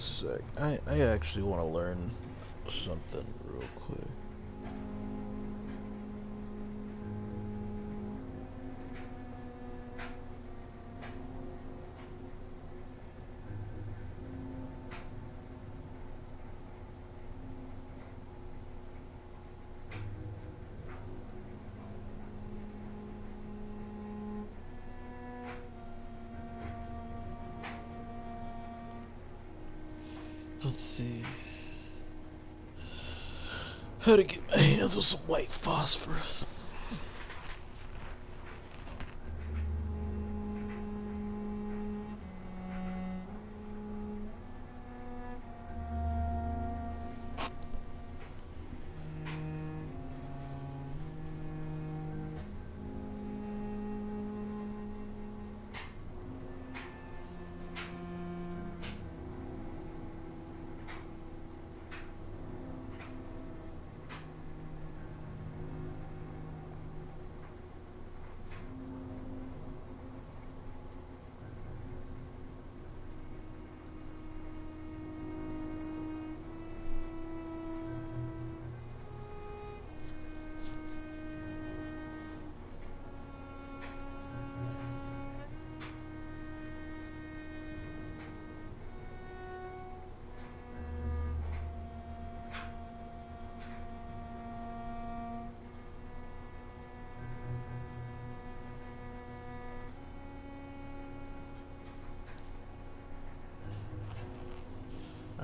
sec. I actually want to learn something real quick. Let's see. How to get my hands on some white phosphorus.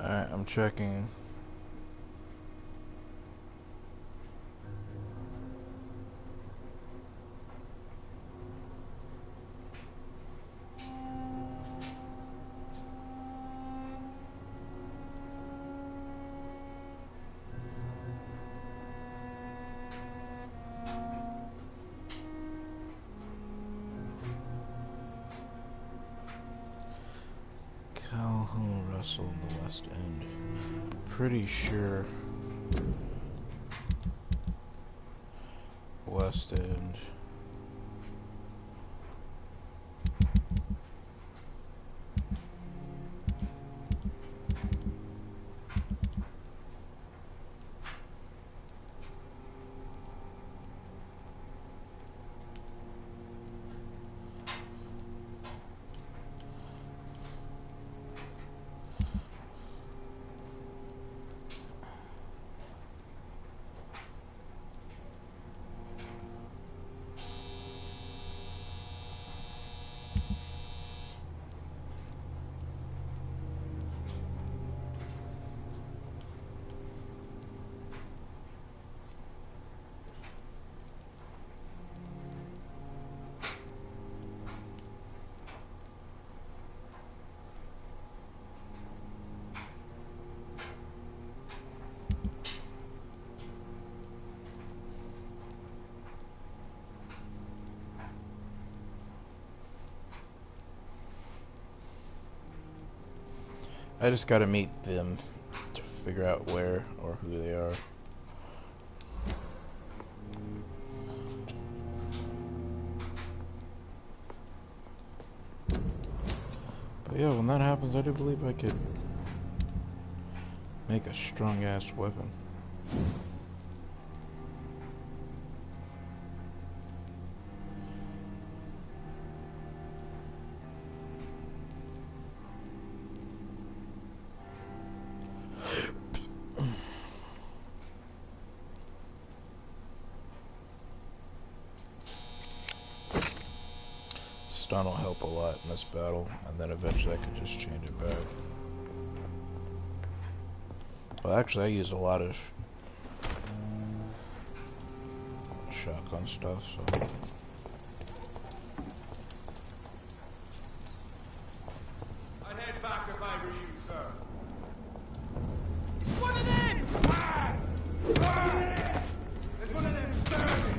Alright, I'm checking. Calhoun Russell in the West End. Pretty sure West End. I just gotta meet them to figure out where or who they are. But yeah, when that happens, I do believe I could make a strong ass weapon. Stun will help a lot in this battle, and then eventually I can just change it back. Well, actually I use a lot of shotgun stuff, so... I'd head back if I were you, sir. It's one of them! There's one of them burning!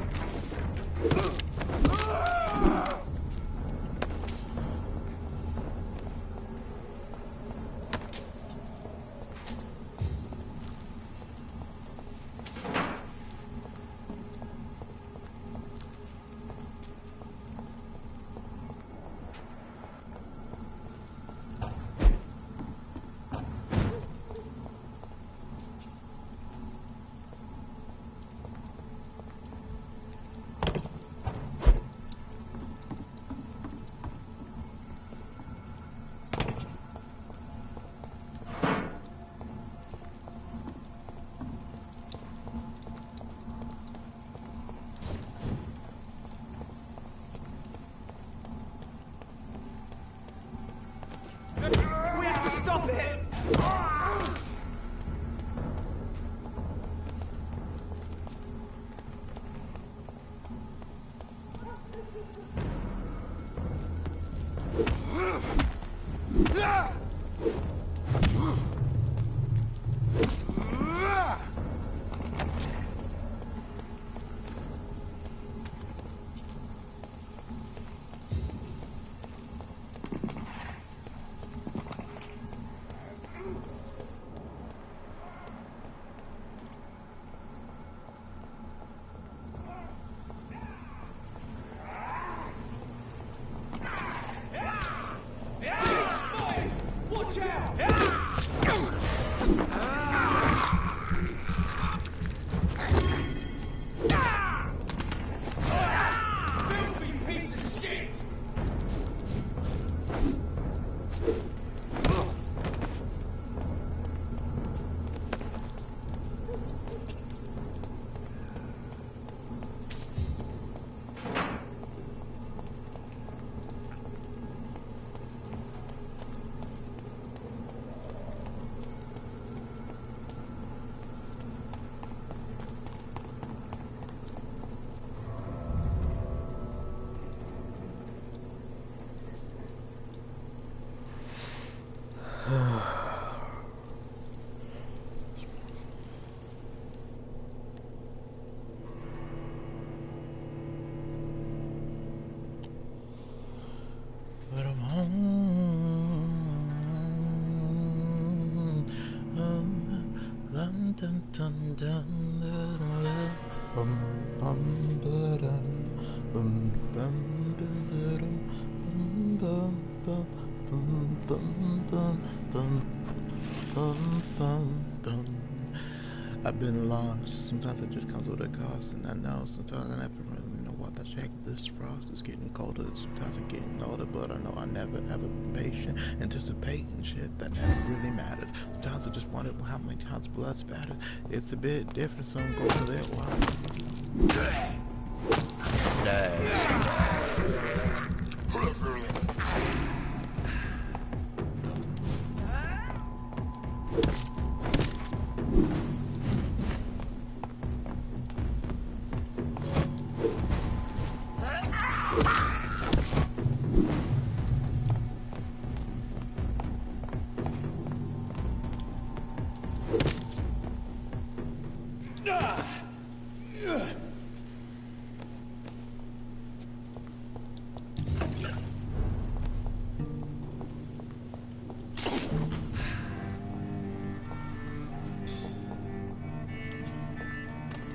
I've been lost. Sometimes it just comes with a cost, and I know sometimes I never really know what to check. This frost is getting colder. Sometimes I'm getting older, but I know I never ever been patient, anticipating shit that never really mattered. Sometimes I just wondered how many times blood spattered. It's a bit different, so I'm going to that why.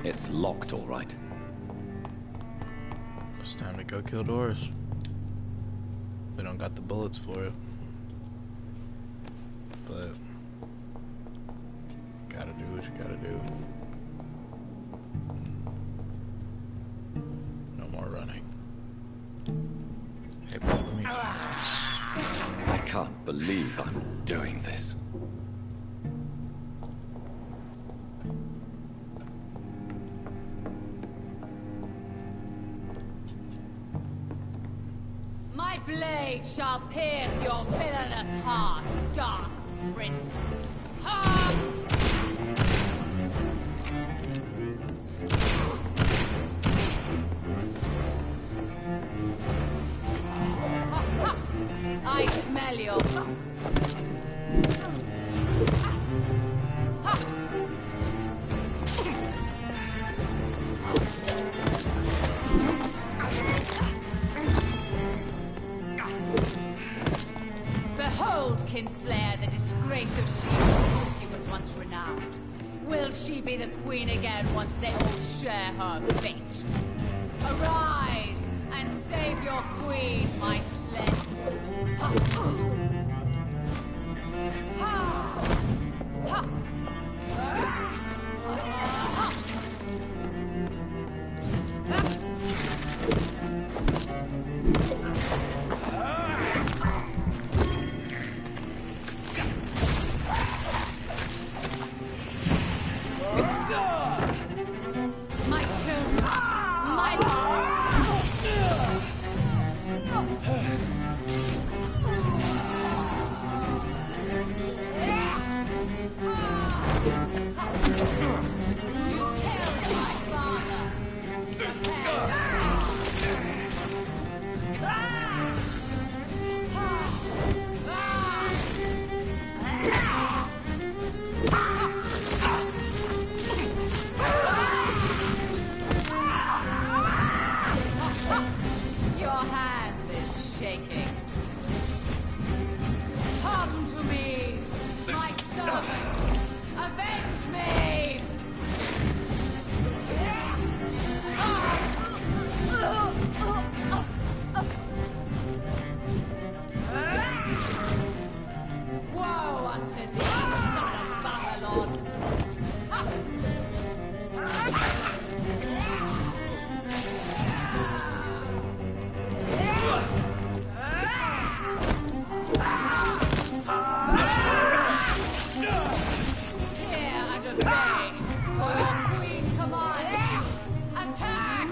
It's locked, all right. It's time to go kill Doris. We don't got the bullets for it. But gotta do what you gotta do. No more running. Hey, follow me. I can't believe I'm doing this. My blade shall pierce your villainous heart, dark prince. Ha! I smell you. Behold, Kinslayer, the disgrace of she whose beauty was once renowned. Will she be the queen again once they all share her fate? Arise and save your queen, my slaves. Ha! Ha! Ha! My children, my... Your hand is shaking. Come to me, my servants. Avenge me! Woe unto thee, son of Babylon! Hear and obey, for your queen commands you. Attack!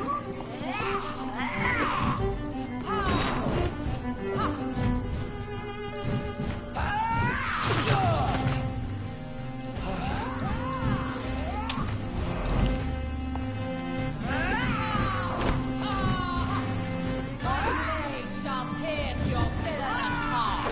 My blade shall pierce your villainous heart.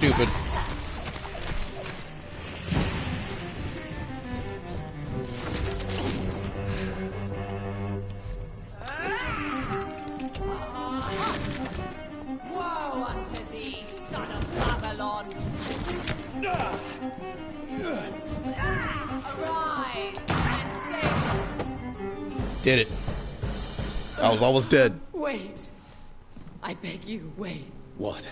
stupid. Woe unto thee, son of Babylon! Arise and save! Did it. I was almost dead. Wait. I beg you, wait. What?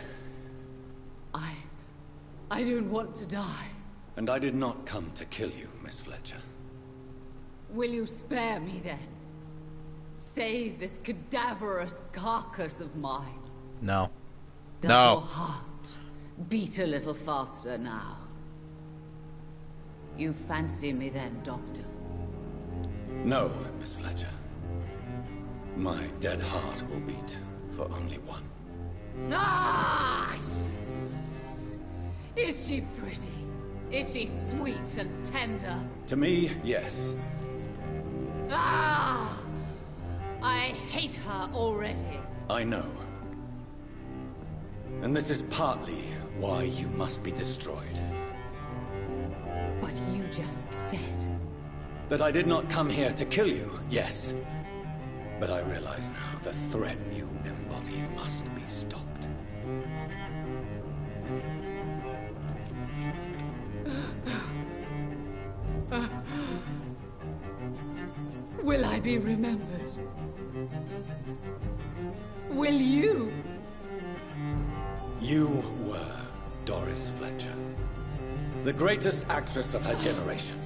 I don't want to die. And I did not come to kill you, Miss Fletcher. Will you spare me then? Save this cadaverous carcass of mine. No. Does No. your heart beat a little faster now? You fancy me then, Doctor? No, Miss Fletcher. My dead heart will beat for only one. Ah! Is she pretty? Is she sweet and tender? To me, yes. Ah! I hate her already. I know. And this is partly why you must be destroyed. But you just said... That I did not come here to kill you, yes. But I realize now the threat you embody must be stopped. Will I be remembered? Will you? You were Doris Fletcher. The greatest actress of her generation.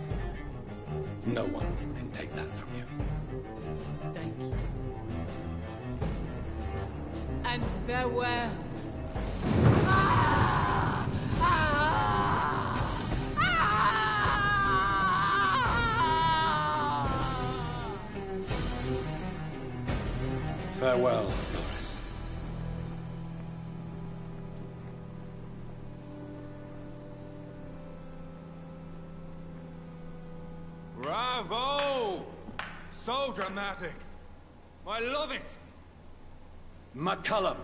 No one can take that from you. Thank you. And farewell. Ah! Ah! Farewell, Doris. Bravo! So dramatic. I love it. McCullum.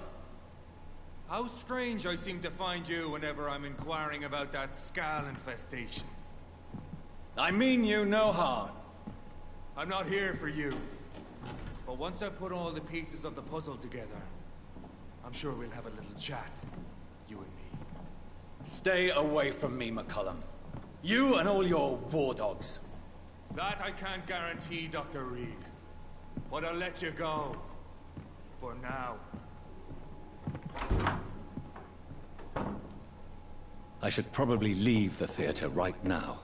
How strange I seem to find you whenever I'm inquiring about that Skal infestation. I mean you no harm. I'm not here for you. But once I've put all the pieces of the puzzle together, I'm sure we'll have a little chat. You and me. Stay away from me, McCullum. You and all your war dogs. That I can't guarantee, Dr. Reed. But I'll let you go. For now. I should probably leave the theater right now.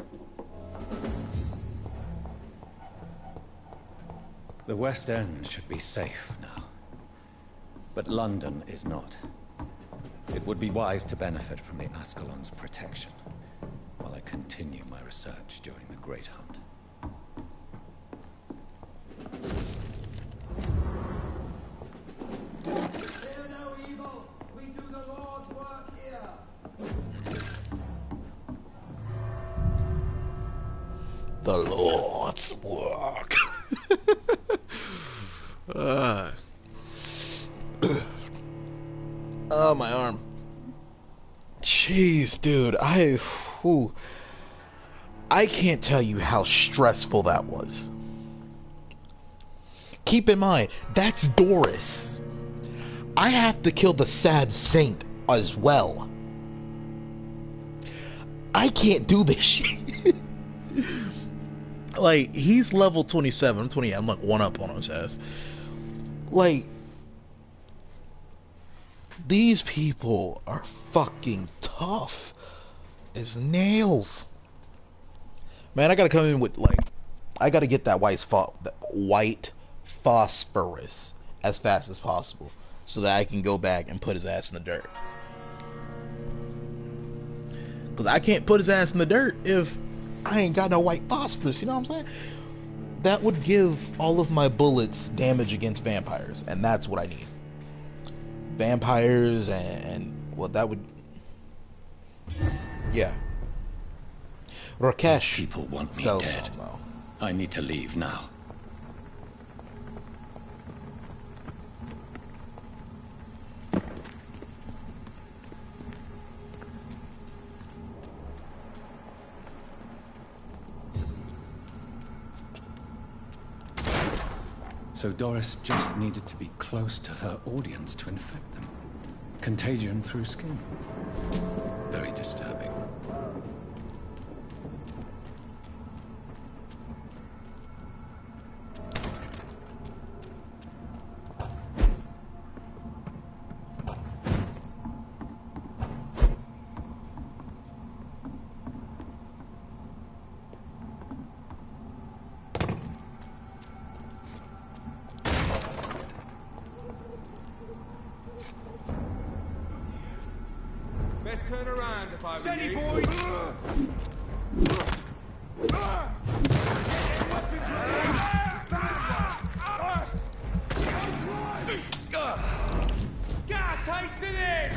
The West End should be safe now. But London is not. It would be wise to benefit from the Ascalon's protection, while I continue my research during the Great Hunt. Fear no evil. We do the Lord's work here. The Lord's work. Oh, my arm. Jeez, dude. I can't tell you how stressful that was. Keep in mind, that's Doris. I have to kill the sad saint as well. I can't do this shit. Like, he's level 27. I'm 28. I'm like one up on his ass. Like, these people are fucking tough as nails. Man, I gotta come in with, like, I gotta get that white phosphorus as fast as possible so that I can go back and put his ass in the dirt. Because I can't put his ass in the dirt if I ain't got no white phosphorus, you know what I'm saying? That would give all of my bullets damage against vampires, and that's what I need. Vampires and well, that would... Yeah. Rakesh people want me sells dead. some, though. I need to leave now. So Doris just needed to be close to her audience to infect them. Contagion through skin. Very disturbing. Best turn around if I Steady, were you. Get a taste of this!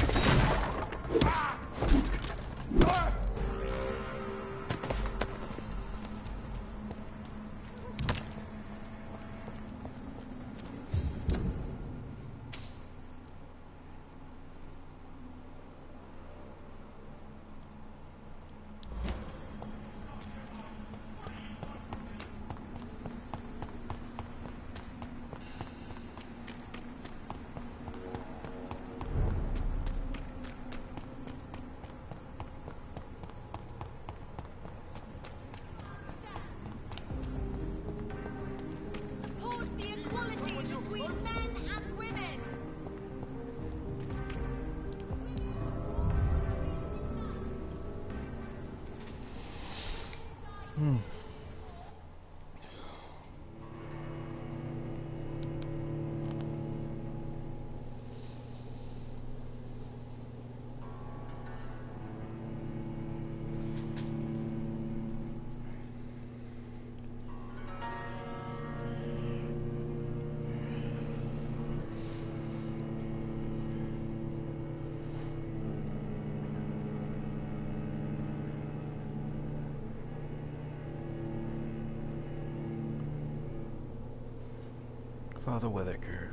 Father Whitaker.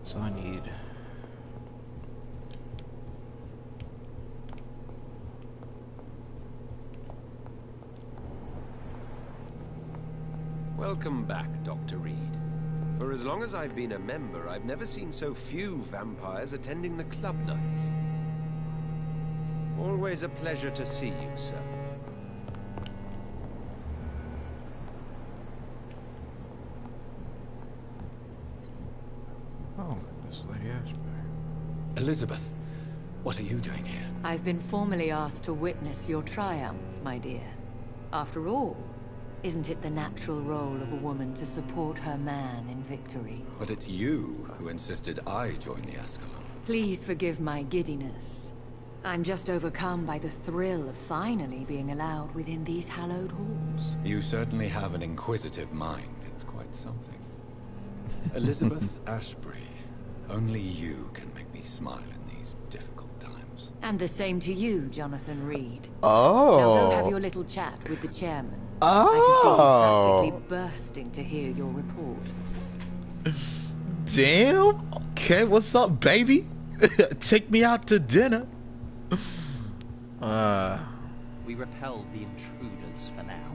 So I need... Welcome back, Dr. Reed. For as long as I've been a member, I've never seen so few vampires attending the club nights. Always a pleasure to see you, sir. Oh, Miss Lady Ashbury. Elizabeth, what are you doing here? I've been formally asked to witness your triumph, my dear. After all, isn't it the natural role of a woman to support her man in victory? But it's you who insisted I join the Ascalon. Please forgive my giddiness. I'm just overcome by the thrill of finally being allowed within these hallowed halls. You certainly have an inquisitive mind. It's quite something. Elizabeth Ashbury, only you can make me smile in these difficult times. And the same to you, Jonathan Reed. Oh. Now go have your little chat with the chairman. Oh. I can see he's practically bursting to hear your report. Damn. Okay, what's up, baby? Take me out to dinner. We repelled the intruders for now.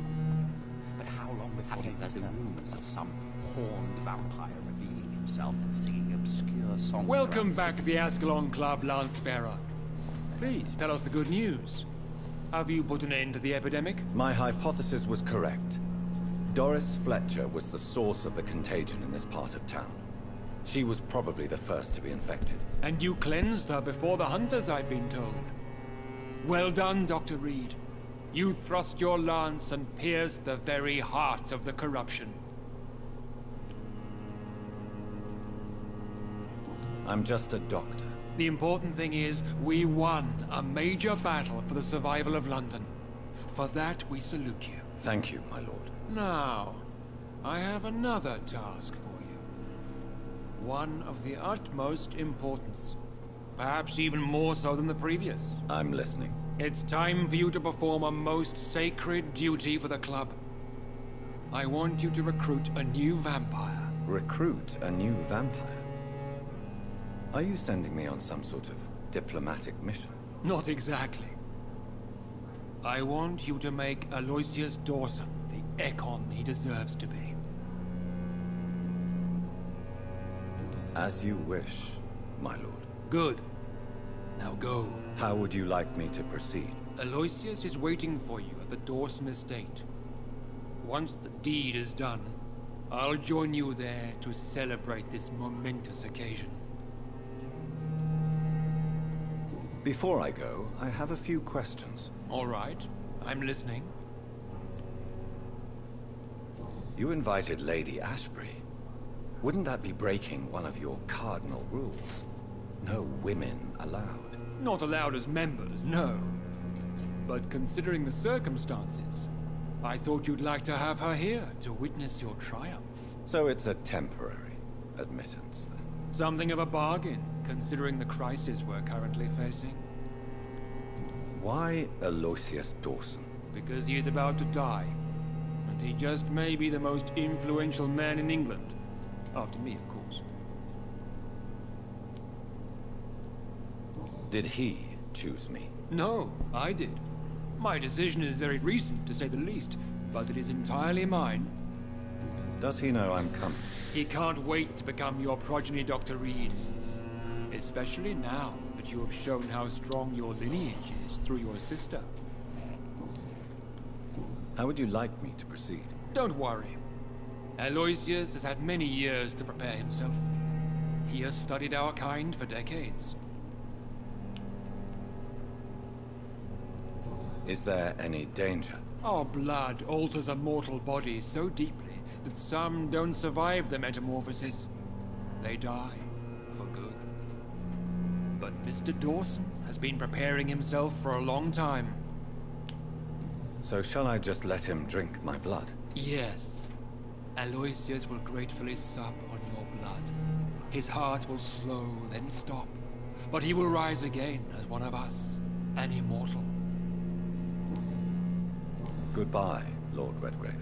But how long before you heard the rumors of some horned vampire revealing himself and singing obscure songs? Welcome back to the Ascalon Club, Lance-Bearer. Please, tell us the good news. Have you put an end to the epidemic? My hypothesis was correct. Doris Fletcher was the source of the contagion in this part of town. She was probably the first to be infected. And you cleansed her before the hunters, I've been told. Well done, Dr. Reed. You thrust your lance and pierced the very heart of the corruption. I'm just a doctor. The important thing is, we won a major battle for the survival of London. For that, we salute you. Thank you, my lord. Now, I have another task for you. One of the utmost importance. Perhaps even more so than the previous. I'm listening. It's time for you to perform a most sacred duty for the club. I want you to recruit a new vampire. Recruit a new vampire? Are you sending me on some sort of diplomatic mission? Not exactly. I want you to make Aloysius Dawson the Ekon he deserves to be. As you wish, my lord. Good. Now go. How would you like me to proceed? Aloysius is waiting for you at the Dawson estate. Once the deed is done, I'll join you there to celebrate this momentous occasion. Before I go, I have a few questions. All right, I'm listening. You invited Lady Ashbury. Wouldn't that be breaking one of your cardinal rules? No women allowed. Not allowed as members, no. But considering the circumstances, I thought you'd like to have her here to witness your triumph. So it's a temporary admittance, then? Something of a bargain, considering the crisis we're currently facing. Why Aloysius Dawson? Because he is about to die. And he just may be the most influential man in England. After me, of course. Did he choose me? No, I did. My decision is very recent, to say the least, but it is entirely mine. Does he know I'm coming? He can't wait to become your progeny, Dr. Reed. Especially now that you have shown how strong your lineage is through your sister. How would you like me to proceed? Don't worry. Aloysius has had many years to prepare himself. He has studied our kind for decades. Is there any danger? Our blood alters a mortal body so deeply that some don't survive the metamorphosis. They die for good. But Mr. Dawson has been preparing himself for a long time. So shall I just let him drink my blood? Yes. Aloysius will gratefully sup on your blood. His heart will slow, then stop. But he will rise again as one of us, an immortal. Goodbye, Lord Redgrave.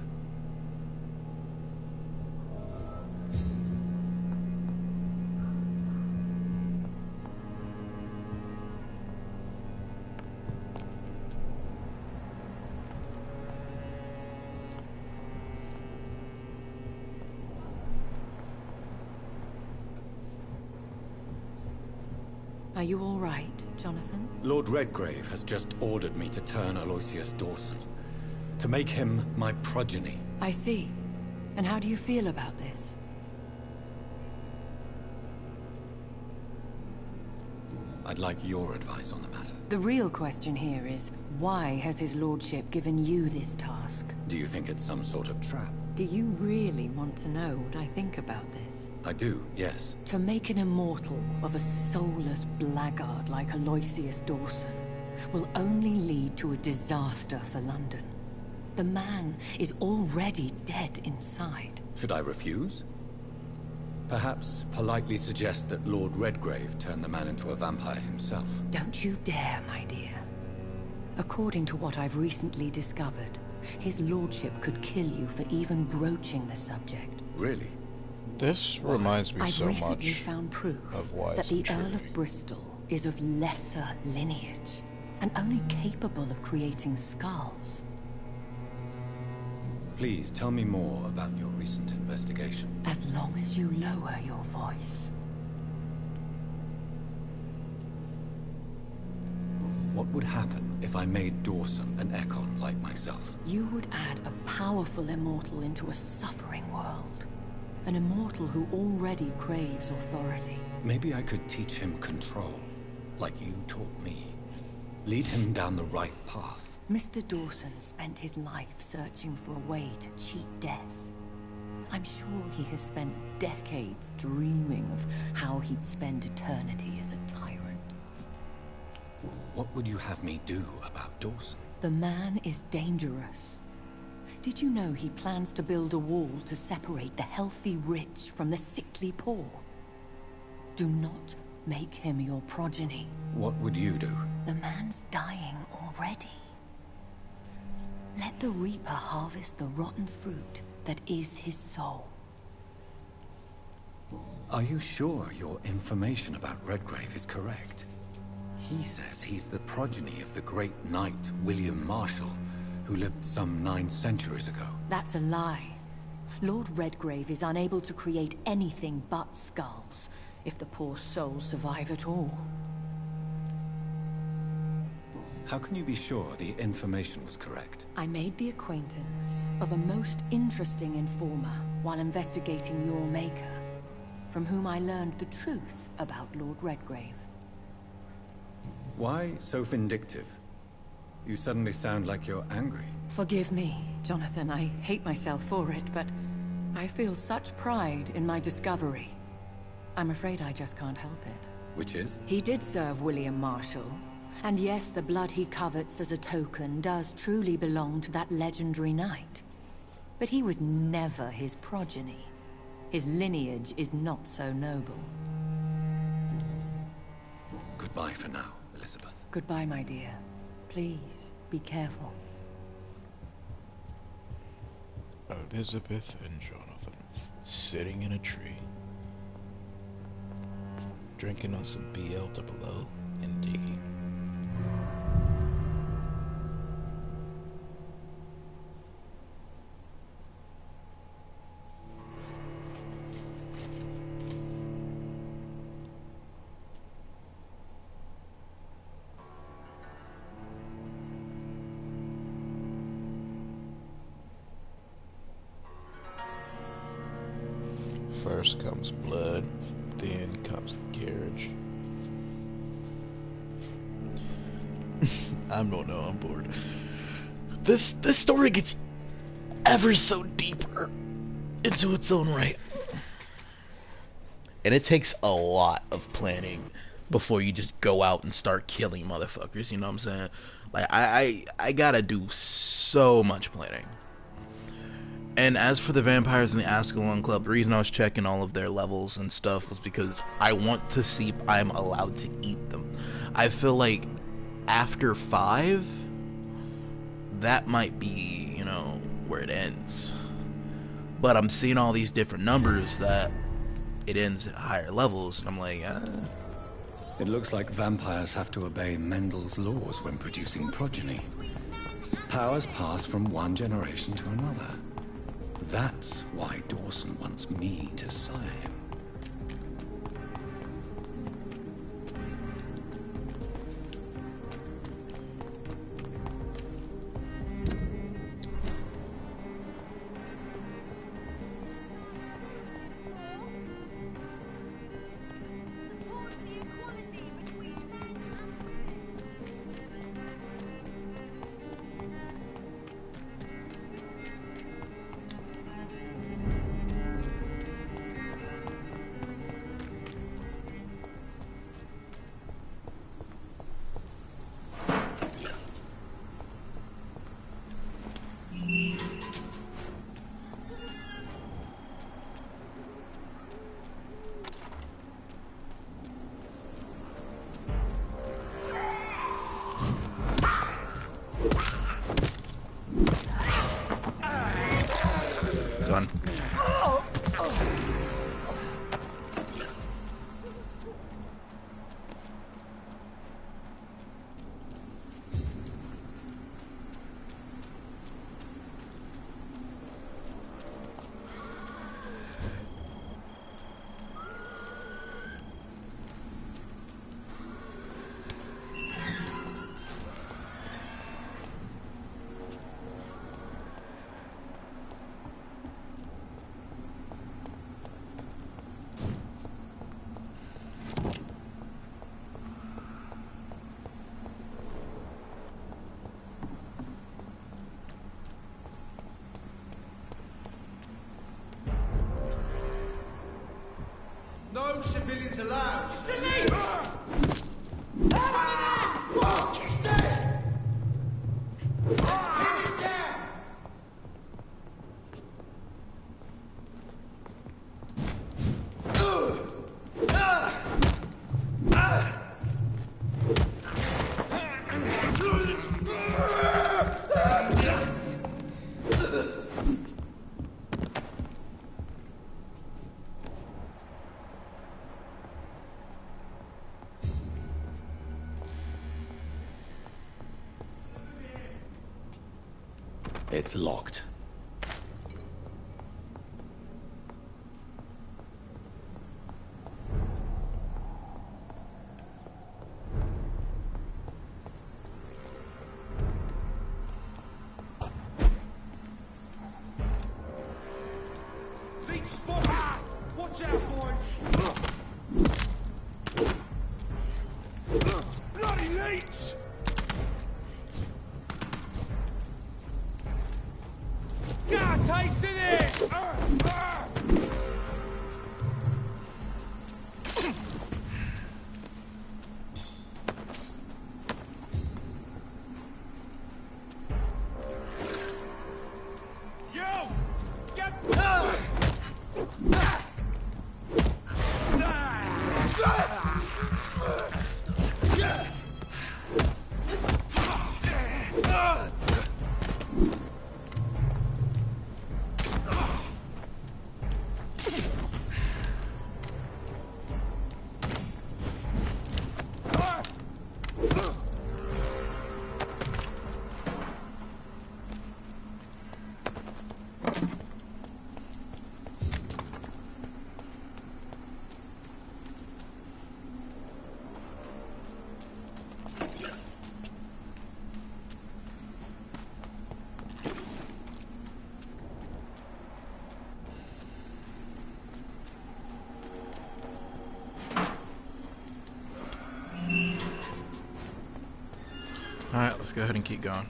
Are you all right, Jonathan? Lord Redgrave has just ordered me to turn Aloysius Dawson. To make him my progeny. I see. And how do you feel about this? I'd like your advice on the matter. The real question here is, why has his lordship given you this task? Do you think it's some sort of trap? Do you really want to know what I think about this? I do, yes. To make an immortal of a soulless blackguard like Aloysius Dawson will only lead to a disaster for London. The man is already dead inside. Should I refuse? Perhaps politely suggest that Lord Redgrave turn the man into a vampire himself. Don't you dare, my dear. According to what I've recently discovered, his lordship could kill you for even broaching the subject. Really? This reminds me so much I've recently found proof that the Earl of Bristol is of lesser lineage and only capable of creating skulls. Please tell me more about your recent investigation. As long as you lower your voice. What would happen if I made Dawson an Ekon like myself? You would add a powerful immortal into a suffering world. An immortal who already craves authority. Maybe I could teach him control, like you taught me. Lead him down the right path. Mr. Dawson spent his life searching for a way to cheat death. I'm sure he has spent decades dreaming of how he'd spend eternity as a tyrant. What would you have me do about Dawson? The man is dangerous. Did you know he plans to build a wall to separate the healthy rich from the sickly poor? Do not make him your progeny. What would you do? The man's dying already. Let the Reaper harvest the rotten fruit that is his soul. Are you sure your information about Redgrave is correct? He says he's the progeny of the great knight William Marshall, who lived some 9 centuries ago. That's a lie. Lord Redgrave is unable to create anything but skulls, if the poor souls survive at all. How can you be sure the information was correct? I made the acquaintance of a most interesting informer while investigating your maker, from whom I learned the truth about Lord Redgrave. Why so vindictive? You suddenly sound like you're angry. Forgive me, Jonathan. I hate myself for it, but I feel such pride in my discovery. I'm afraid I just can't help it. Which is? He did serve William Marshall. And yes, the blood he covets as a token does truly belong to that legendary knight. But he was never his progeny. His lineage is not so noble. Goodbye for now, Elizabeth. Goodbye, my dear. Please, be careful. Elizabeth and Jonathan sitting in a tree, drinking on some BL00, indeed. First comes blood, then comes the carriage. I don't know, I'm bored. This story gets ever so deeper into its own right. And it takes a lot of planning before you just go out and start killing motherfuckers, you know what I'm saying? Like, I gotta do so much planning. And as for the vampires in the Ascalon Club, the reason I was checking all of their levels and stuff was because I want to see if I'm allowed to eat them. I feel like after 5, that might be, you know, where it ends. But I'm seeing all these different numbers that it ends at higher levels, and I'm like, It looks like vampires have to obey Mendel's laws when producing progeny. Powers pass from one generation to another. That's why Dawson wants me to sire him. It's locked. Leech spotted! Watch out, boys! Bloody leech! Got a taste of this! Yo! Get... Alright, let's go ahead and keep going.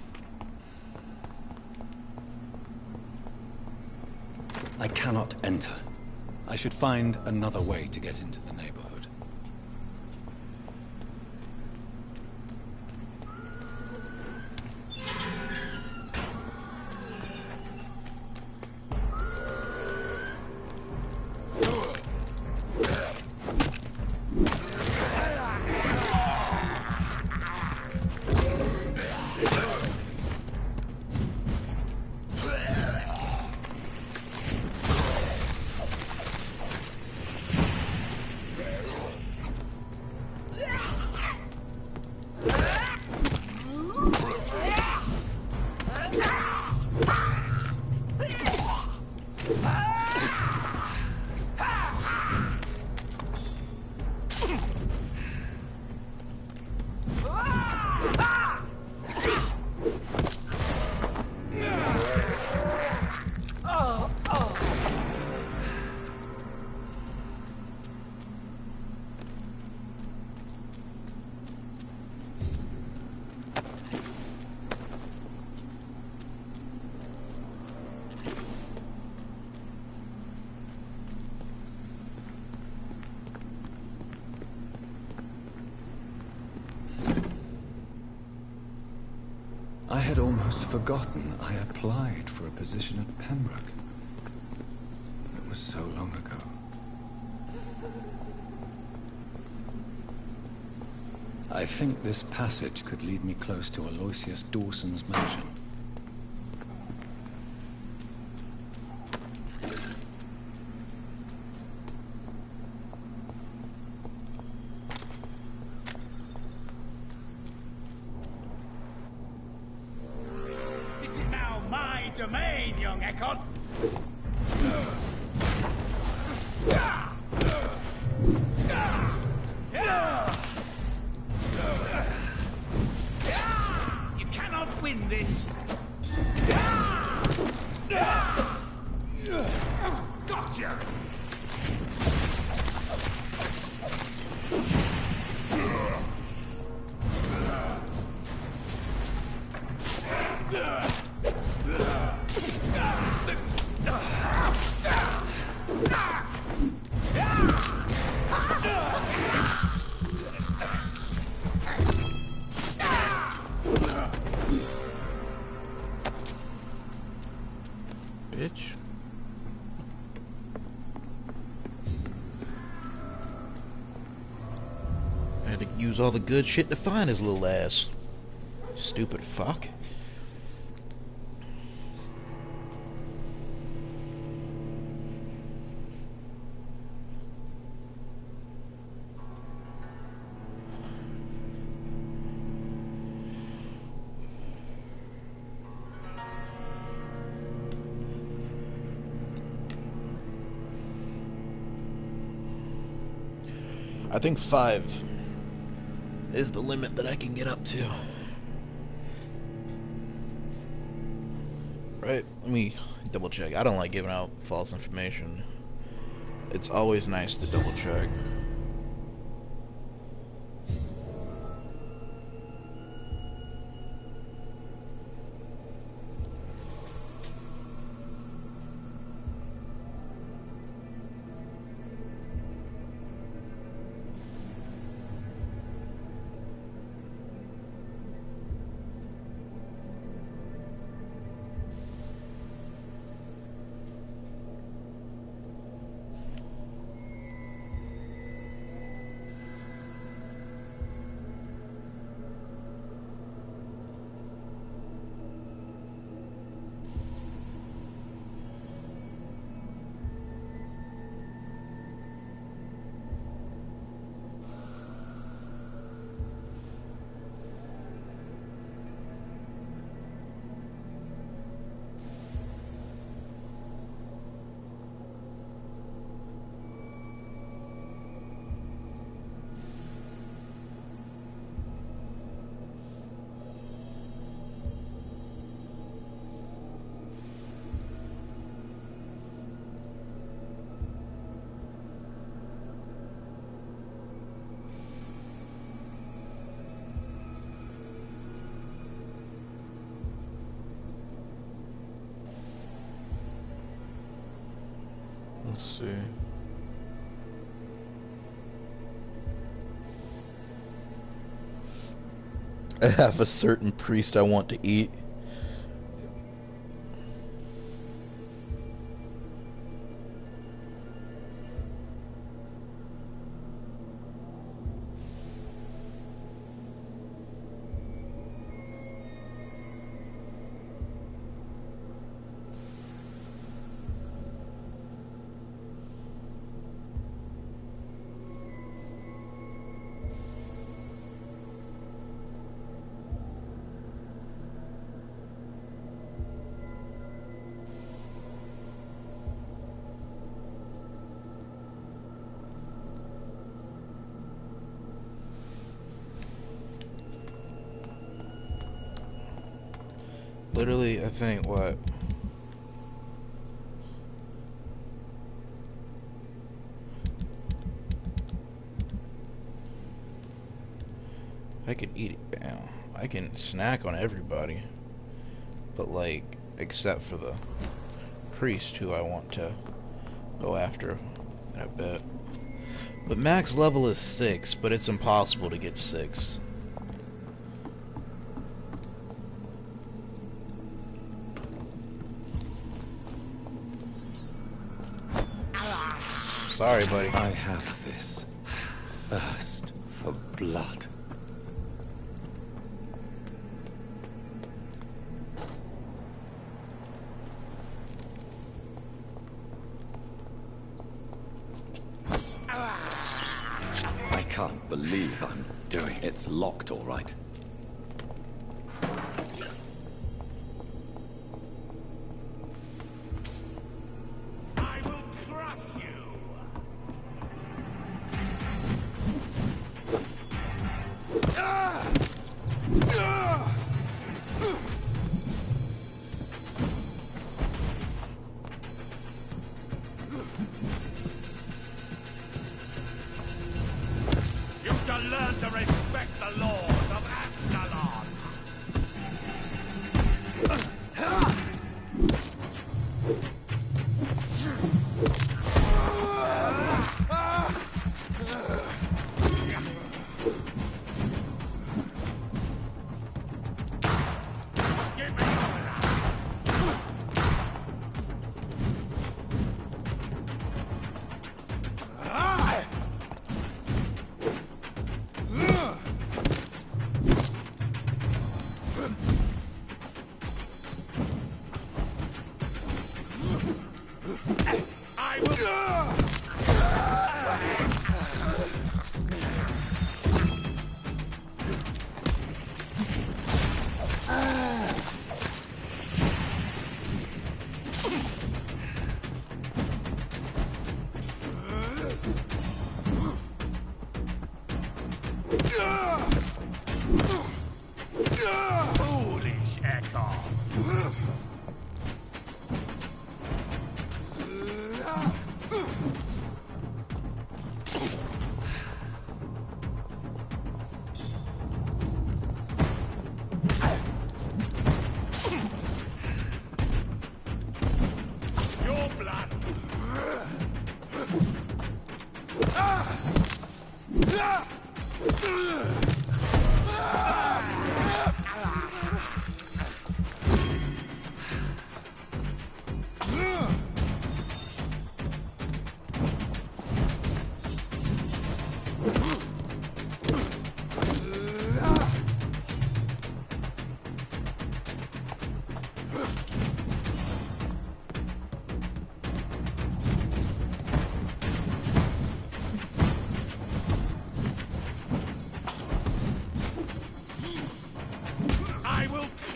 I cannot enter. I should find another way to get into the neighborhood. I had almost forgotten I applied for a position at Pembroke. It was so long ago. I think this passage could lead me close to Aloysius Dawson's mansion. This is now my domain, young Ekon! You cannot win this! Gotcha! Bitch. I had to use all the good shit to find his little ass. Stupid fuck. I think 5 is the limit that I can get up to. Right? Let me double check. I don't like giving out false information. It's always nice to double check. Let's see. I have a certain priest I want to eat. Literally, I think, what? I could eat it now. I can snack on everybody. But, like, except for the priest who I want to go after in a bit. But max level is 6, but it's impossible to get 6. Sorry, buddy. I have this thirst for blood. I can't believe I'm doing it. It's locked, all right. Learn to respect the laws of Ascalon!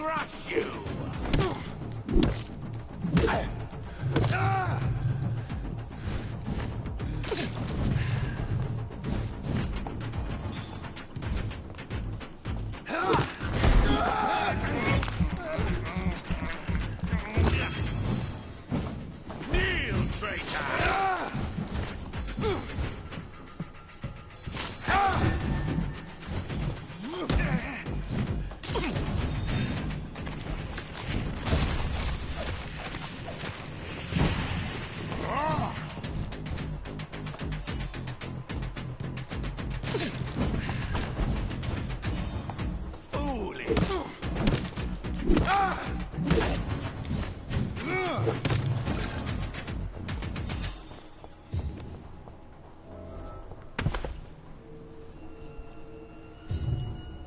crush you! Kneel, traitor!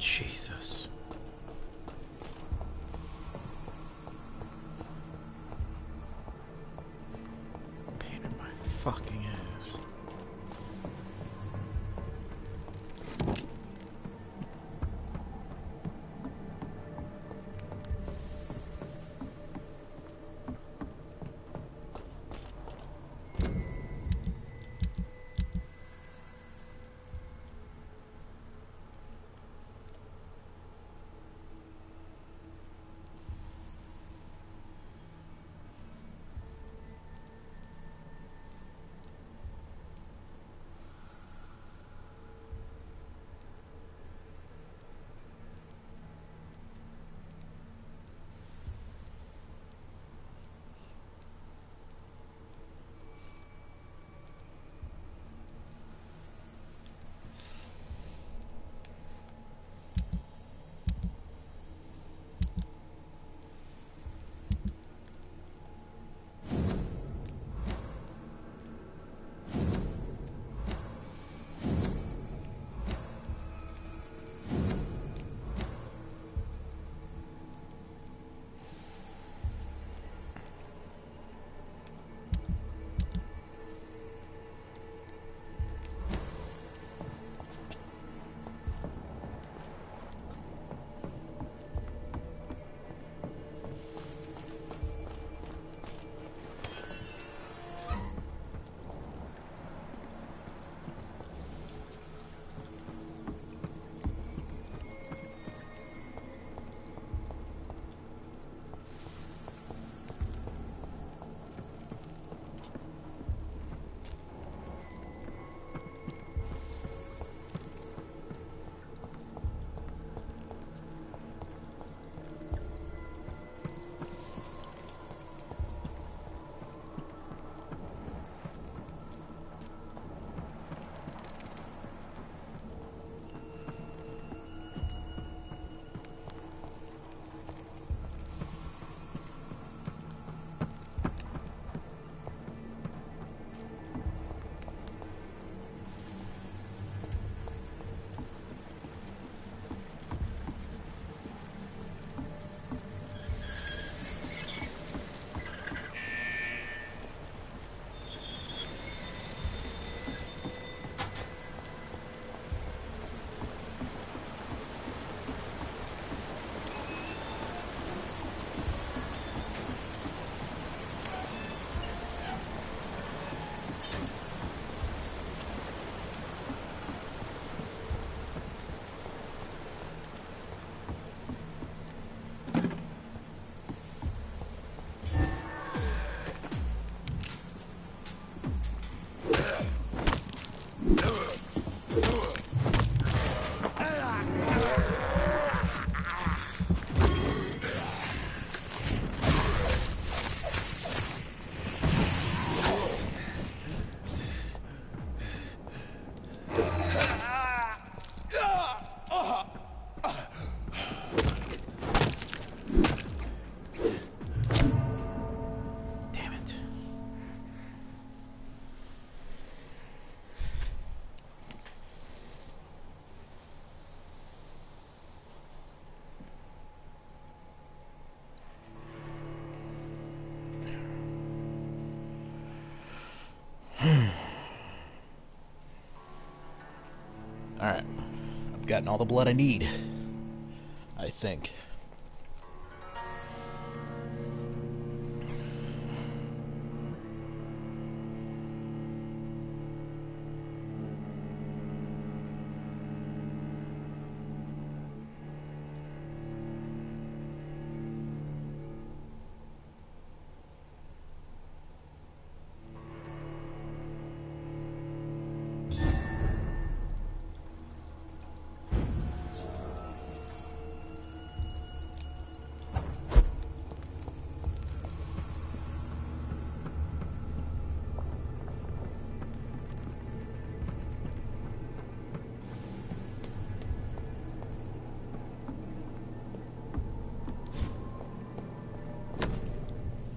Jesus. Pain in my fucking ass. Alright. I've gotten all the blood I need. I think.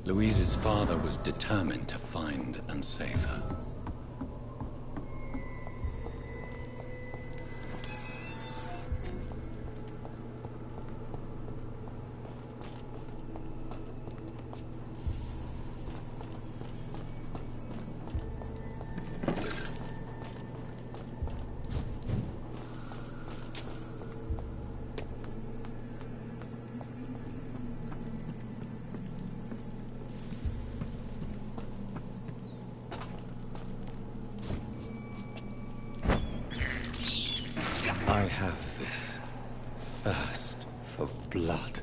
Louise's father was determined to find and save her. I have this thirst for blood.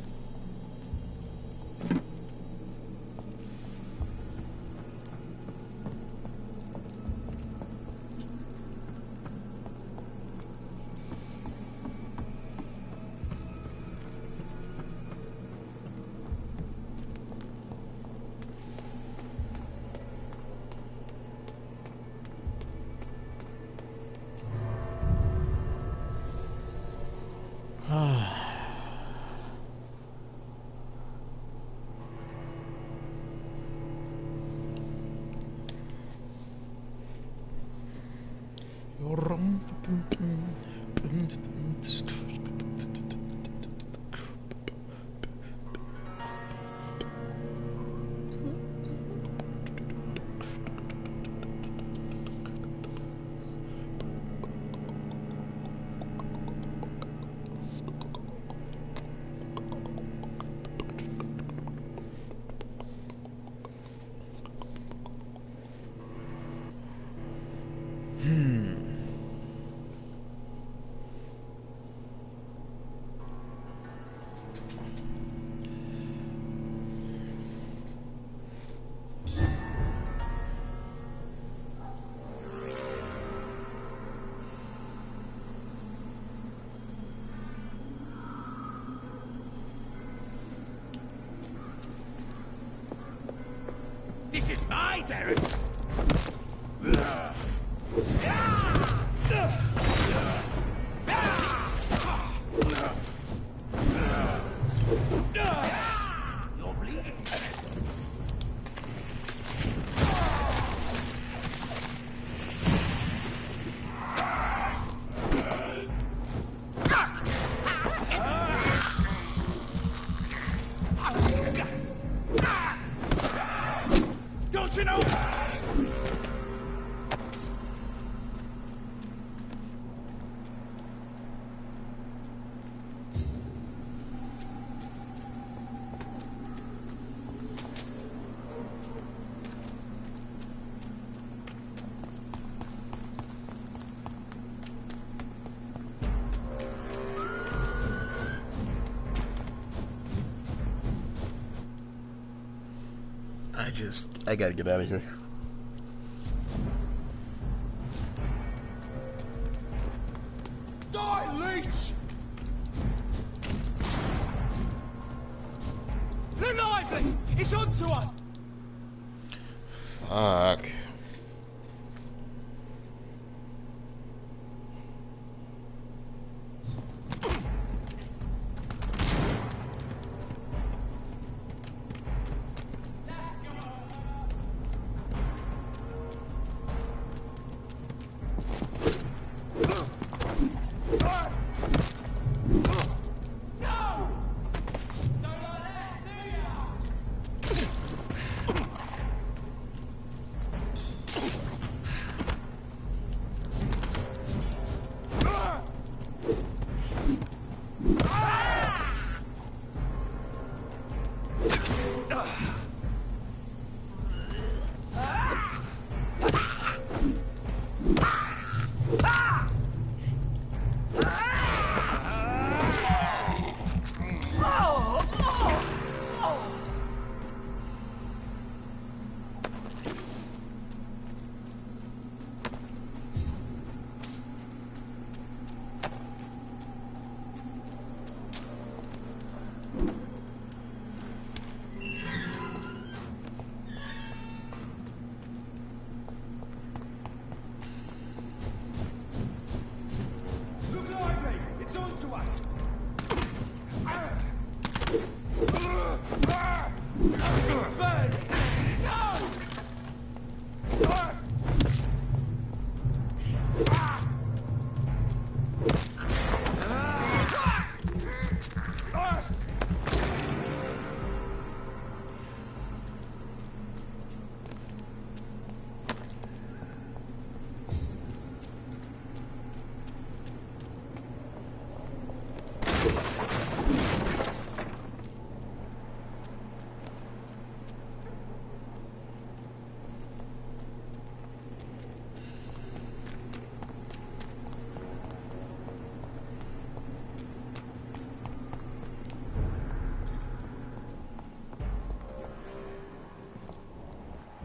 This is my territory! You're bleeding. Don't you know? I gotta get out of here. Die, leech! Look lively! It's on to us! Fuck.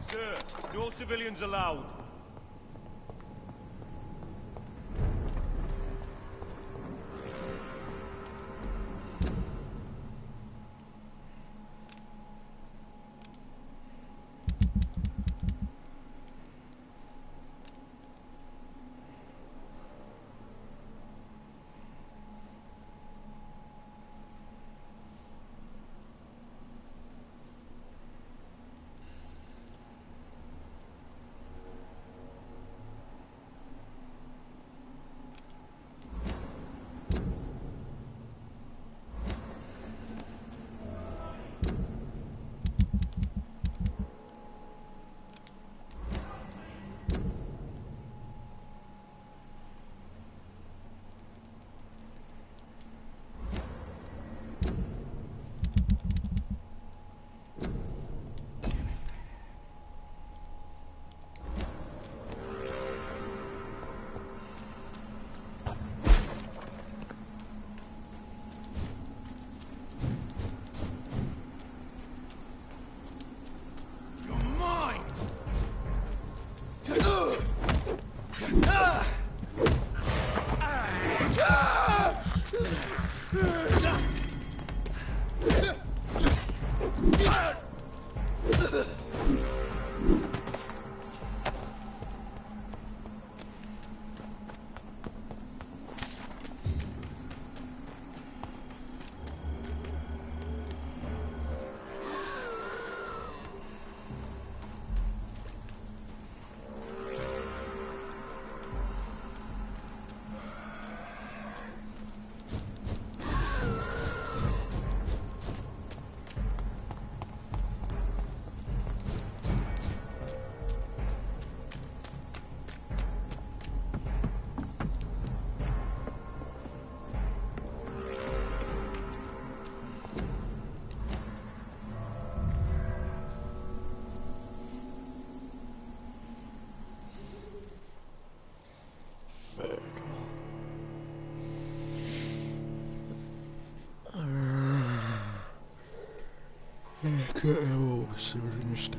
Sir, no civilians allowed. Cut ammo with sword in your stash.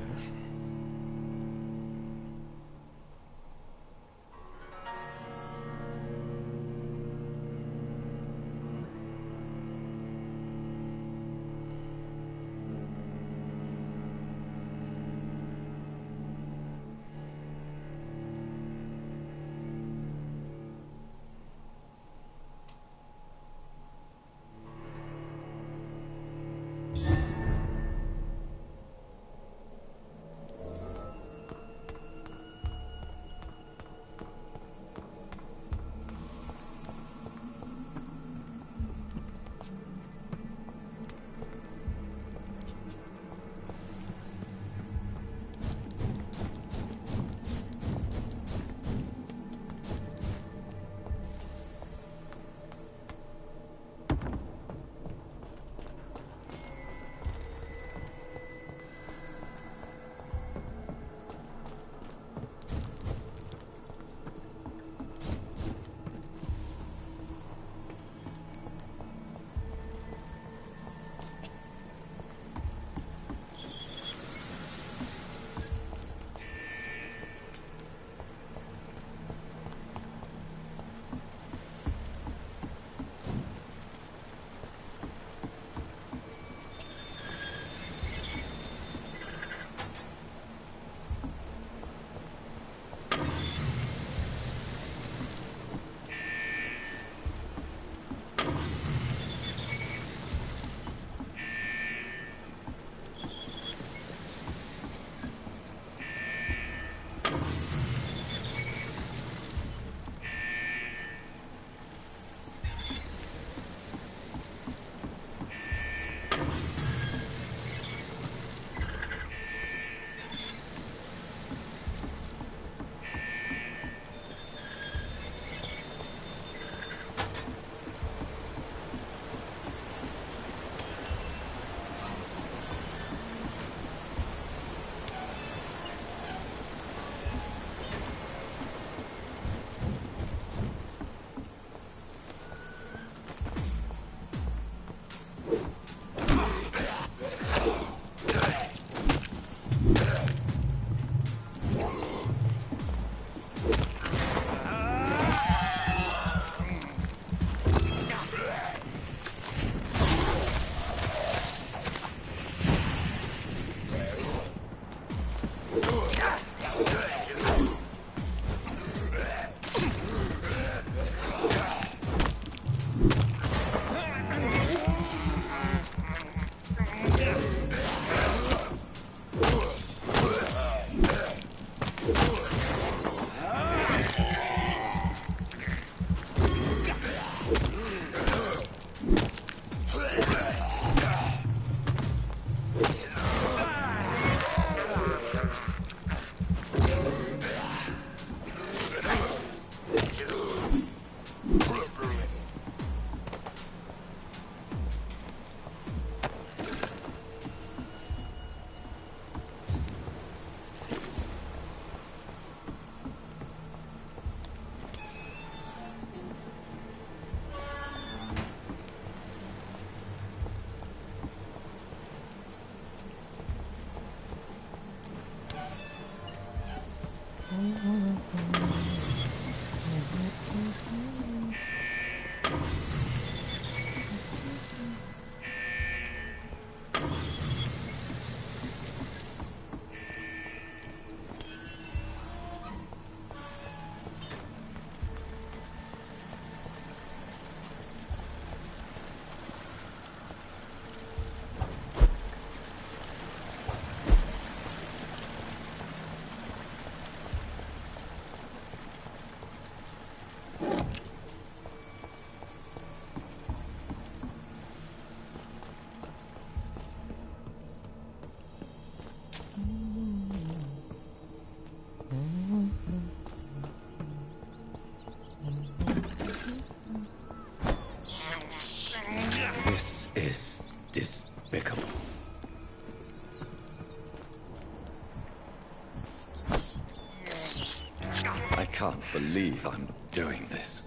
believe I'm doing this.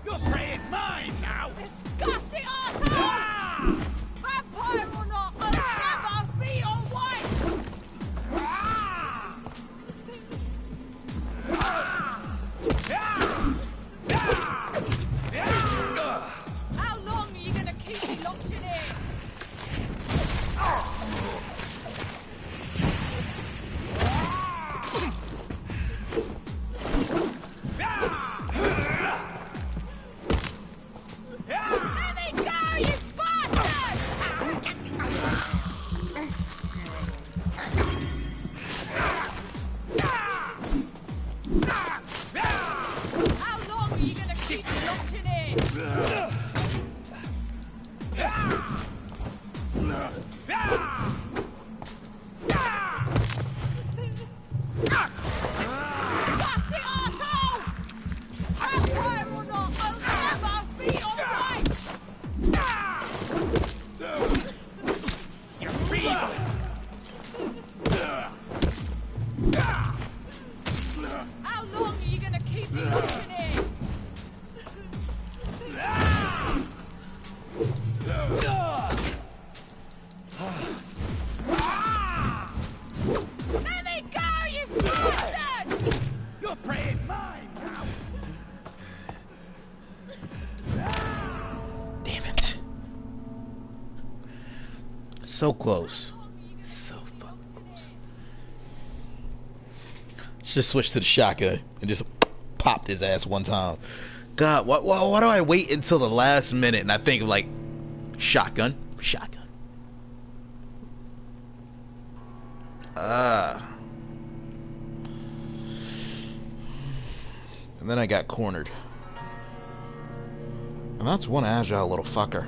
Your prey is mine now! Disgusting arsehole! Vampire or not, I'll never be your wife! How long are you gonna keep me locked in here? Let me go, you bastard! How long are you gonna keep me locked in here? Disgusting arsehole! Vampire or not, I'll never be your wife! You're feeble! How long are you gonna keep me locked in here? Let me go, you bastard! Your prey is mine now! Damn it. So close. So fucking close. Just switch to the shotgun and just popped his ass one time. God, why do I wait until the last minute and I think like shotgun? Shotgun. And then I got cornered. And that's one agile little fucker.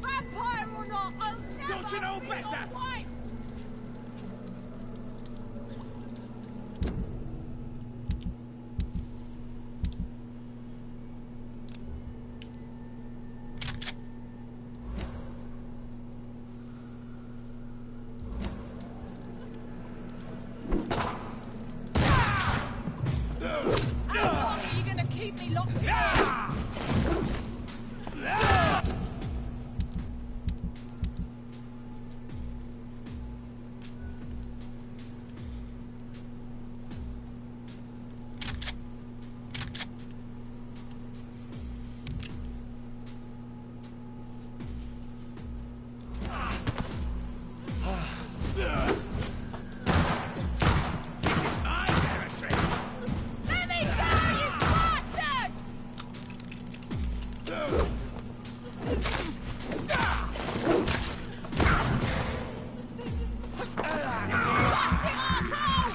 Vampire or not, I'll never Don't you know be better? your wife! How long are you gonna keep me locked in here? This is my territory! Let me go, you bastard! Disgusting arsehole!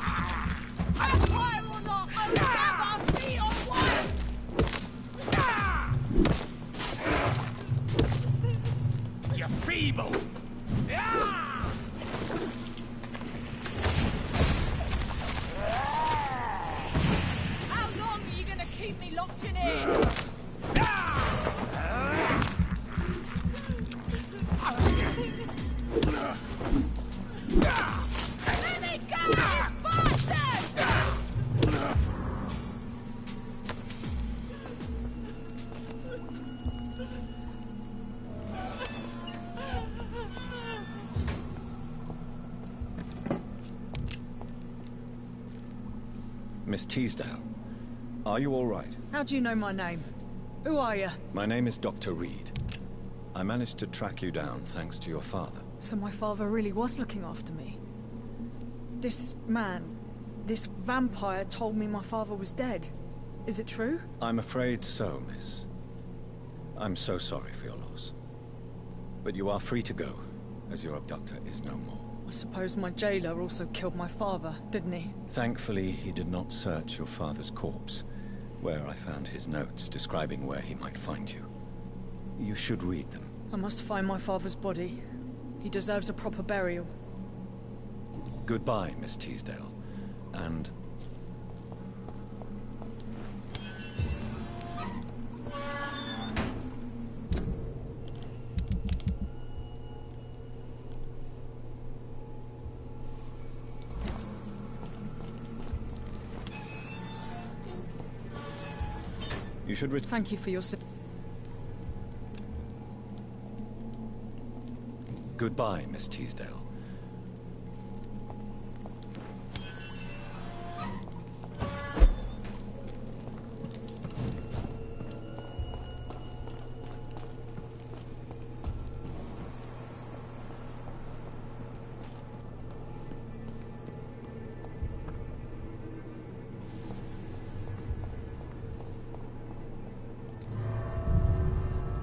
Vampire or not, I'll never be your wife! You're feeble! How long are you gonna keep me locked in here? Let me go, you bastard! Miss Teasdale, are you all right? How do you know my name? Who are you? My name is Dr. Reed. I managed to track you down thanks to your father. So my father really was looking after me? This man, this vampire told me my father was dead. Is it true? I'm afraid so, miss. I'm so sorry for your loss. But you are free to go, as your abductor is no more. I suppose my jailer also killed my father, didn't he? Thankfully, he did not search your father's corpse, where I found his notes describing where he might find you. You should read them. I must find my father's body. He deserves a proper burial. Goodbye, Miss Teasdale. And... you should thank you for your... Goodbye, Miss Teasdale.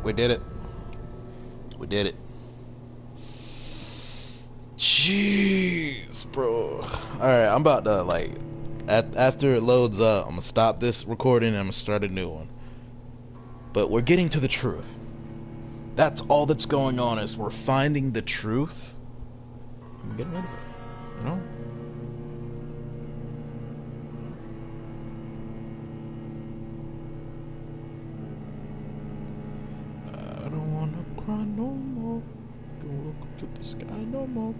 We did it. We did it. Jeez, bro. Alright, I'm about to, like, after it loads up, I'm gonna stop this recording and I'm gonna start a new one. But we're getting to the truth. That's all that's going on, is we're finding the truth. I'm getting rid of it, you know? I don't wanna cry no more. Don't look up to the sky no more.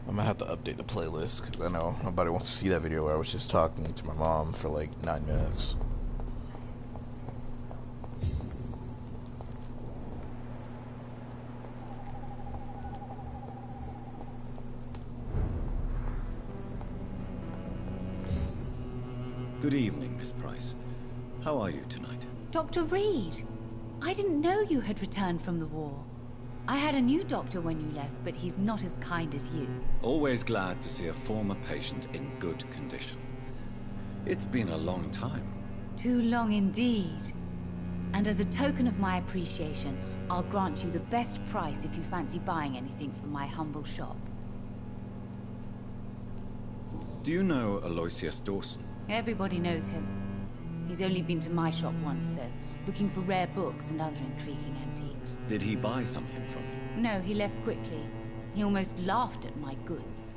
I'm gonna have to update the playlist because I know nobody wants to see that video where I was just talking to my mom for like 9 minutes. Good evening, Miss Price. How are you tonight? Dr. Reed, I didn't know you had returned from the war. I had a new doctor when you left, but he's not as kind as you. Always glad to see a former patient in good condition. It's been a long time. Too long indeed. And as a token of my appreciation, I'll grant you the best price if you fancy buying anything from my humble shop. Do you know Aloysius Dawson? Everybody knows him. He's only been to my shop once, though, looking for rare books and other intriguing antiques. Did he buy something from you? No, he left quickly. He almost laughed at my goods.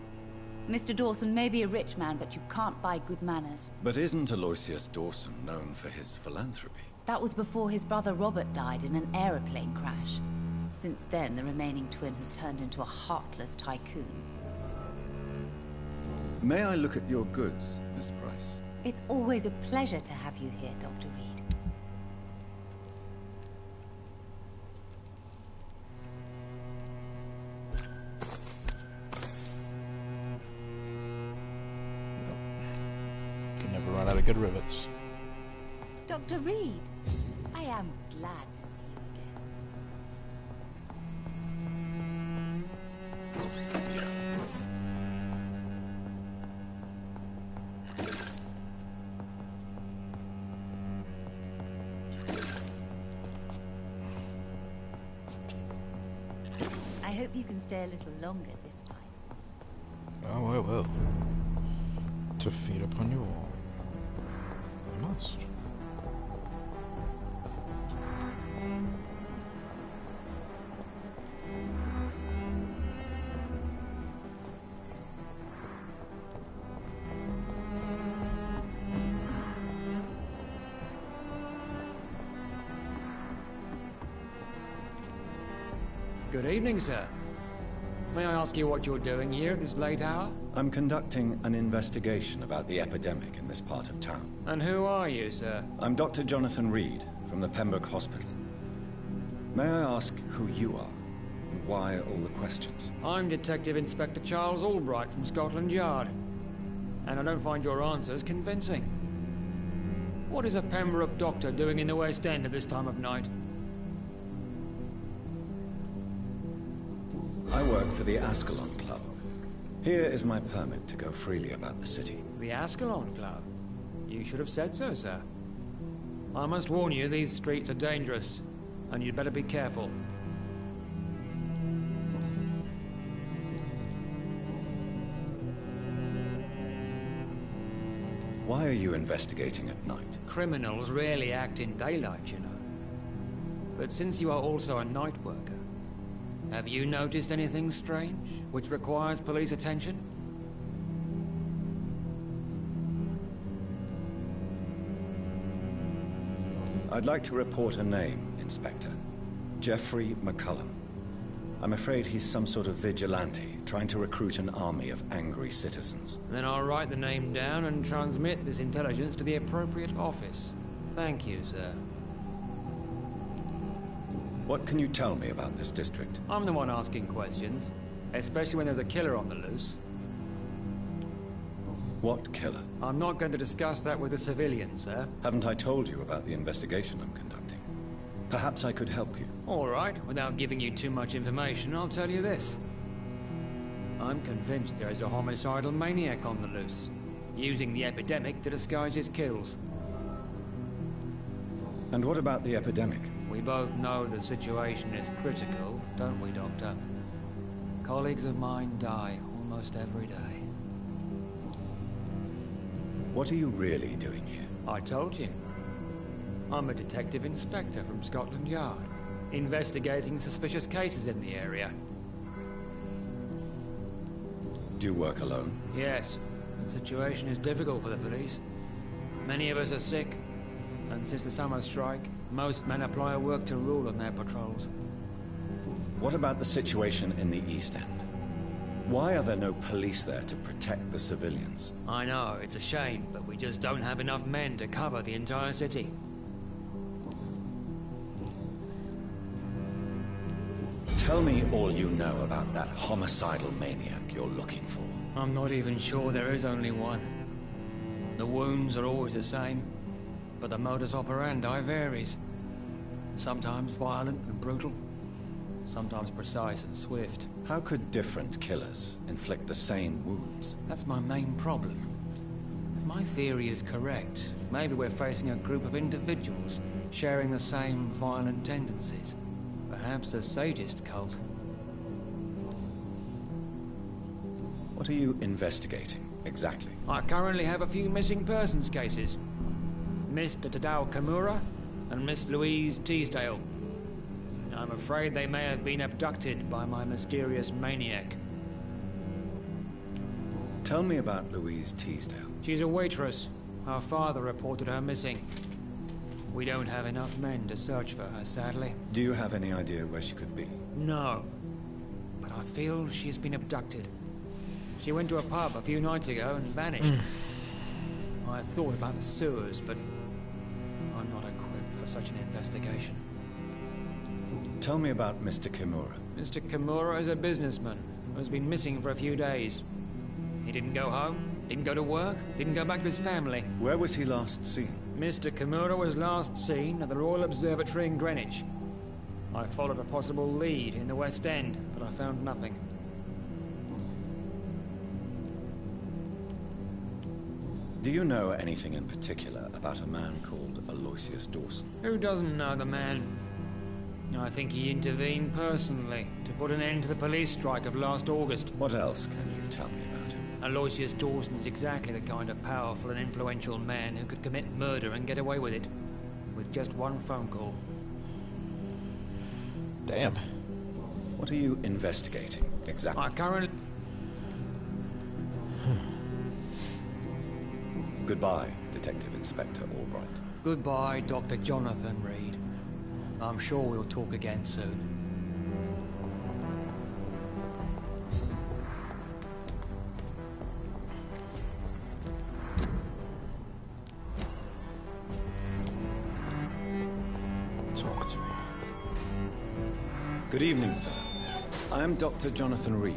Mr. Dawson may be a rich man, but you can't buy good manners. But isn't Aloysius Dawson known for his philanthropy? That was before his brother Robert died in an aeroplane crash. Since then, the remaining twin has turned into a heartless tycoon. May I look at your goods, Miss Price? It's always a pleasure to have you here, Dr. Reed. Can never run out of good rivets. Dr. Reed, I am glad to see you again. I hope you can stay a little longer this time. Oh, I will. To feed upon you all. I must. Good evening, sir. May I ask you what you're doing here at this late hour? I'm conducting an investigation about the epidemic in this part of town. And who are you, sir? I'm Dr. Jonathan Reed from the Pembroke Hospital. May I ask who you are, and why all the questions? I'm Detective Inspector Charles Albright from Scotland Yard. And I don't find your answers convincing. What is a Pembroke doctor doing in the West End at this time of night? I work for the Ascalon Club. Here is my permit to go freely about the city. The Ascalon Club? You should have said so, sir. I must warn you, these streets are dangerous, and you'd better be careful. Why are you investigating at night? Criminals rarely act in daylight, you know. But since you are also a night worker, have you noticed anything strange, which requires police attention? I'd like to report a name, Inspector. Jeffrey McCullum. I'm afraid he's some sort of vigilante, trying to recruit an army of angry citizens. Then I'll write the name down and transmit this intelligence to the appropriate office. Thank you, sir. What can you tell me about this district? I'm the one asking questions, especially when there's a killer on the loose. What killer? I'm not going to discuss that with a civilian, sir. Haven't I told you about the investigation I'm conducting? Perhaps I could help you. All right, without giving you too much information, I'll tell you this. I'm convinced there is a homicidal maniac on the loose, using the epidemic to disguise his kills. And what about the epidemic? We both know the situation is critical, don't we, Doctor? Colleagues of mine die almost every day. What are you really doing here? I told you. I'm a detective inspector from Scotland Yard, investigating suspicious cases in the area. Do you work alone? Yes. The situation is difficult for the police. Many of us are sick, and since the summer strike, most men apply a work to rule on their patrols. What about the situation in the East End? Why are there no police there to protect the civilians? I know, it's a shame, but we just don't have enough men to cover the entire city. Tell me all you know about that homicidal maniac you're looking for. I'm not even sure there is only one. The wounds are always the same, but the modus operandi varies. Sometimes violent and brutal, sometimes precise and swift. How could different killers inflict the same wounds? That's my main problem. If my theory is correct, maybe we're facing a group of individuals sharing the same violent tendencies. Perhaps a sadist cult. What are you investigating, exactly? I currently have a few missing persons cases. Mr. Tadao Kimura and Miss Louise Teasdale. I'm afraid they may have been abducted by my mysterious maniac. Tell me about Louise Teasdale. She's a waitress. Her father reported her missing. We don't have enough men to search for her, sadly. Do you have any idea where she could be? No. But I feel she's been abducted. She went to a pub a few nights ago and vanished. I thought about the sewers, but I'm not equipped for such an investigation. Tell me about Mr. Kimura. Mr. Kimura is a businessman who has been missing for a few days. He didn't go home, didn't go to work, didn't go back to his family. Where was he last seen? Mr. Kimura was last seen at the Royal Observatory in Greenwich. I followed a possible lead in the West End, but I found nothing. Do you know anything in particular about a man called Aloysius Dawson? Who doesn't know the man? I think he intervened personally to put an end to the police strike of last August. What else can you tell me about him? Aloysius Dawson is exactly the kind of powerful and influential man who could commit murder and get away with it. With just one phone call. Damn. What are you investigating, exactly? I currently... Goodbye, Detective Inspector Albright. Goodbye, Dr. Jonathan Reed. I'm sure we'll talk again soon. Talk to me. Good evening, sir. I am Dr. Jonathan Reed.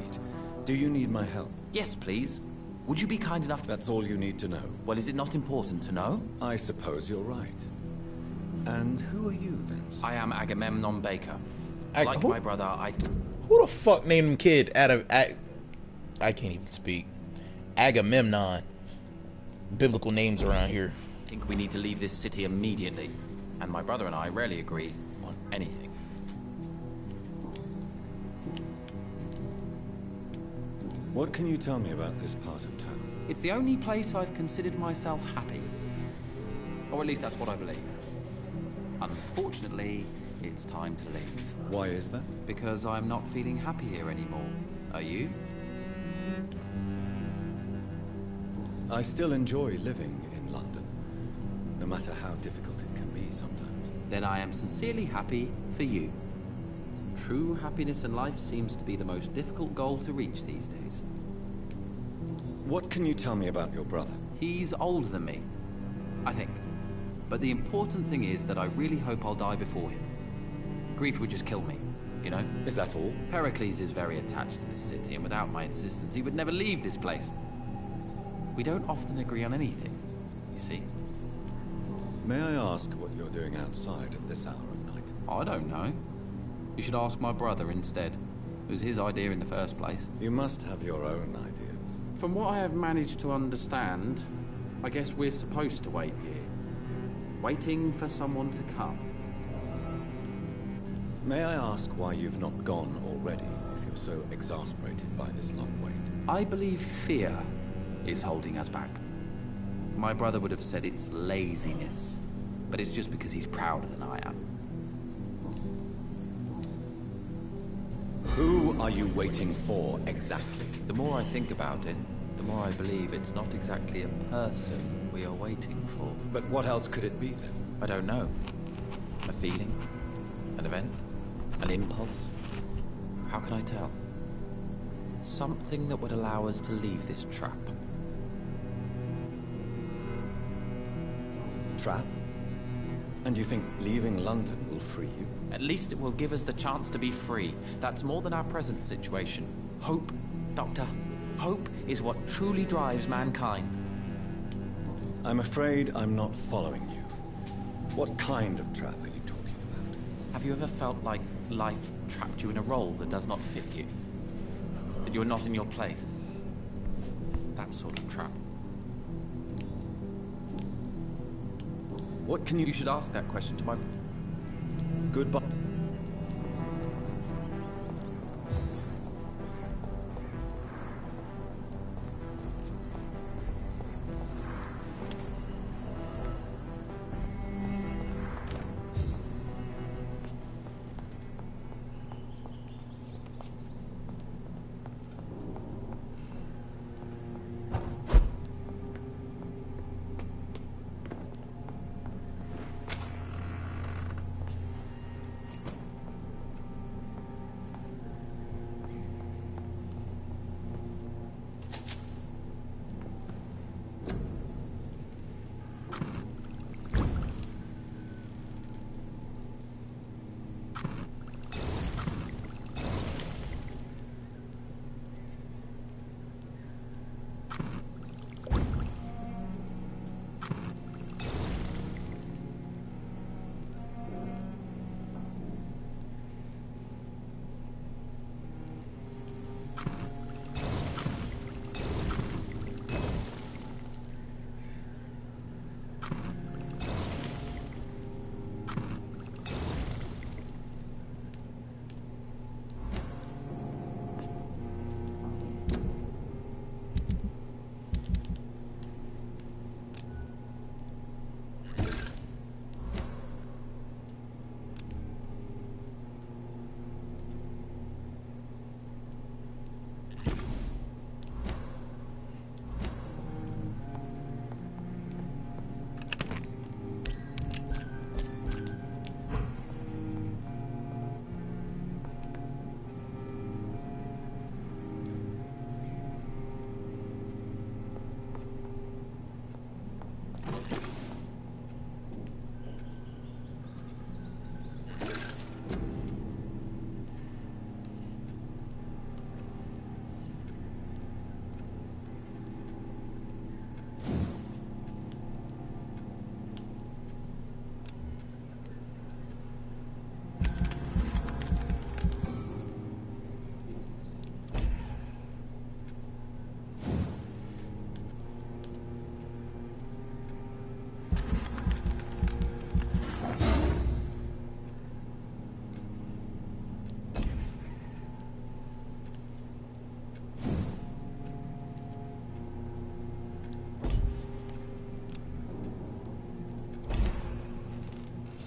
Do you need my help? Yes, please. Would you be kind enough to... That's all you need to know. Well, is it not important to know? I suppose you're right. And who are you, then, sir? I am Agamemnon Baker. Like who? my brother, Who the fuck named him kid out of... I can't even speak. Agamemnon. Biblical names around here. I think we need to leave this city immediately. And my brother and I rarely agree on anything. What can you tell me about this part of town? It's the only place I've considered myself happy. Or at least that's what I believe. Unfortunately, it's time to leave. Why is that? Because I'm not feeling happy here anymore. Are you? I still enjoy living in London, no matter how difficult it can be sometimes. Then I am sincerely happy for you. True happiness in life seems to be the most difficult goal to reach these days. What can you tell me about your brother? He's older than me, I think. But the important thing is that I really hope I'll die before him. Grief would just kill me, you know? Is that all? Pericles is very attached to this city, and without my insistence, he would never leave this place. We don't often agree on anything, you see. May I ask what you're doing outside at this hour of night? I don't know. You should ask my brother instead. It was his idea in the first place. You must have your own ideas. From what I have managed to understand, I guess we're supposed to wait here. Waiting for someone to come. May I ask why you've not gone already, if you're so exasperated by this long wait? I believe fear is holding us back. My brother would have said it's laziness, but it's just because he's prouder than I am. Who are you waiting for, exactly? The more I think about it, the more I believe it's not exactly a person we are waiting for. But what else could it be, then? I don't know. A feeling? An event? An impulse? How can I tell? Something that would allow us to leave this trap. Trap? And you think leaving London will free you? At least it will give us the chance to be free. That's more than our present situation. Hope, Doctor. Hope is what truly drives mankind. I'm afraid I'm not following you. What kind of trap are you talking about? Have you ever felt like life trapped you in a role that does not fit you? That you are not in your place? That sort of trap. What can you... You should ask that question to my... Goodbye.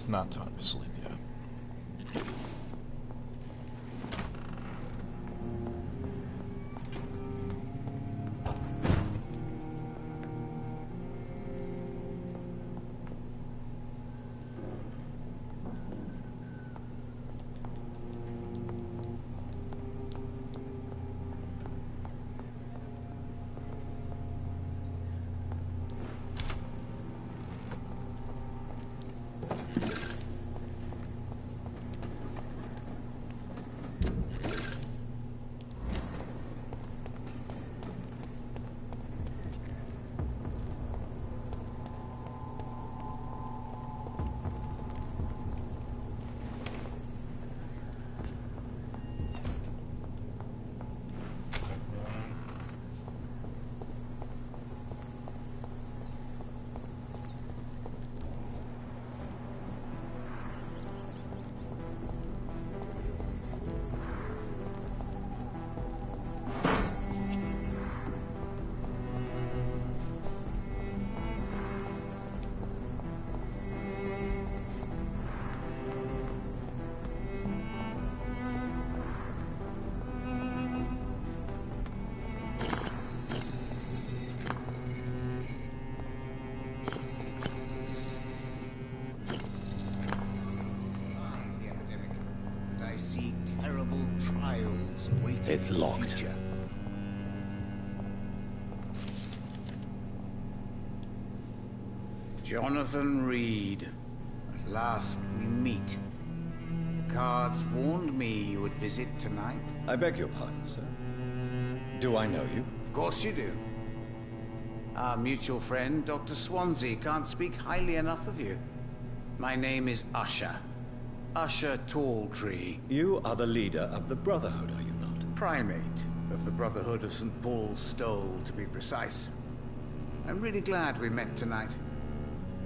not time to sleep yet. It's locked. Future. Jonathan Reed. At last we meet. The cards warned me you would visit tonight. I beg your pardon, sir. Do I know you? Of course you do. Our mutual friend, Dr. Swansea, can't speak highly enough of you. My name is Usher. Usher Talltree. You are the leader of the Brotherhood, are you not? Primate of the Brotherhood of St. Paul's Stole, to be precise. I'm really glad we met tonight.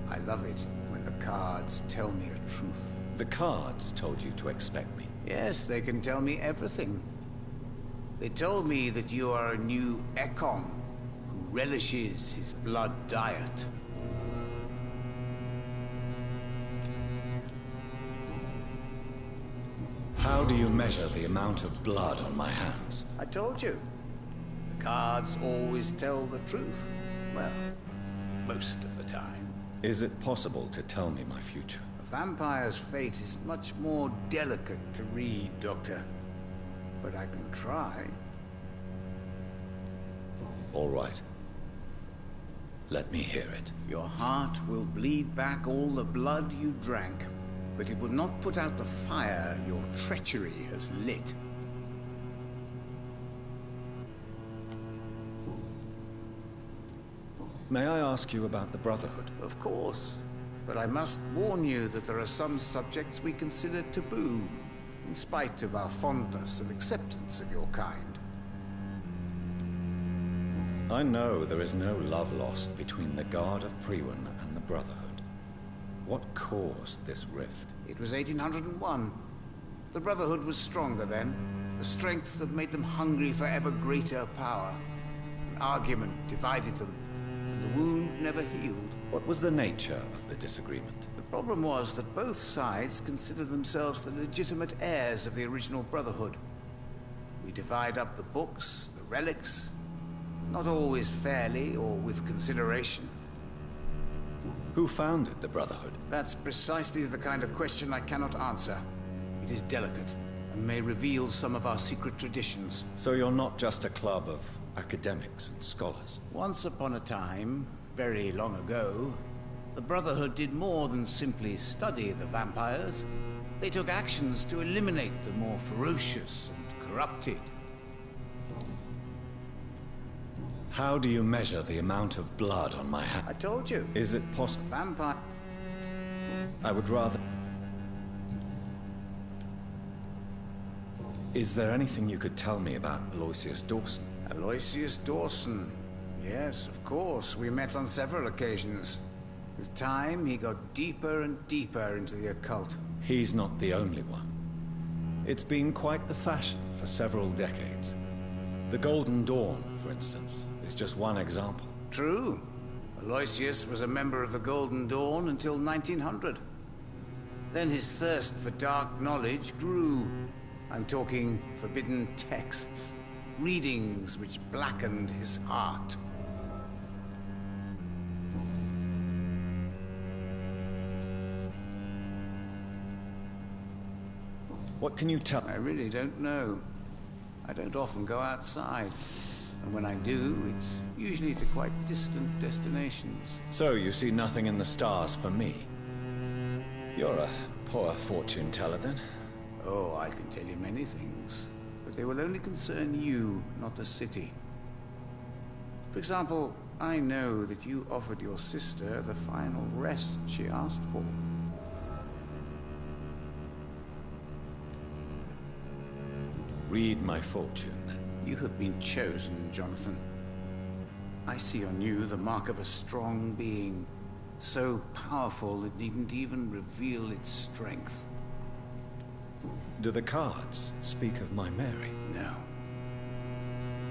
I love it when the cards tell me a truth. The cards told you to expect me? Yes, they can tell me everything. They told me that you are a new Ekon who relishes his blood diet. How do you measure the amount of blood on my hands? I told you. The cards always tell the truth. Well, most of the time. Is it possible to tell me my future? A vampire's fate is much more delicate to read, Doctor. But I can try. All right. Let me hear it. Your heart will bleed back all the blood you drank, but it will not put out the fire your treachery has lit. May I ask you about the Brotherhood? Of course. But I must warn you that there are some subjects we consider taboo, in spite of our fondness and acceptance of your kind. I know there is no love lost between the Guard of Priwen and the Brotherhood. What caused this rift? It was 1801. The Brotherhood was stronger then, a strength that made them hungry for ever greater power. An argument divided them, and the wound never healed. What was the nature of the disagreement? The problem was that both sides considered themselves the legitimate heirs of the original Brotherhood. We divide up the books, the relics, not always fairly or with consideration. Who founded the Brotherhood? That's precisely the kind of question I cannot answer. It is delicate, and may reveal some of our secret traditions. So you're not just a club of academics and scholars? Once upon a time, very long ago, the Brotherhood did more than simply study the vampires. They took actions to eliminate the more ferocious and corrupted. How do you measure the amount of blood on my hand? I told you. Is it possible? Vampire. I would rather... Is there anything you could tell me about Aloysius Dawson? Aloysius Dawson. Yes, of course. We met on several occasions. With time, he got deeper and deeper into the occult. He's not the only one. It's been quite the fashion for several decades. The Golden Dawn, for instance, is just one example. True. Aloysius was a member of the Golden Dawn until 1900. Then his thirst for dark knowledge grew. I'm talking forbidden texts, readings which blackened his heart. What can you tell? I really don't know. I don't often go outside. And when I do, it's usually to quite distant destinations. So you see nothing in the stars for me? You're a poor fortune teller, then? Oh, I can tell you many things. But they will only concern you, not the city. For example, I know that you offered your sister the final rest she asked for. Read my fortune, then. You have been chosen, Jonathan. I see on you the mark of a strong being, so powerful it needn't even reveal its strength. Do the cards speak of my Mary? No.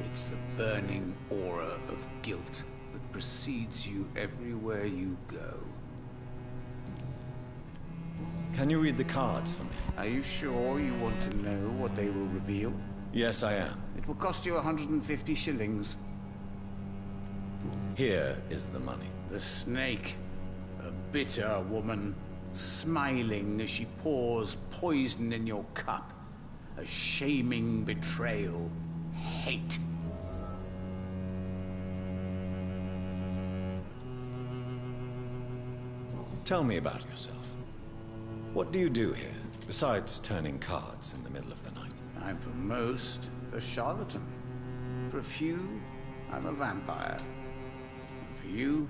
It's the burning aura of guilt that precedes you everywhere you go. Can you read the cards for me? Are you sure you want to know what they will reveal? Yes, I am. It will cost you 150 shillings. Here is the money. The snake. A bitter woman, smiling as she pours poison in your cup. A shaming betrayal. Hate. Tell me about yourself. What do you do here, besides turning cards in the middle of the night? I'm for most a charlatan. For a few, I'm a vampire. And for you,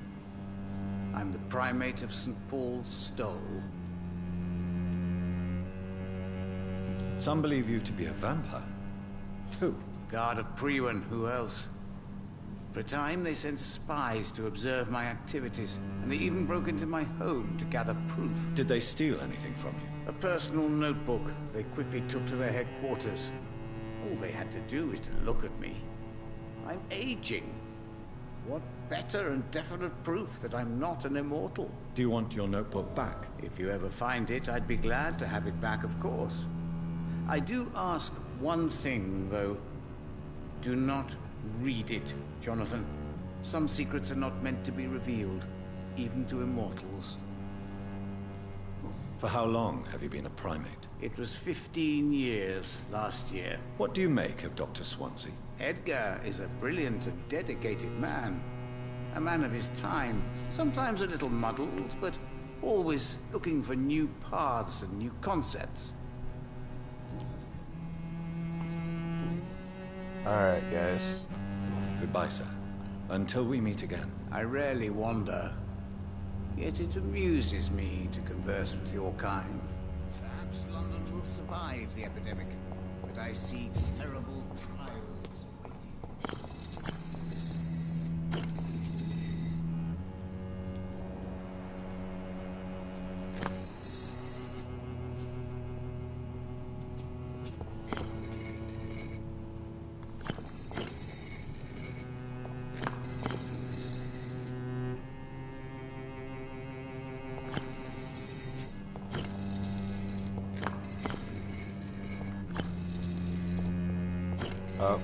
I'm the primate of St. Paul's Stole. Some believe you to be a vampire. Who? The Guard of Priwen, who else? For a time, they sent spies to observe my activities, and they even broke into my home to gather proof. Did they steal anything from you? A personal notebook they quickly took to their headquarters. All they had to do is to look at me. I'm aging. What better and definite proof that I'm not an immortal? Do you want your notebook back? If you ever find it, I'd be glad to have it back, of course. I do ask one thing, though. Do not read it, Jonathan. Some secrets are not meant to be revealed, even to immortals. For how long have you been a primate? It was 15 years last year. What do you make of Dr. Swansea? Edgar is a brilliant and dedicated man. A man of his time, sometimes a little muddled, but always looking for new paths and new concepts. Alright, guys. Goodbye, sir. Until we meet again. I rarely wander, yet it amuses me to converse with your kind. Perhaps London will survive the epidemic, but I see terrible trials waiting. Up.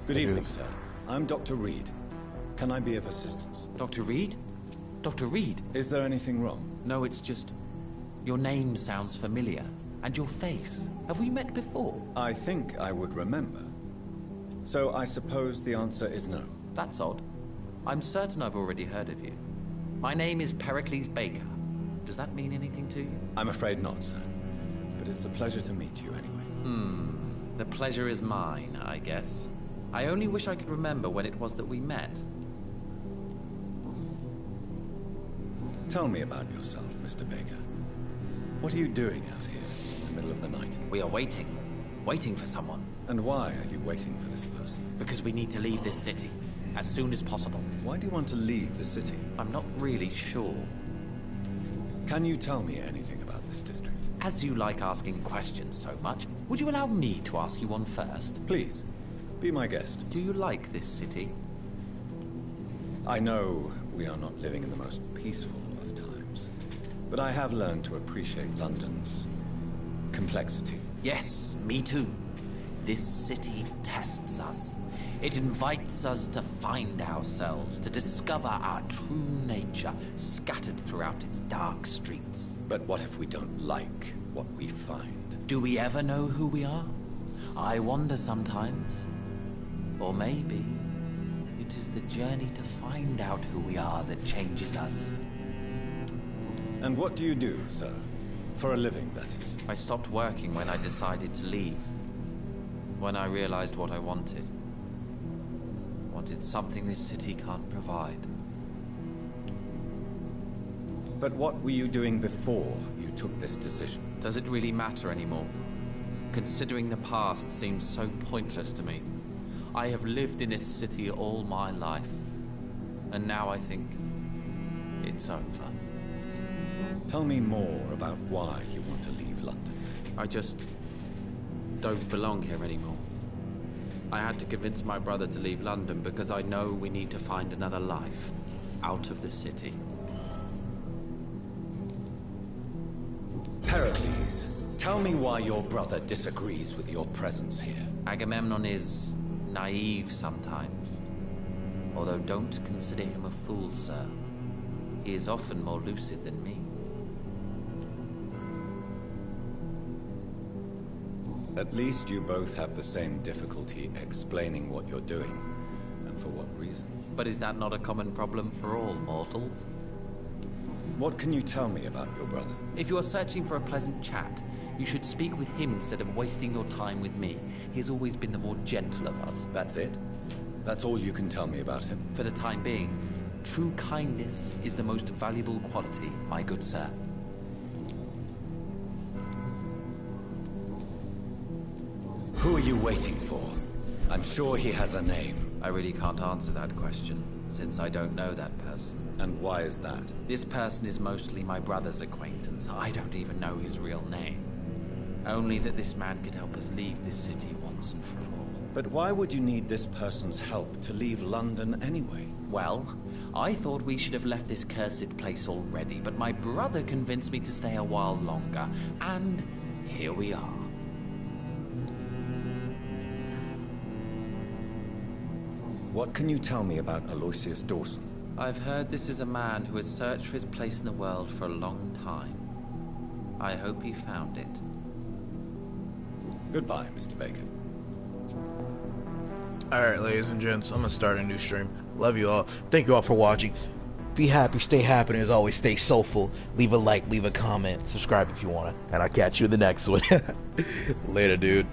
Good evening, sir. I'm Dr. Reed. Can I be of assistance? Dr. Reed? Dr. Reed? Is there anything wrong? No, it's just... your name sounds familiar. And your face. Have we met before? I think I would remember. So I suppose the answer is no. That's odd. I'm certain I've already heard of you. My name is Pericles Baker. Does that mean anything to you? I'm afraid not, sir. But it's a pleasure to meet you anyway. The pleasure is mine, I guess. I only wish I could remember when it was that we met. Tell me about yourself, Mr. Baker. What are you doing out here in the middle of the night? We are waiting. Waiting for someone. And why are you waiting for this person? Because we need to leave this city. As soon as possible. Why do you want to leave the city? I'm not really sure. Can you tell me anything about this district? As you like asking questions so much, would you allow me to ask you one first? Please, be my guest. Do you like this city? I know we are not living in the most peaceful of times, but I have learned to appreciate London's complexity. Yes, me too. This city tests us. It invites us to find ourselves, to discover our true nature scattered throughout its dark streets. But what if we don't like what we find? Do we ever know who we are? I wonder sometimes. Or maybe it is the journey to find out who we are that changes us. And what do you do, sir? For a living, that is. I stopped working when I decided to leave. When I realized what I wanted. Wanted something this city can't provide. But what were you doing before you took this decision? Does it really matter anymore? Considering the past seems so pointless to me. I have lived in this city all my life. And now I think it's over. Tell me more about why you want to leave London. I just don't belong here anymore. I had to convince my brother to leave London because I know we need to find another life out of the city. Pericles, tell me why your brother disagrees with your presence here. Agamemnon is naive sometimes. Although don't consider him a fool, sir. He is often more lucid than me. At least you both have the same difficulty explaining what you're doing, and for what reason. But is that not a common problem for all mortals? What can you tell me about your brother? If you are searching for a pleasant chat, you should speak with him instead of wasting your time with me. He has always been the more gentle of us. That's it? That's all you can tell me about him? For the time being, true kindness is the most valuable quality, my good sir. Who are you waiting for? I'm sure he has a name. I really can't answer that question, since I don't know that person. And why is that? This person is mostly my brother's acquaintance. I don't even know his real name. Only that this man could help us leave this city once and for all. But why would you need this person's help to leave London anyway? Well, I thought we should have left this cursed place already, but my brother convinced me to stay a while longer, and here we are. What can you tell me about Aloysius Dawson? I've heard this is a man who has searched for his place in the world for a long time. I hope he found it. Goodbye, Mr. Baker. Alright, ladies and gents, I'm gonna start a new stream. Love you all. Thank you all for watching. Be happy, stay happy, and as always, stay soulful. Leave a like, leave a comment, subscribe if you wanna, and I'll catch you in the next one. Later, dude.